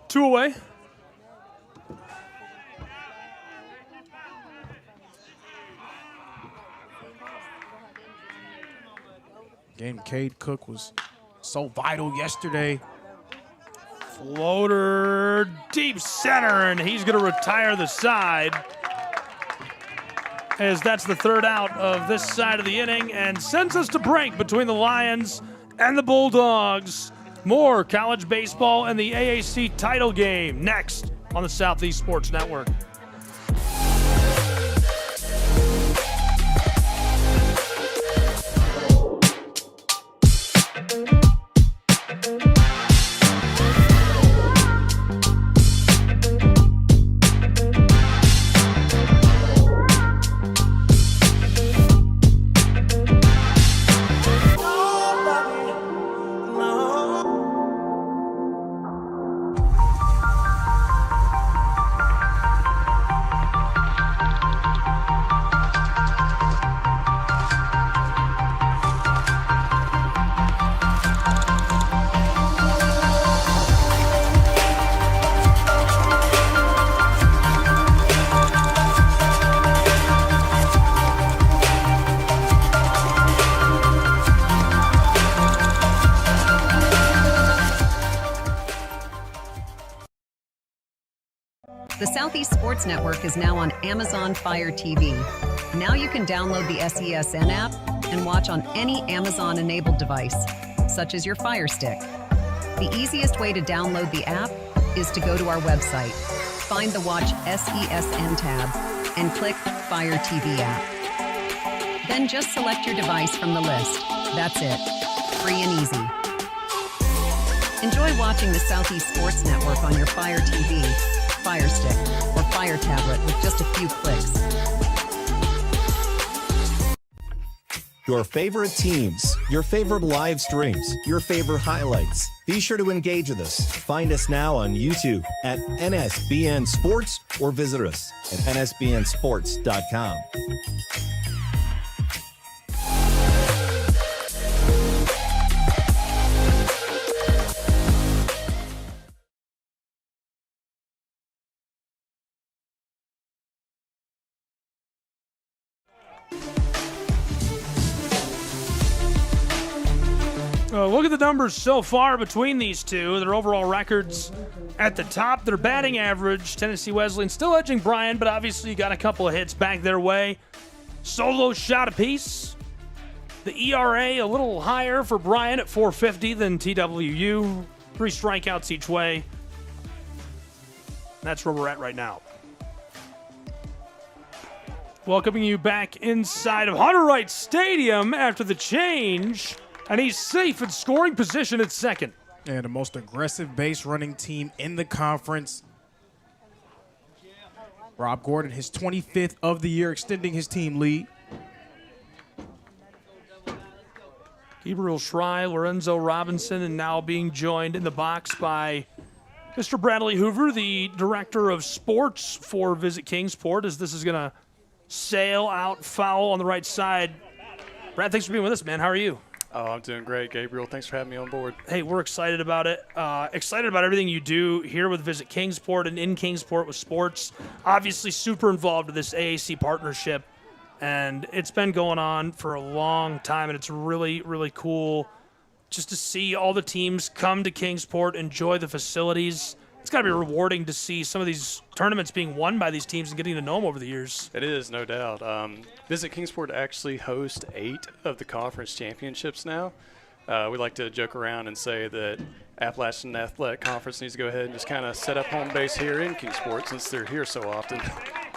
Two away. Again, Cade Cook was so vital yesterday. Floater deep center, and he's going to retire the side as that's the 3rd out of this side of the inning and sends us to break between the Lions and the Bulldogs. More college baseball and the AAC title game next on the Southeast Sports Network. The Southeast Sports Network is now on Amazon Fire TV. Now you can download the SESN app and watch on any Amazon-enabled device, such as your Fire Stick. The easiest way to download the app is to go to our website, find the Watch SESN tab, and click Fire TV app. Then just select your device from the list. That's it. Free and easy. Enjoy watching the Southeast Sports Network on your Fire TV, Fire Stick, or Fire tablet with just a few clicks. Your favorite teams, your favorite live streams, your favorite highlights. Be sure to engage with us. Find us now on YouTube at NSBN Sports or visit us at nsbnsports.com. Look at the numbers so far between these two. Their overall records at the top. Their batting average, Tennessee Wesleyan still edging Bryan, but obviously you got a couple of hits back their way. Solo shot apiece. The ERA a little higher for Bryan at 4.50 than TWU. 3 strikeouts each way. That's where we're at right now. Welcoming you back inside of Hunter Wright Stadium after the change. And he's safe in scoring position at second. And the most aggressive base running team in the conference. Rob Gordon, his 25th of the year, extending his team lead. Gabriel Schrei, Lorenzo Robinson, and now being joined in the box by Mr. Bradley Hoover, the director of sports for Visit Kingsport, as this is going to sail out foul on the right side. Brad, thanks for being with us, man. How are you? Oh, I'm doing great, Gabriel. Thanks for having me on board. Hey, we're excited about it. Excited about everything you do here with Visit Kingsport and in Kingsport with sports. Obviously super involved with this AAC partnership, and it's been going on for a long time, and it's really, really cool just to see all the teams come to Kingsport, enjoy the facilities. It's got to be rewarding to see some of these tournaments being won by these teams and getting to know them over the years. It is, no doubt. Visit Kingsport actually hosts 8 of the conference championships now. We like to joke around and say that Appalachian Athletic Conference needs to go ahead and just kind of set up home base here in Kingsport since they're here so often.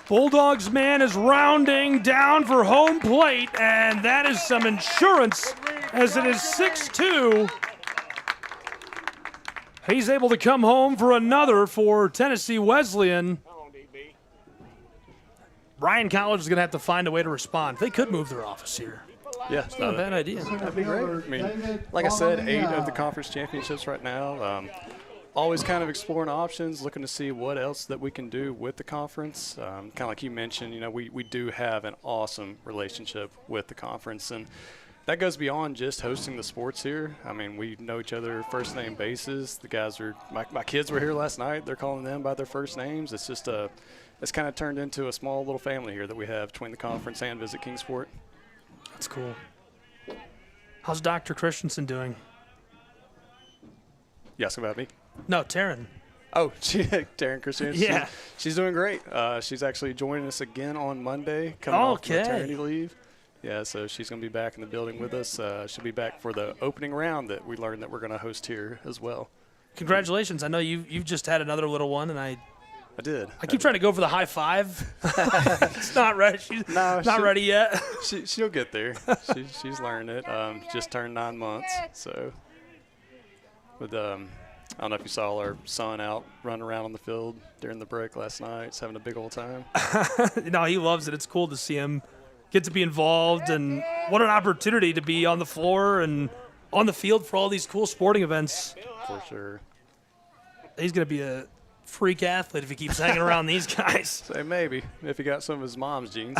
Bulldogs man is rounding down for home plate, and that is some insurance as it is 6-2. He's able to come home for another for Tennessee Wesleyan. Bryan College is going to have to find a way to respond. They could move their office here. Yeah, it's not a bad idea. That'd be great. I mean, like I said, 8 of the conference championships right now. Always kind of exploring options, looking to see what else that we can do with the conference. Kind of like you mentioned, you know, we do have an awesome relationship with the conference, and that goes beyond just hosting the sports here. I mean, we know each other first name basis. The guys are my kids were here last night. They're calling them by their first names. It's just it's kind of turned into a small little family here that we have between the conference and Visit Kingsport. That's cool. How's Dr. Christensen doing? You asking about me? No, Taryn. Oh, Taryn Christensen. Yeah. She's doing great. She's actually joining us again on Monday, coming off maternity leave. Yeah, so she's going to be back in the building with us. She'll be back for the opening round that we learned that we're going to host here as well. Congratulations. I know you've just had another little one, and I did. I keep trying to go for the high five. It's not ready. She's not ready yet. She'll get there. She's learned it. Just turned 9 months. So, with I don't know if you saw our son out running around on the field during the break last night. He's having a big old time. No, he loves it. It's cool to see him get to be involved, and what an opportunity to be on the floor and on the field for all these cool sporting events. For sure. He's going to be a freak athlete if he keeps hanging around these guys. Say maybe, if he got some of his mom's genes.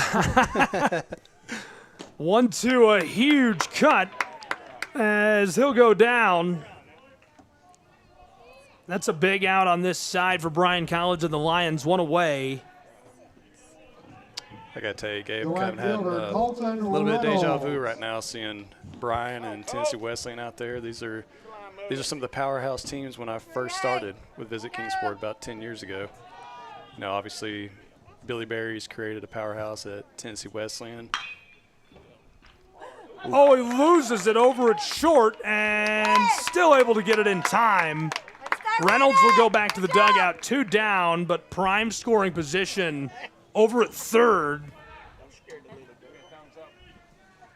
1-2, a huge cut as he'll go down. That's a big out on this side for Bryan College and the Lions, one away. I got to tell you, Gabe, I'm kind of having a little bit of deja vu right now seeing Bryan and Tennessee Wesleyan out there. These are some of the powerhouse teams when I first started with Visit Kingsport about 10 years ago. You know, obviously Billy Berry's created a powerhouse at Tennessee Wesleyan. Oh, he loses it over it short and still able to get it in time. Reynolds will go back to the dugout, 2 down, but prime scoring position over at third.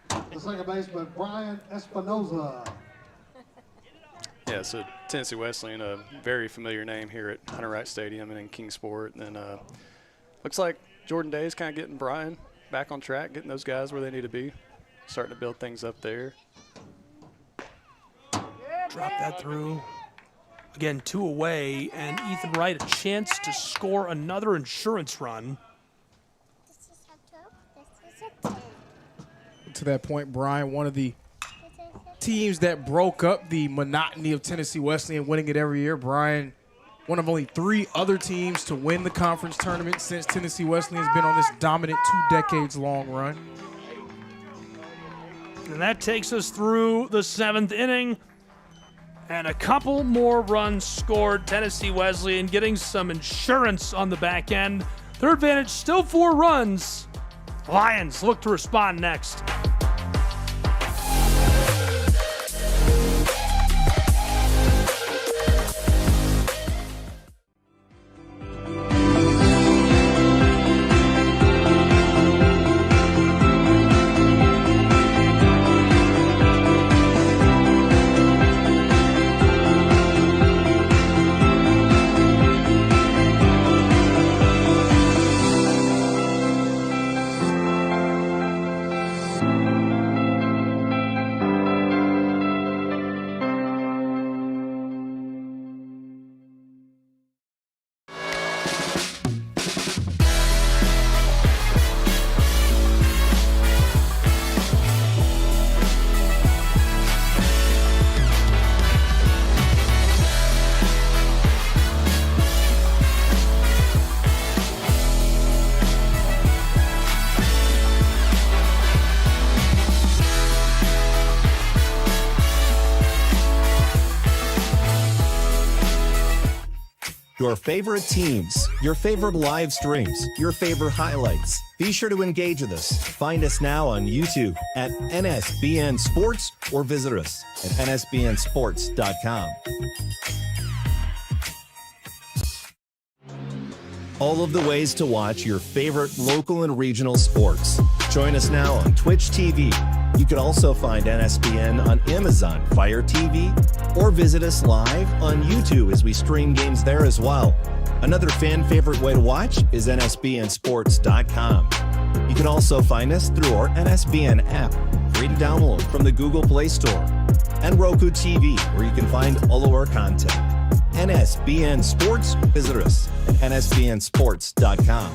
The second baseman, Bryan Espinoza. Yeah, so Tennessee Wesleyan, a very familiar name here at Hunter Wright Stadium and in Kingsport. And then looks like Jordan Day is kind of getting Bryan back on track, getting those guys where they need to be, starting to build things up there. Drop that through. Again, 2 away, and Ethan Wright a chance to score another insurance run. To that point, Bryan, one of the teams that broke up the monotony of Tennessee Wesleyan winning it every year. Bryan, one of only 3 other teams to win the conference tournament since Tennessee Wesleyan has been on this dominant 2-decades-long run. And that takes us through the 7th inning. And a couple more runs scored. Tennessee Wesleyan getting some insurance on the back end. Their advantage still 4 runs. Lions look to respond next. Your favorite teams, your favorite live streams, your favorite highlights. Be sure to engage with us. Find us now on YouTube at NSBN Sports or visit us at nsbnsports.com. All of the ways to watch your favorite local and regional sports. Join us now on Twitch TV. You can also find NSBN on Amazon Fire TV or visit us live on YouTube as we stream games there as well. Another fan favorite way to watch is nsbnsports.com. You can also find us through our NSBN app, free to download from the Google Play Store, and Roku TV, where you can find all of our content. NSBN Sports, visit us at nsbnsports.com.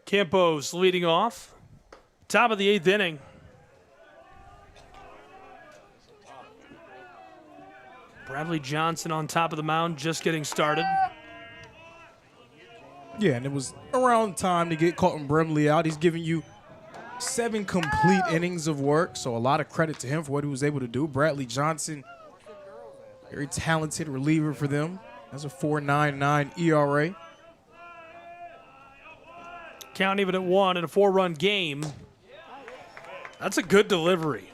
Campos leading off. Top of the 8th inning. Bradley Johnson on top of the mound, just getting started. Yeah, and it was around time to get Colton Brimley out. He's giving you 7 complete innings of work, so a lot of credit to him for what he was able to do. Bradley Johnson, very talented reliever for them. Has a 4.99 ERA. Count even at 1 in a 4-run game. That's a good delivery.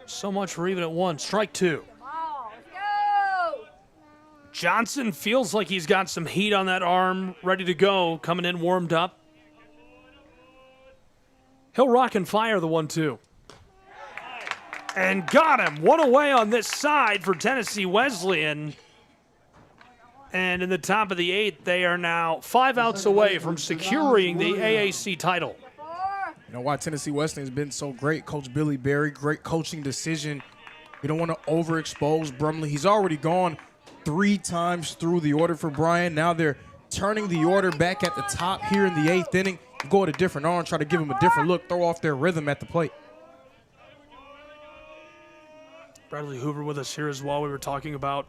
So much for even at 1. Strike 2. Johnson feels like he's got some heat on that arm, ready to go, coming in warmed up. He'll rock and fire the 1-2. And got him. 1 away on this side for Tennessee Wesleyan. And in the top of the 8th, they are now 5 outs away from securing the AAC title. You know why Tennessee Wesleyan has been so great? Coach Billy Berry, great coaching decision. You don't want to overexpose Brumley. He's already gone 3 times through the order for Bryan. Now they're turning the order back at the top here in the 8th inning. You go with a different arm, try to give him a different look, throw off their rhythm at the plate. Bradley Hoover with us here as well. We were talking about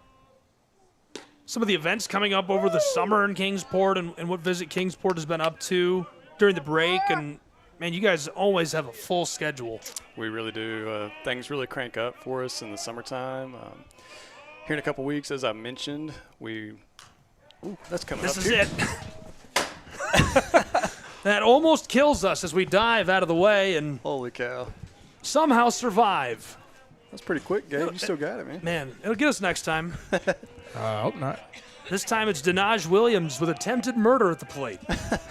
some of the events coming up over the summer in Kingsport and what Visit Kingsport has been up to during the break. And Man, you guys always have a full schedule. We really do. Things really crank up for us in the summertime. Here in a couple weeks, as I mentioned, that's coming up. This is it. That almost kills us as we dive out of the way and holy cow, somehow survive. That's pretty quick, Gabe. You still got it, man. Man, it'll get us next time. I hope not. This time it's Denaj Williams with attempted murder at the plate.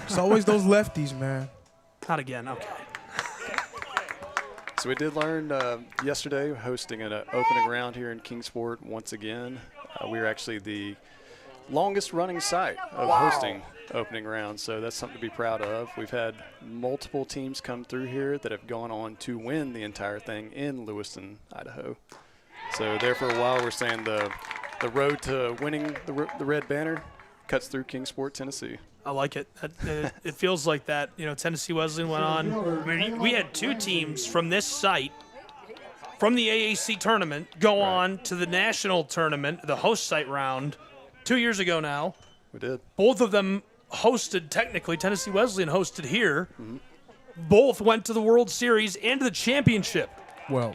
It's always those lefties, man. Not again. Okay. So we did learn yesterday hosting an opening round here in Kingsport once again. We are actually the longest running site of hosting opening rounds, so that's something to be proud of. We've had multiple teams come through here that have gone on to win the entire thing in Lewiston, Idaho. So there for a while we're saying the road to winning the Red Banner cuts through Kingsport, Tennessee. I like it. It feels like that. You know, Tennessee Wesleyan went on. I mean, we had two teams from this site, from the AAC tournament, go on to the national tournament, the host site round, 2 years ago now. We did. Both of them hosted, technically. Tennessee Wesleyan hosted here. Mm-hmm. Both went to the World Series and to the championship. Well,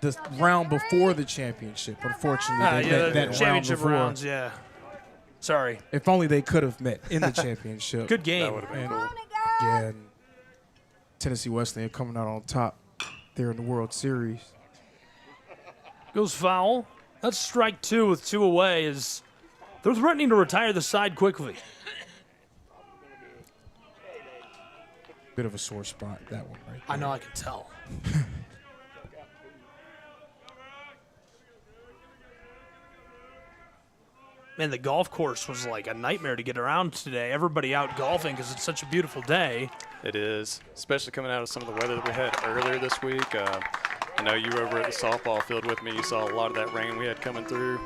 the round before the championship, unfortunately. The championship rounds, yeah. Sorry. If only they could have met in the championship. Good game. That would have been cool. Yeah, and Tennessee Wesleyan coming out on top there in the World Series. Goes foul. That's strike two with 2 away as they're threatening to retire the side quickly. Bit of a sore spot, that one right there. I know, I can tell. Man, the golf course was like a nightmare to get around today. Everybody out golfing because it's such a beautiful day. It is, especially coming out of some of the weather that we had earlier this week. I know you were over at the softball field with me. You saw a lot of that rain we had coming through.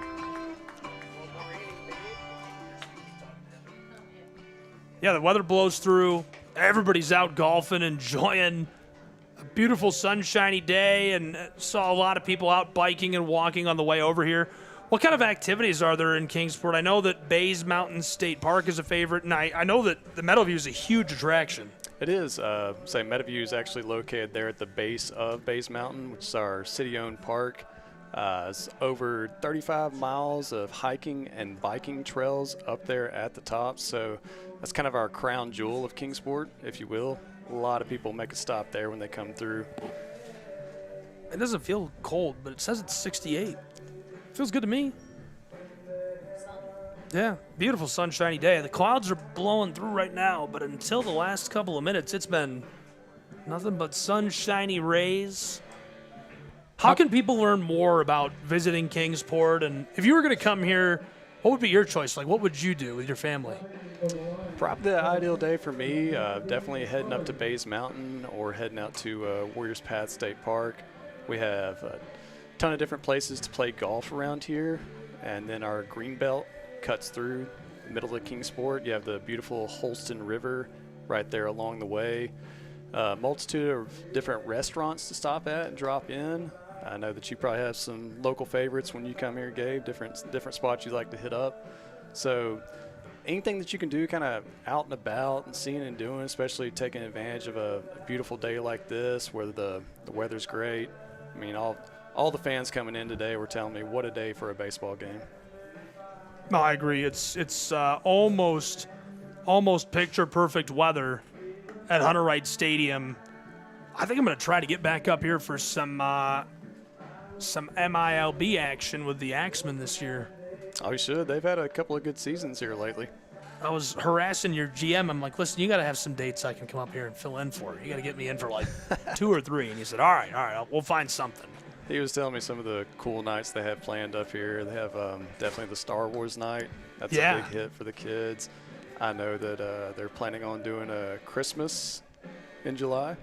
Yeah, the weather blows through. Everybody's out golfing, enjoying a beautiful sunshiny day, and saw a lot of people out biking and walking on the way over here. What kind of activities are there in Kingsport? I know that Bays Mountain State Park is a favorite, and I know that the Meadowview is a huge attraction. It is. Meadowview is actually located there at the base of Bays Mountain, which is our city-owned park. It's over 35 miles of hiking and biking trails up there at the top, so that's kind of our crown jewel of Kingsport, if you will. A lot of people make a stop there when they come through. It doesn't feel cold, but it says it's 68. Feels good to me. Yeah, beautiful sunshiny day. The clouds are blowing through right now, but until the last couple of minutes, it's been nothing but sunshiny rays. How can people learn more about visiting Kingsport? And if you were going to come here, what would be your choice? Like, what would you do with your family? Probably the ideal day for me, definitely heading up to Bays Mountain or heading out to Warriors Path State Park. We have a ton of different places to play golf around here, and then our green belt cuts through the middle of Kingsport. You have the beautiful Holston River right there along the way. Multitude of different restaurants to stop at and drop in. I know that you probably have some local favorites when you come here, Gabe, different spots you like to hit up. So anything that you can do kind of out and about and seeing and doing, especially taking advantage of a beautiful day like this where the weather's great. I mean, all the fans coming in today were telling me what a day for a baseball game. No, I agree. It's almost picture-perfect weather at Hunter Wright Stadium. I think I'm going to try to get back up here for some MILB action with the Axemen this year. Oh, you should. They've had a couple of good seasons here lately. I was harassing your GM. I'm like, listen, you got to have some dates I can come up here and fill in for. You got to get me in for like 2 or 3. And he said, all right, we'll find something. He was telling me some of the cool nights they have planned up here. They have definitely the Star Wars night. That's a big hit for the kids. I know that they're planning on doing a Christmas in July.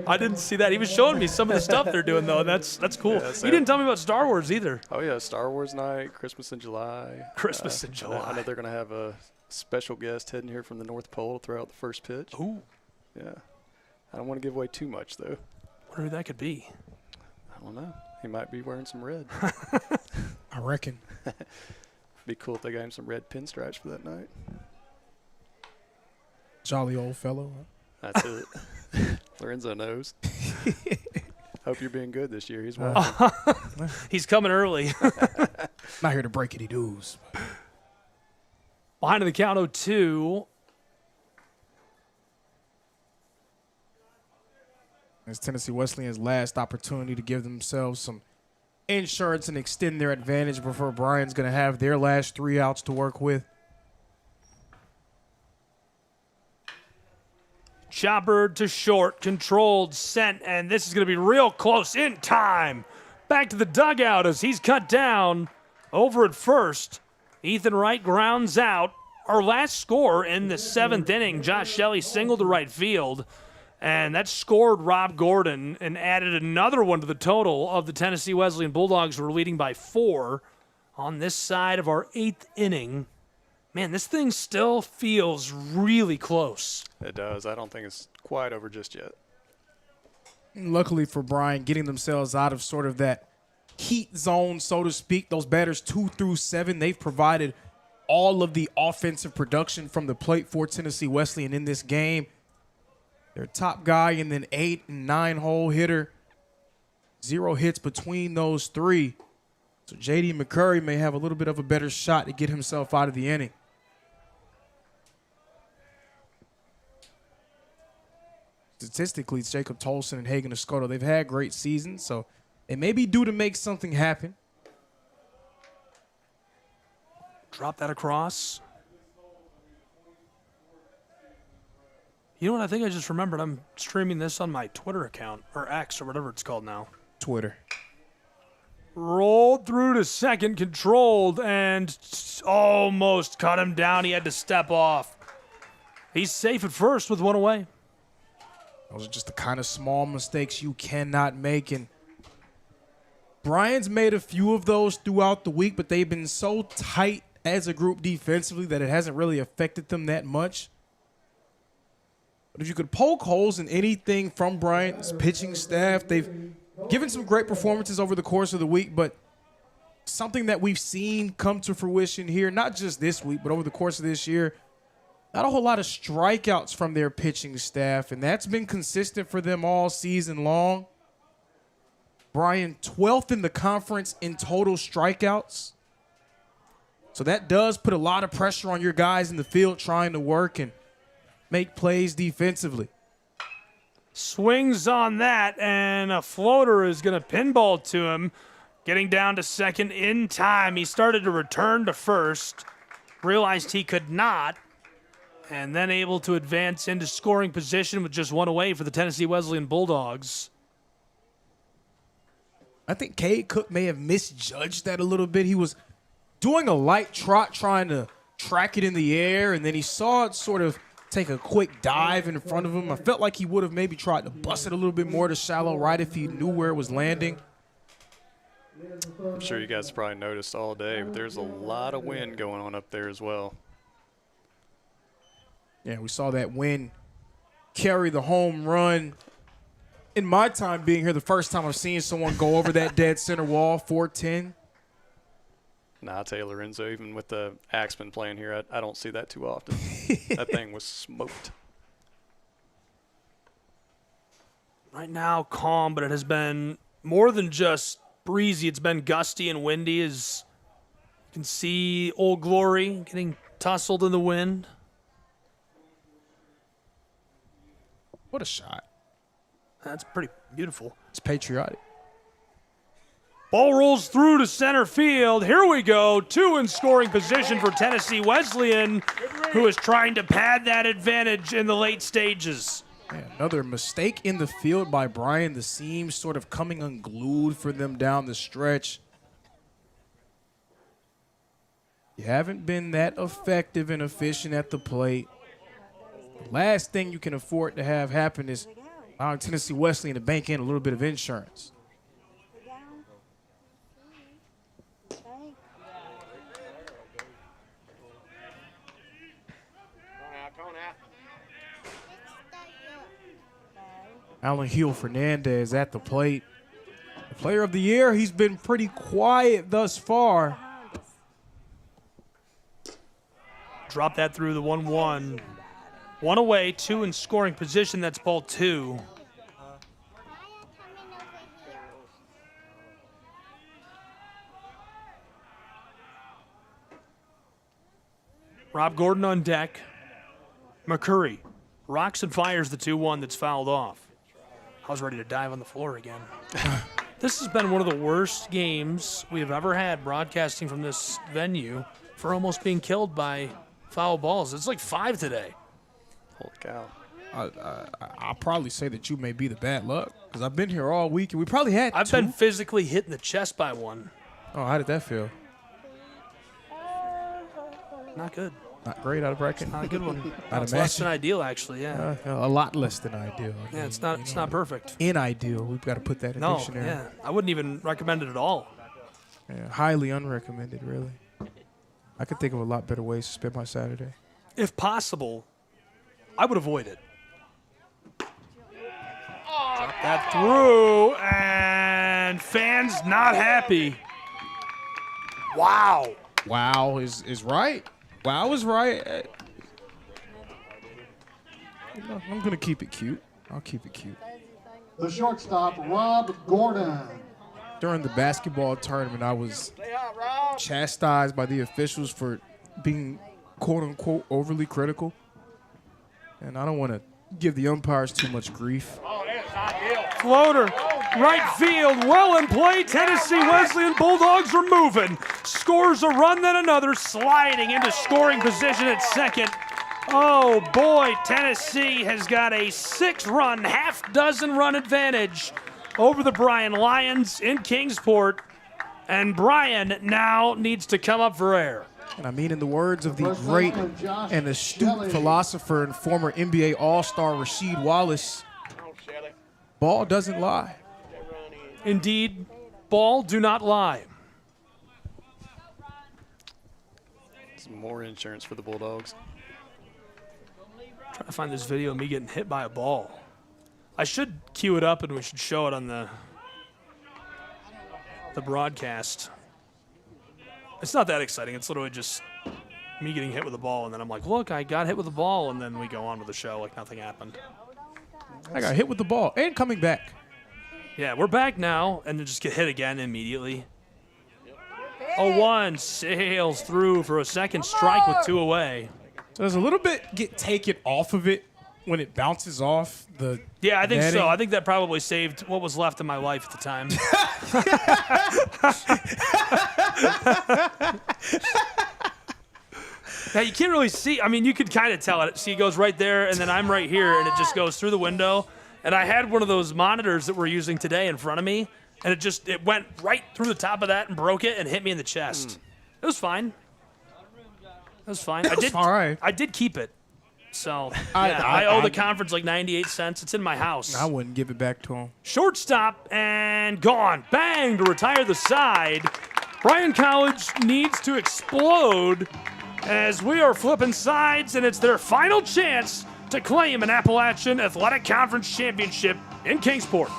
I didn't see that. He was showing me some of the stuff they're doing, though, and that's cool. Yeah, he didn't tell me about Star Wars either. Oh, yeah, Star Wars night, Christmas in July. Christmas in July. I know they're going to have a special guest heading here from the North Pole to throw out the first pitch. Ooh. Yeah. I don't want to give away too much, though. Wonder who that could be. I don't know. He might be wearing some red. I reckon. Be cool if they got him some red pinstripes for that night. Jolly old fellow. That's it. Lorenzo knows. Hope you're being good this year. He's watching. He's coming early. Not here to break any news. Behind in the count 0-2. It's Tennessee Wesleyan's last opportunity to give themselves some insurance and extend their advantage before Bryan's going to have their last 3 outs to work with. Chopper to short, controlled, sent, and this is going to be real close in time. Back to the dugout as he's cut down over at first. Ethan Wright grounds out. Our last score in the 7th inning, Josh Shelley singled to right field, and that scored Rob Gordon and added another one to the total of the Tennessee Wesleyan Bulldogs, who were leading by 4 on this side of our 8th inning. Man, this thing still feels really close. It does. I don't think it's quite over just yet. Luckily for Bryan, getting themselves out of sort of that heat zone, so to speak, those batters 2 through 7, they've provided all of the offensive production from the plate for Tennessee Wesleyan in this game. Their top guy and then 8 and 9 hole hitter. 0 hits between those 3. So J.D. McCurry may have a little bit of a better shot to get himself out of the inning. Statistically, it's Jacob Tolson and Hagen Escoto. They've had great seasons, so they may be due to make something happen. Drop that across. You know what? I think I just remembered. I'm streaming this on my Twitter account, or X, or whatever it's called now. Twitter. Rolled through to second, controlled, and almost cut him down. He had to step off. He's safe at first with 1 away. Those are just the kind of small mistakes you cannot make. And Bryan's made a few of those throughout the week, but they've been so tight as a group defensively that it hasn't really affected them that much. But if you could poke holes in anything from Bryan's pitching staff, they've given some great performances over the course of the week, but something that we've seen come to fruition here, not just this week, but over the course of this year, not a whole lot of strikeouts from their pitching staff, and that's been consistent for them all season long. Bryan, 12th in the conference in total strikeouts. So that does put a lot of pressure on your guys in the field trying to work and make plays defensively. Swings on that, and a floater is going to pinball to him. Getting down to second in time. He started to return to first, realized he could not, and then able to advance into scoring position with just 1 away for the Tennessee Wesleyan Bulldogs. I think Cade Cook may have misjudged that a little bit. He was doing a light trot trying to track it in the air, and then he saw it sort of take a quick dive in front of him. I felt like he would have maybe tried to bust it a little bit more to shallow right if he knew where it was landing. I'm sure you guys probably noticed all day, but there's a lot of wind going on up there as well. Yeah, we saw that wind carry the home run. In my time being here, the first time I've seen someone go over that dead center wall, 410. Nah, I tell you, Lorenzo, even with the Axeman playing here, I don't see that too often. That thing was smoked. Right now, calm, but it has been more than just breezy. It's been gusty and windy, as you can see Old Glory getting tussled in the wind. What a shot. That's pretty beautiful. It's patriotic. Ball rolls through to center field. Here we go. 2 in scoring position for Tennessee Wesleyan, who is trying to pad that advantage in the late stages. Man, another mistake in the field by Bryan. The seam sort of coming unglued for them down the stretch. You haven't been that effective and efficient at the plate. The last thing you can afford to have happen is allowing Tennessee Wesleyan to bank in a little bit of insurance. Alan Hill Fernandez at the plate. The player of the year, he's been pretty quiet thus far. Drop that through the 1-1. One away, two in scoring position. That's ball two. Rob Gordon on deck. McCurry rocks and fires the 2-1 that's fouled off. I was ready to dive on the floor again. This has been one of the worst games we have ever had broadcasting from this venue for almost being killed by foul balls. It's like 5 today. Holy cow. I'll probably say that you may be the bad luck because I've been here all week and we probably had I've been physically hit in the chest by one. Oh, how did that feel? Not good. Not great, I reckon. Not a good one. I'd It's less than ideal, actually, yeah. A lot less than ideal. Yeah, it's not perfect. In ideal, we've got to put that in the No, dictionary. yeah. I wouldn't even recommend it at all. Yeah, highly unrecommended, really. I could think of a lot better ways to spend my Saturday. If possible, I would avoid it. Drop that through, and fans not happy. Wow. Wow is right. Wow is right. I'm going to keep it cute. I'll keep it cute. The shortstop, Rob Gordon. During the basketball tournament, I was chastised by the officials for being quote-unquote overly critical. And I don't want to give the umpires too much grief. Floater, right field, well in play. Tennessee Wesleyan Bulldogs are moving. Scores a run, then another, sliding into scoring position at second. Oh boy, Tennessee has got a 6-run, half-dozen-run advantage over the Bryan Lions in Kingsport. And Bryan now needs to come up for air. And I mean, in the words of the great and astute philosopher and former NBA All-Star Rasheed Wallace, ball doesn't lie. Indeed, ball do not lie. Some more insurance for the Bulldogs. Trying to find this video of me getting hit by a ball. I should cue it up and we should show it on the broadcast. It's not that exciting. It's literally just me getting hit with a ball, and then I'm like, look, I got hit with a ball, and then we go on with the show like nothing happened. I got hit with the ball and coming back. Yeah, we're back now, and then just get hit again immediately. 0-1 sails through for a second strike with 2 away. So there's a little bit get taken off of it when it bounces off the Yeah, I think netting. so. I think that probably saved what was left of my life at the time. Now, you can't really see. I mean, you could kind of tell it. See, it goes right there, and then I'm right here, and it just goes through the window. And I had one of those monitors that we're using today in front of me, and it went right through the top of that and broke it and hit me in the chest. It was fine. It was fine. All right. I did keep it. So, I owe the conference like 98 cents. It's in my house. I wouldn't give it back to him. Shortstop and gone. Bang to retire the side. Bryan College needs to explode as we are flipping sides, and it's their final chance to claim an Appalachian Athletic Conference championship in Kingsport.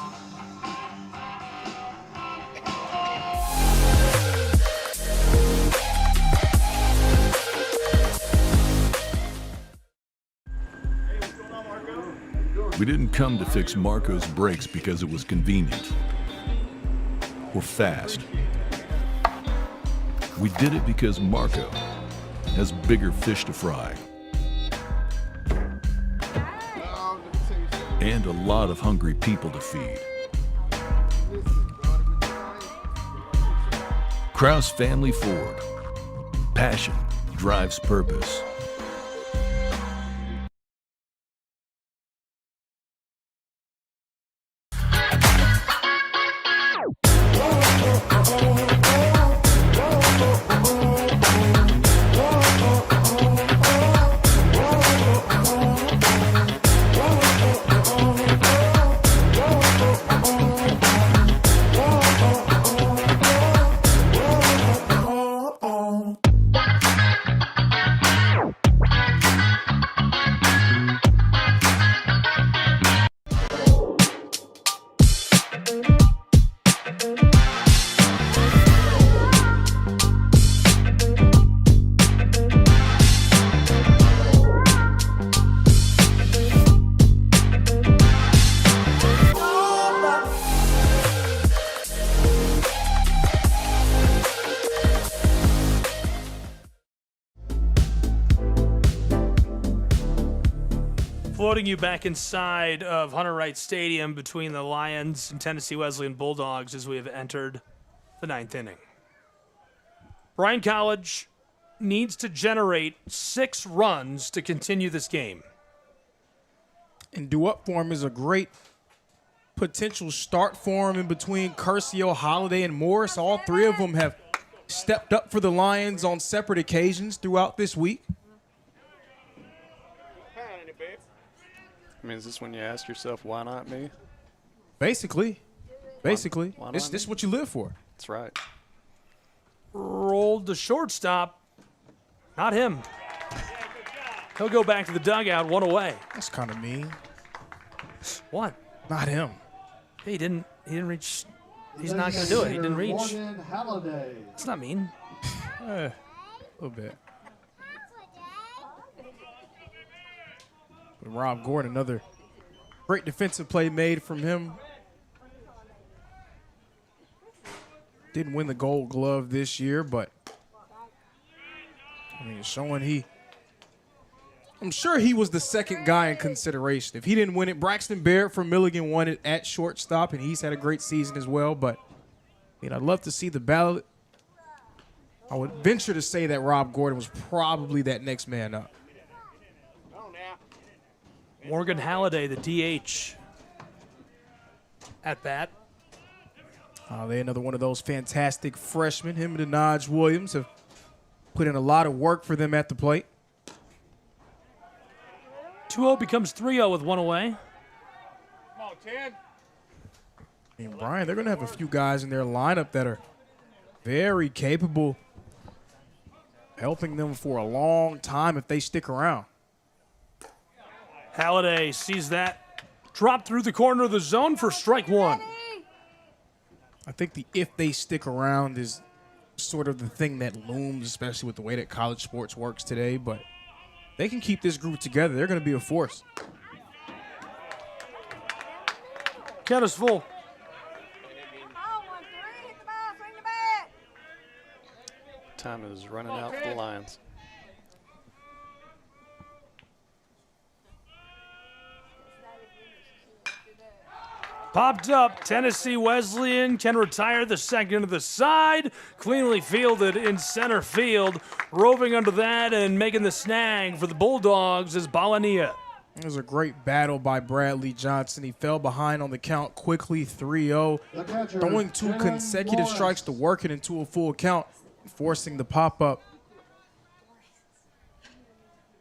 We didn't come to fix Marco's brakes because it was convenient or fast. We did it because Marco has bigger fish to fry and a lot of hungry people to feed. Kraus Family Ford. Passion drives purpose. Floating you back inside of Hunter Wright Stadium between the Lions and Tennessee Wesleyan Bulldogs as we have entered the 9th inning. Bryan College needs to generate 6 runs to continue this game. And due up for him is a great potential start for him in between Curcio, Holiday, and Morris. All 3 of them have stepped up for the Lions on separate occasions throughout this week. I mean, is this when you ask yourself, why not me? Basically. Why This is what you live for. That's right. Rolled the shortstop. Not him. He'll go back to the dugout, 1 away. That's kind of mean. What? Not him. He didn't reach. He's not going to do it. He didn't reach. Morgan Halliday. It's not mean. A little bit. But Rob Gordon, another great defensive play made from him. Didn't win the Gold Glove this year, but I mean, showing I'm sure he was the second guy in consideration. If he didn't win it, Braxton Barrett from Milligan won it at shortstop, and he's had a great season as well. But I'd love to see the ballot. I would venture to say that Rob Gordon was probably that next man up. Morgan Halliday, the DH, at bat. They another one of those fantastic freshmen. Him and Denaj Williams have put in a lot of work for them at the plate. 2-0 becomes 3-0 with 1 away. Come on, Ted. And Bryan, they're going to have a few guys in their lineup that are very capable, helping them for a long time if they stick around. Halliday sees that. Drop through the corner of the zone for strike 1. I think the if they stick around is sort of the thing that looms, especially with the way that college sports works today. But they can keep this group together. They're going to be a force. Count is full. Time is running out for the Lions. Popped up. Tennessee Wesleyan can retire the second to the side. Cleanly fielded in center field. Roving under that and making the snag for the Bulldogs is Balania. It was a great battle by Bradley Johnson. He fell behind on the count quickly, 3-0. Throwing 2 consecutive strikes to work it into a full count, forcing the pop-up.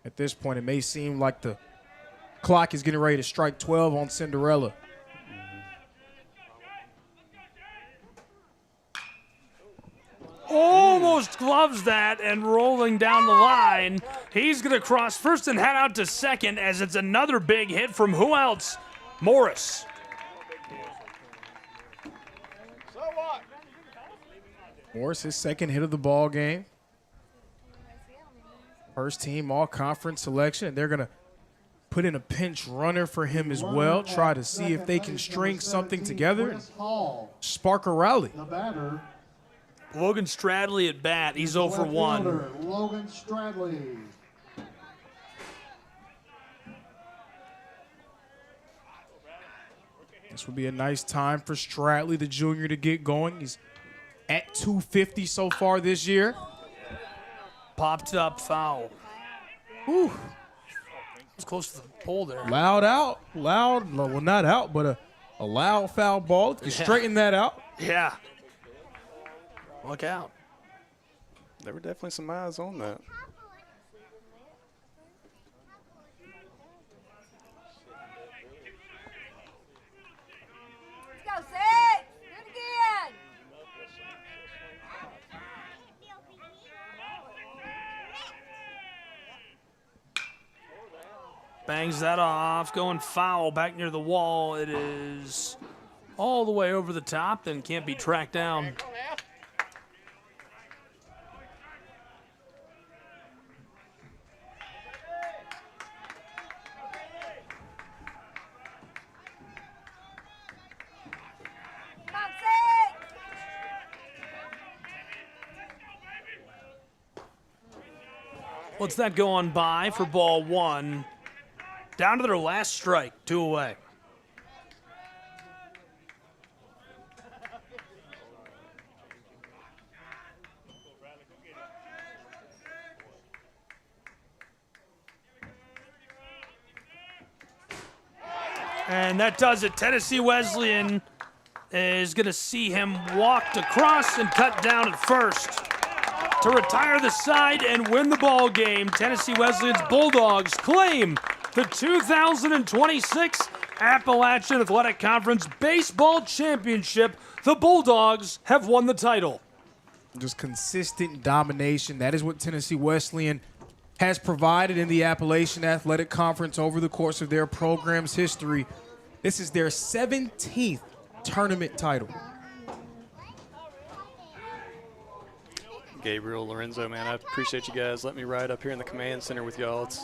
At this point, it may seem like the clock is getting ready to strike 12 on Cinderella. Almost gloves that and rolling down the line. He's going to cross first and head out to second as it's another big hit from who else? Morris. Morris, his second hit of the ball game. First team all-conference selection. They're going to put in a pinch runner for him as well. Try to see if they can string something together and spark a rally. The batter, Logan Stradley at bat. He's 0 for 1. Logan Stradley. This would be a nice time for Stradley, the junior, to get going. He's at 250 so far this year. Popped up foul. Whew. It's close to the pole there. Loud out. Loud. Well, not out, but a loud foul ball. You straighten that out. Yeah. Look out. There were definitely some eyes on that. Let's go, Sid. Do it again. Bangs that off. Going foul back near the wall. It is all the way over the top and can't be tracked down. What's that going by for ball 1? down to their last strike, 2 away. And that does it. Tennessee Wesleyan is going to see him walked across and cut down at first to retire the side and win the ball game. Tennessee Wesleyan's Bulldogs claim the 2026 Appalachian Athletic Conference Baseball Championship. The Bulldogs have won the title. Just consistent domination. That is what Tennessee Wesleyan has provided in the Appalachian Athletic Conference over the course of their program's history. This is their 17th tournament title. Gabriel, Lorenzo, man, I appreciate you guys letting me ride up here in the command center with y'all. It's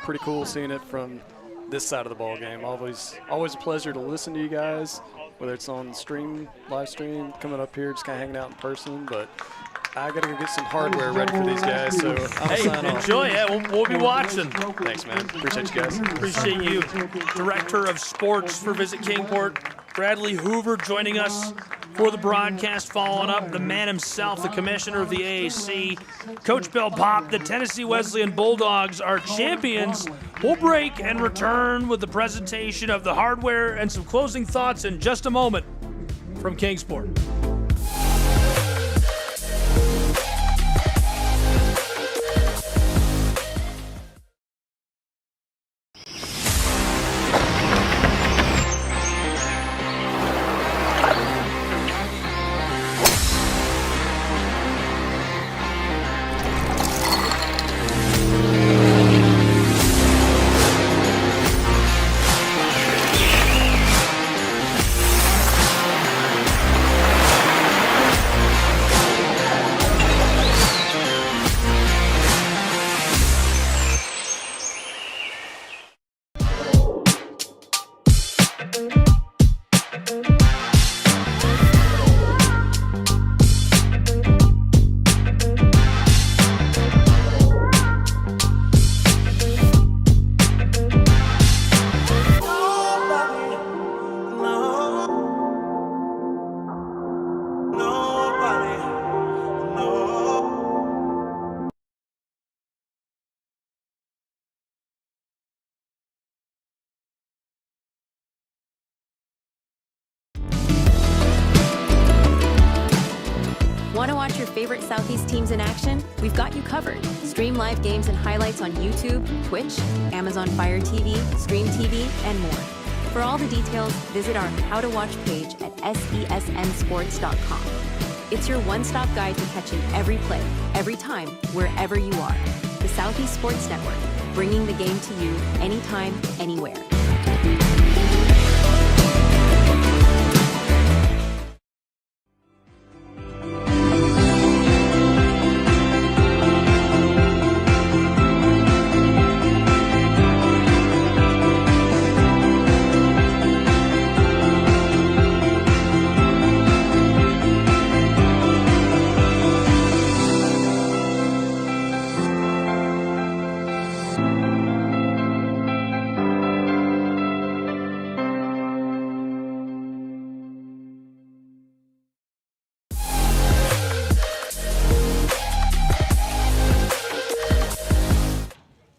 pretty cool seeing it from this side of the ball game. Always a pleasure to listen to you guys, whether it's on stream, live stream, coming up here, just kind of hanging out in person. But I got to go get some hardware ready for these guys, so I'll sign off. Enjoy it. We'll be watching. Thanks, man. Appreciate you guys. Appreciate you. Director of Sports for Visit Kingport, Bradley Hoover, joining us for the broadcast, following up the man himself, the commissioner of the AAC, Coach Bill Pop. The Tennessee Wesleyan Bulldogs are champions. We'll break and return with the presentation of the hardware and some closing thoughts in just a moment from Kingsport. Want to watch your favorite Southeast teams in action? We've got you covered. Stream live games and highlights on YouTube, Twitch, Amazon Fire TV, Stream TV, and more. For all the details, visit our How to Watch page at sesnsports.com. It's your one-stop guide to catching every play, every time, wherever you are. The Southeast Sports Network, bringing the game to you anytime, anywhere.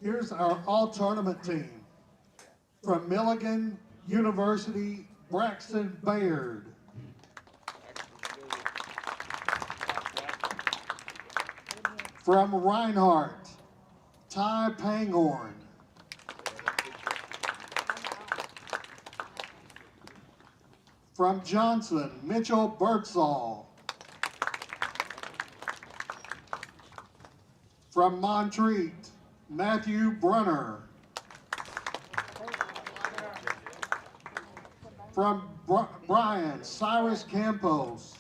Here's our all-tournament team. From Milligan University, Braxton Baird. From Reinhardt, Ty Panghorn. From Johnson, Mitchell Birdsall. From Montreat, Matthew Brunner. From Bryan, Cyrus Campos.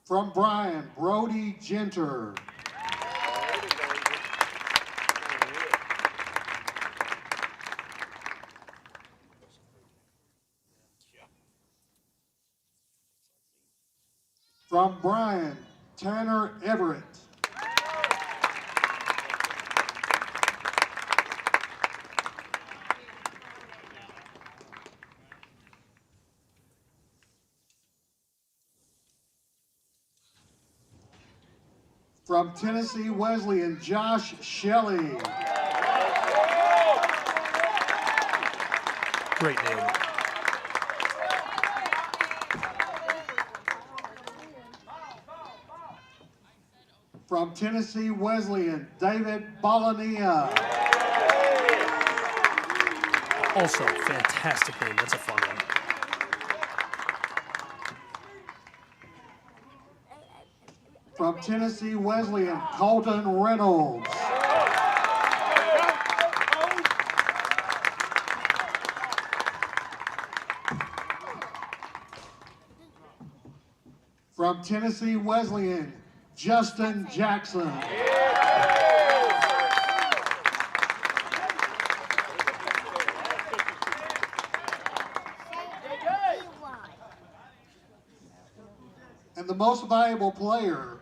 From Bryan, Brody Genter. From Bryan, Tanner Everett. From Tennessee Wesleyan, Josh Shelley. Great name. From Tennessee Wesleyan, David Bolania. Also, fantastic name. That's a fun one. From Tennessee Wesleyan, Colton Reynolds. From Tennessee Wesleyan, Justin Jackson. And the most valuable player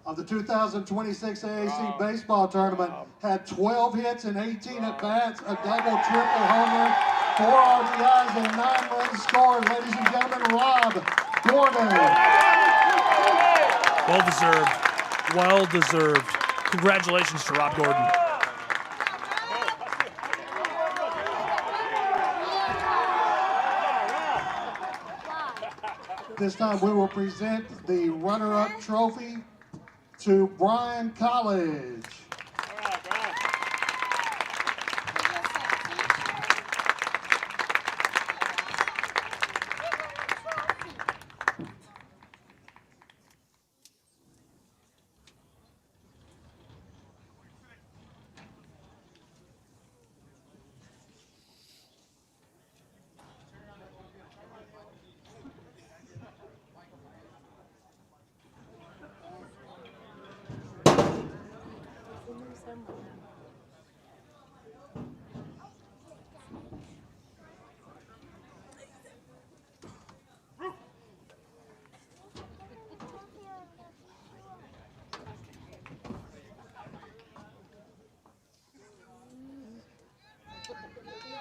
of the 2026 AAC baseball tournament had 12 hits and 18 at-bats, a double, triple homer, 4 RBIs, and 9 runs scored. Ladies and gentlemen, Rob Gordon. Well deserved. Well deserved. Congratulations to Rob Gordon. This time we will present the runner-up trophy to Bryan College.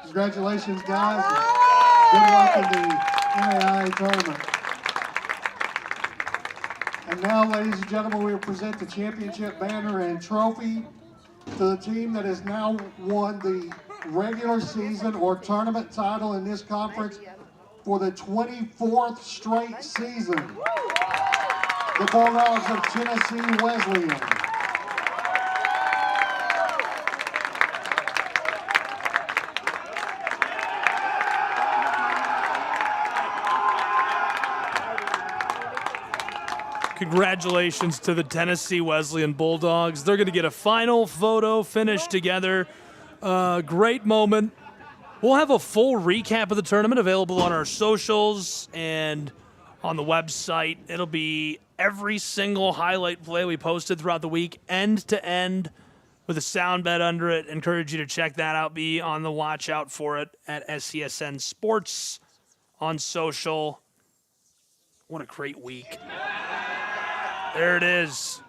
Congratulations, guys. Good luck in the NAIA tournament. And now, ladies and gentlemen, we will present the championship banner and trophy to the team that has now won the regular season or tournament title in this conference for the 24th straight season. The Bulldogs of Tennessee Wesleyan. Congratulations to the Tennessee Wesleyan Bulldogs. They're going to get a final photo finish together. Great moment. We'll have a full recap of the tournament available on our socials and on the website. It'll be every single highlight play we posted throughout the week, end to end, with a sound bed under it. Encourage you to check that out. Be on the watch out for it at SCSN Sports on social. What a great week. There it is.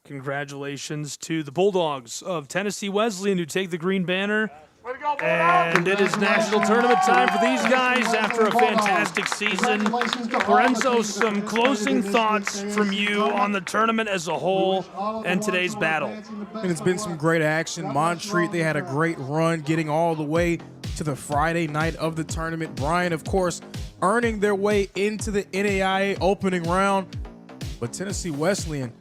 Congratulations to the Bulldogs of Tennessee Wesleyan who take the green banner. And it is national tournament time for these guys after a fantastic season. Lorenzo, some closing thoughts from you on the tournament as a whole and today's battle. And it's been some great action. Montreat, they had a great run getting all the way to the Friday night of the tournament. Bryan, of course, earning their way into the NAIA opening round. But Tennessee Wesleyan,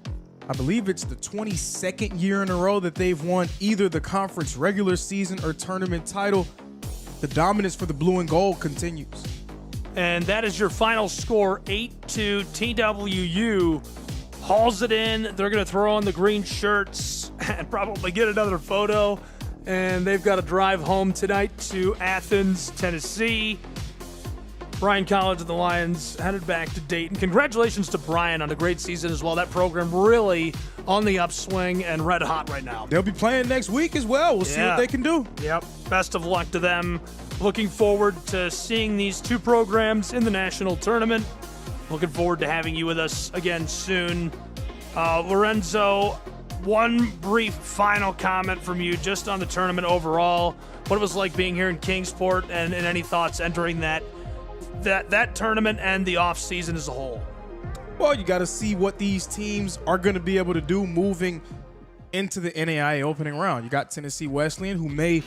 I believe it's the 22nd year in a row that they've won either the conference regular season or tournament title. The dominance for the blue and gold continues. And that is your final score, 8-2. TWU hauls it in. They're going to throw on the green shirts and probably get another photo. And they've got to drive home tonight to Athens, Tennessee. Bryan College and the Lions headed back to Dayton. Congratulations to Bryan on a great season as well. That program really on the upswing and red hot right now. They'll be playing next week as well. We'll see what they can do. Yep. Best of luck to them. Looking forward to seeing these two programs in the national tournament. Looking forward to having you with us again soon. Lorenzo, one brief final comment from you just on the tournament overall. What it was like being here in Kingsport, and any thoughts entering that tournament and the off season as a whole? Well, you got to see what these teams are going to be able to do moving into the NAIA opening round. You got Tennessee Wesleyan, who may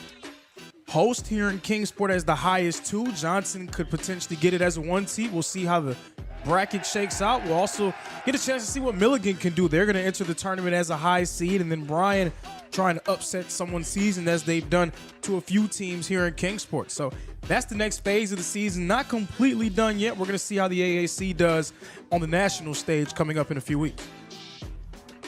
host here in Kingsport as the highest 2. Johnson could potentially get it as a 1 seed. We'll see how the bracket shakes out. We'll also get a chance to see what Milligan can do. They're going to enter the tournament as a high seed, and then Bryan trying to upset someone's season as they've done to a few teams here in Kingsport. So that's the next phase of the season. Not completely done yet. We're going to see how the AAC does on the national stage coming up in a few weeks.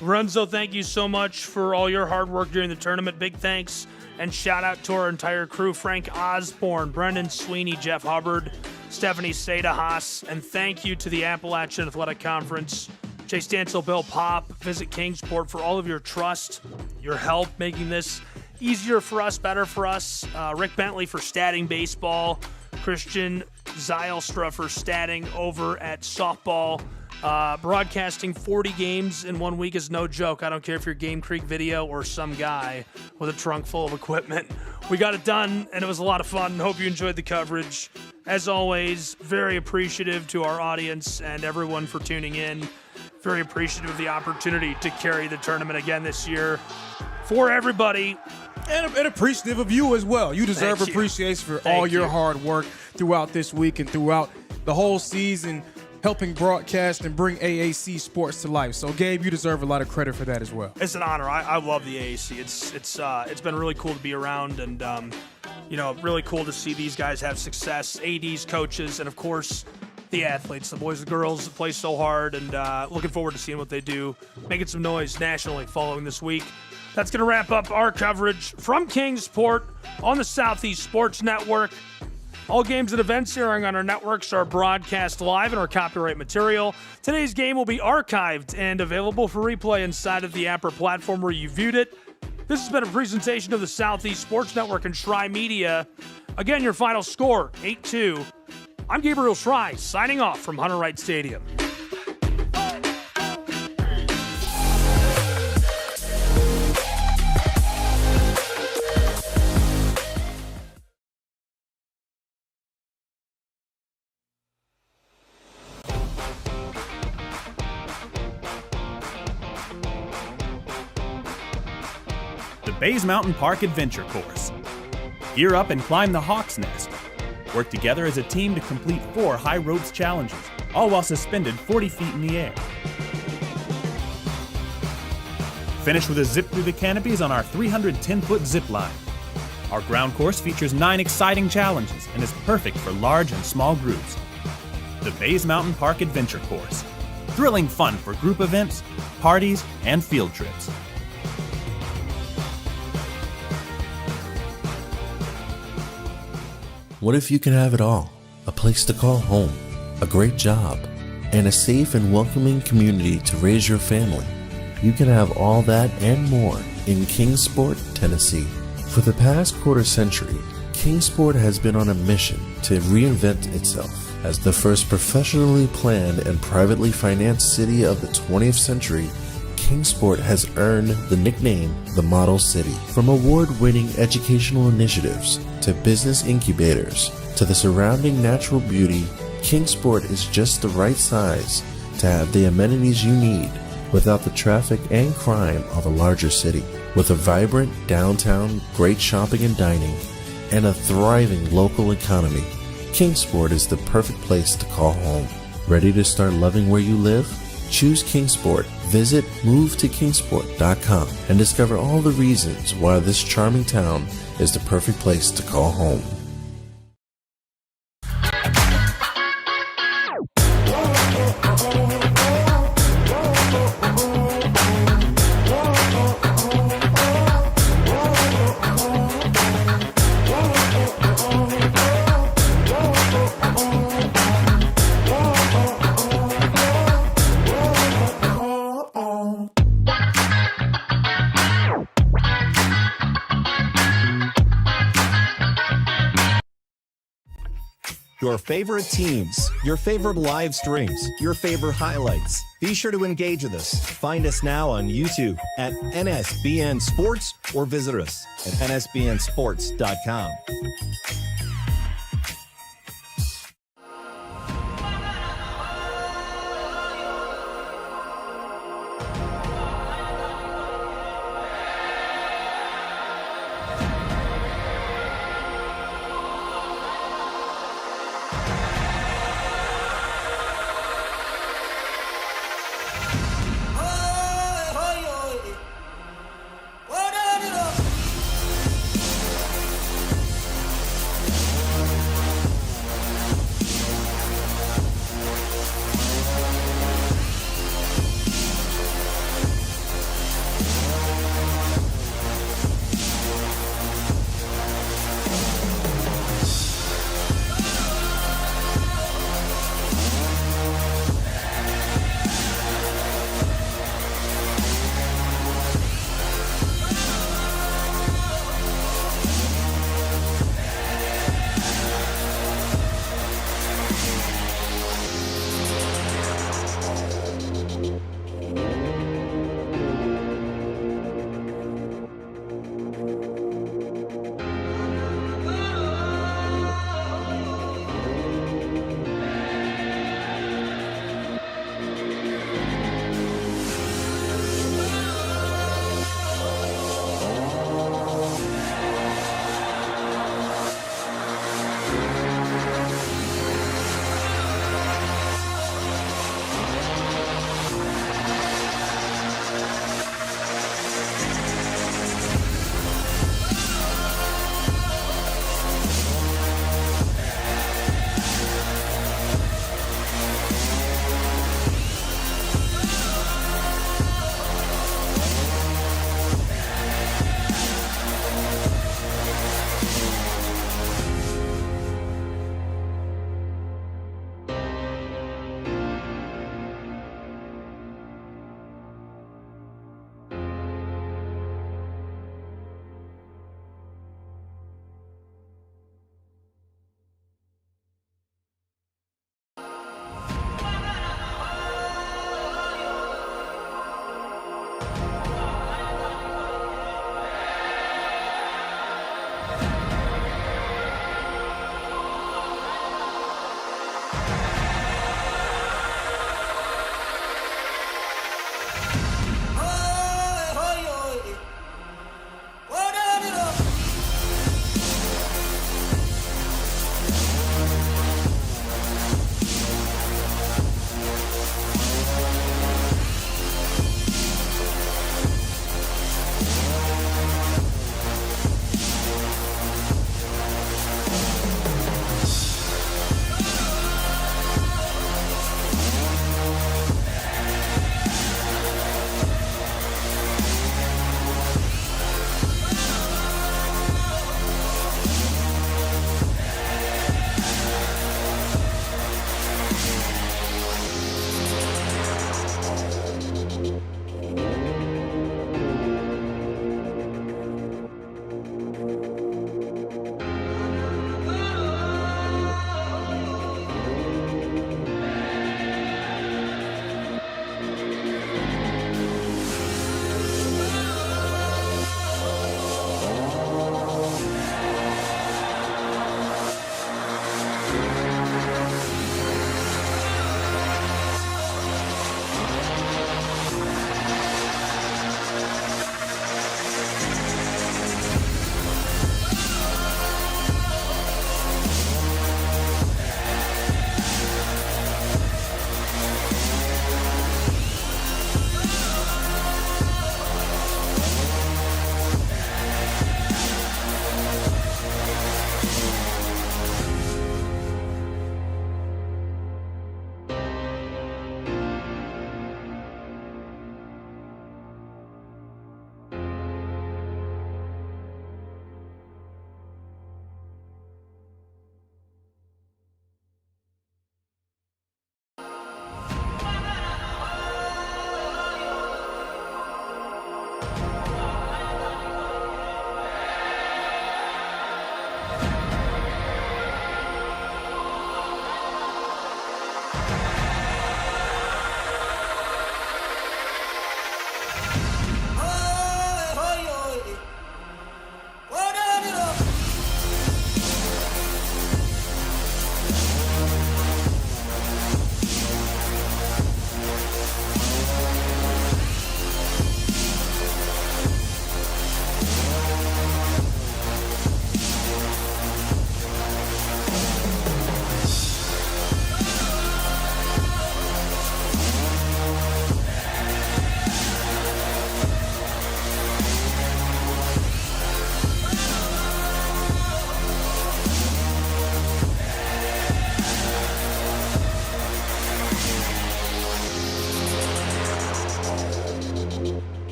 Lorenzo, thank you so much for all your hard work during the tournament. Big thanks and shout out to our entire crew: Frank Osborne, Brendan Sweeney, Jeff Hubbard, Stephanie Seda Haas, and thank you to the Appalachian Athletic Conference, Jay Stansel, Bill Pop, Visit Kingsport, for all of your trust, your help making this easier for us, better for us. Rick Bentley for statting baseball, Christian Zylstra for statting over at softball. Broadcasting 40 games in 1 week is no joke. I don't care if you're Game Creek Video or some guy with a trunk full of equipment. We got it done, and it was a lot of fun. Hope you enjoyed the coverage. As always, very appreciative to our audience and everyone for tuning in. Very appreciative of the opportunity to carry the tournament again this year for everybody. And appreciative of you as well. You deserve appreciation for all your hard work throughout this week and throughout the whole season, helping broadcast and bring AAC sports to life. So, Gabe, you deserve a lot of credit for that as well. It's an honor. I love the AAC. It's been really cool to be around, and really cool to see these guys have success. ADs, coaches, and of course the athletes, the boys and girls that play so hard, and looking forward to seeing what they do, making some noise nationally following this week. That's going to wrap up our coverage from Kingsport on the Southeast Sports Network. All games and events airing on our networks are broadcast live and are copyright material. Today's game will be archived and available for replay inside of the Apper platform where you viewed it. This has been a presentation of the Southeast Sports Network and Schrei Media. Again, your final score, 8-2. I'm Gabriel Schrei, signing off from Hunter Wright Stadium. The Bays Mountain Park Adventure Course. Gear up and climb the Hawk's Nest. Work together as a team to complete 4 high ropes challenges, all while suspended 40 feet in the air. Finish with a zip through the canopies on our 310-foot zip line. Our ground course features 9 exciting challenges and is perfect for large and small groups. The Bays Mountain Park Adventure Course. Thrilling fun for group events, parties, and field trips. What if you can have it all? A place to call home, a great job, and a safe and welcoming community to raise your family. You can have all that and more in Kingsport, Tennessee. For the past quarter century, Kingsport has been on a mission to reinvent itself. As the first professionally planned and privately financed city of the 20th century, Kingsport has earned the nickname the Model City. From award-winning educational initiatives to business incubators to the surrounding natural beauty, Kingsport is just the right size to have the amenities you need without the traffic and crime of a larger city. With a vibrant downtown, great shopping and dining, and a thriving local economy, Kingsport is the perfect place to call home. Ready to start loving where you live? Choose Kingsport. Visit movetokingsport.com and discover all the reasons why this charming town is the perfect place to call home. Your favorite teams, your favorite live streams, your favorite highlights. Be sure to engage with us. Find us now on YouTube at NSBN Sports or visit us at nsbnsports.com.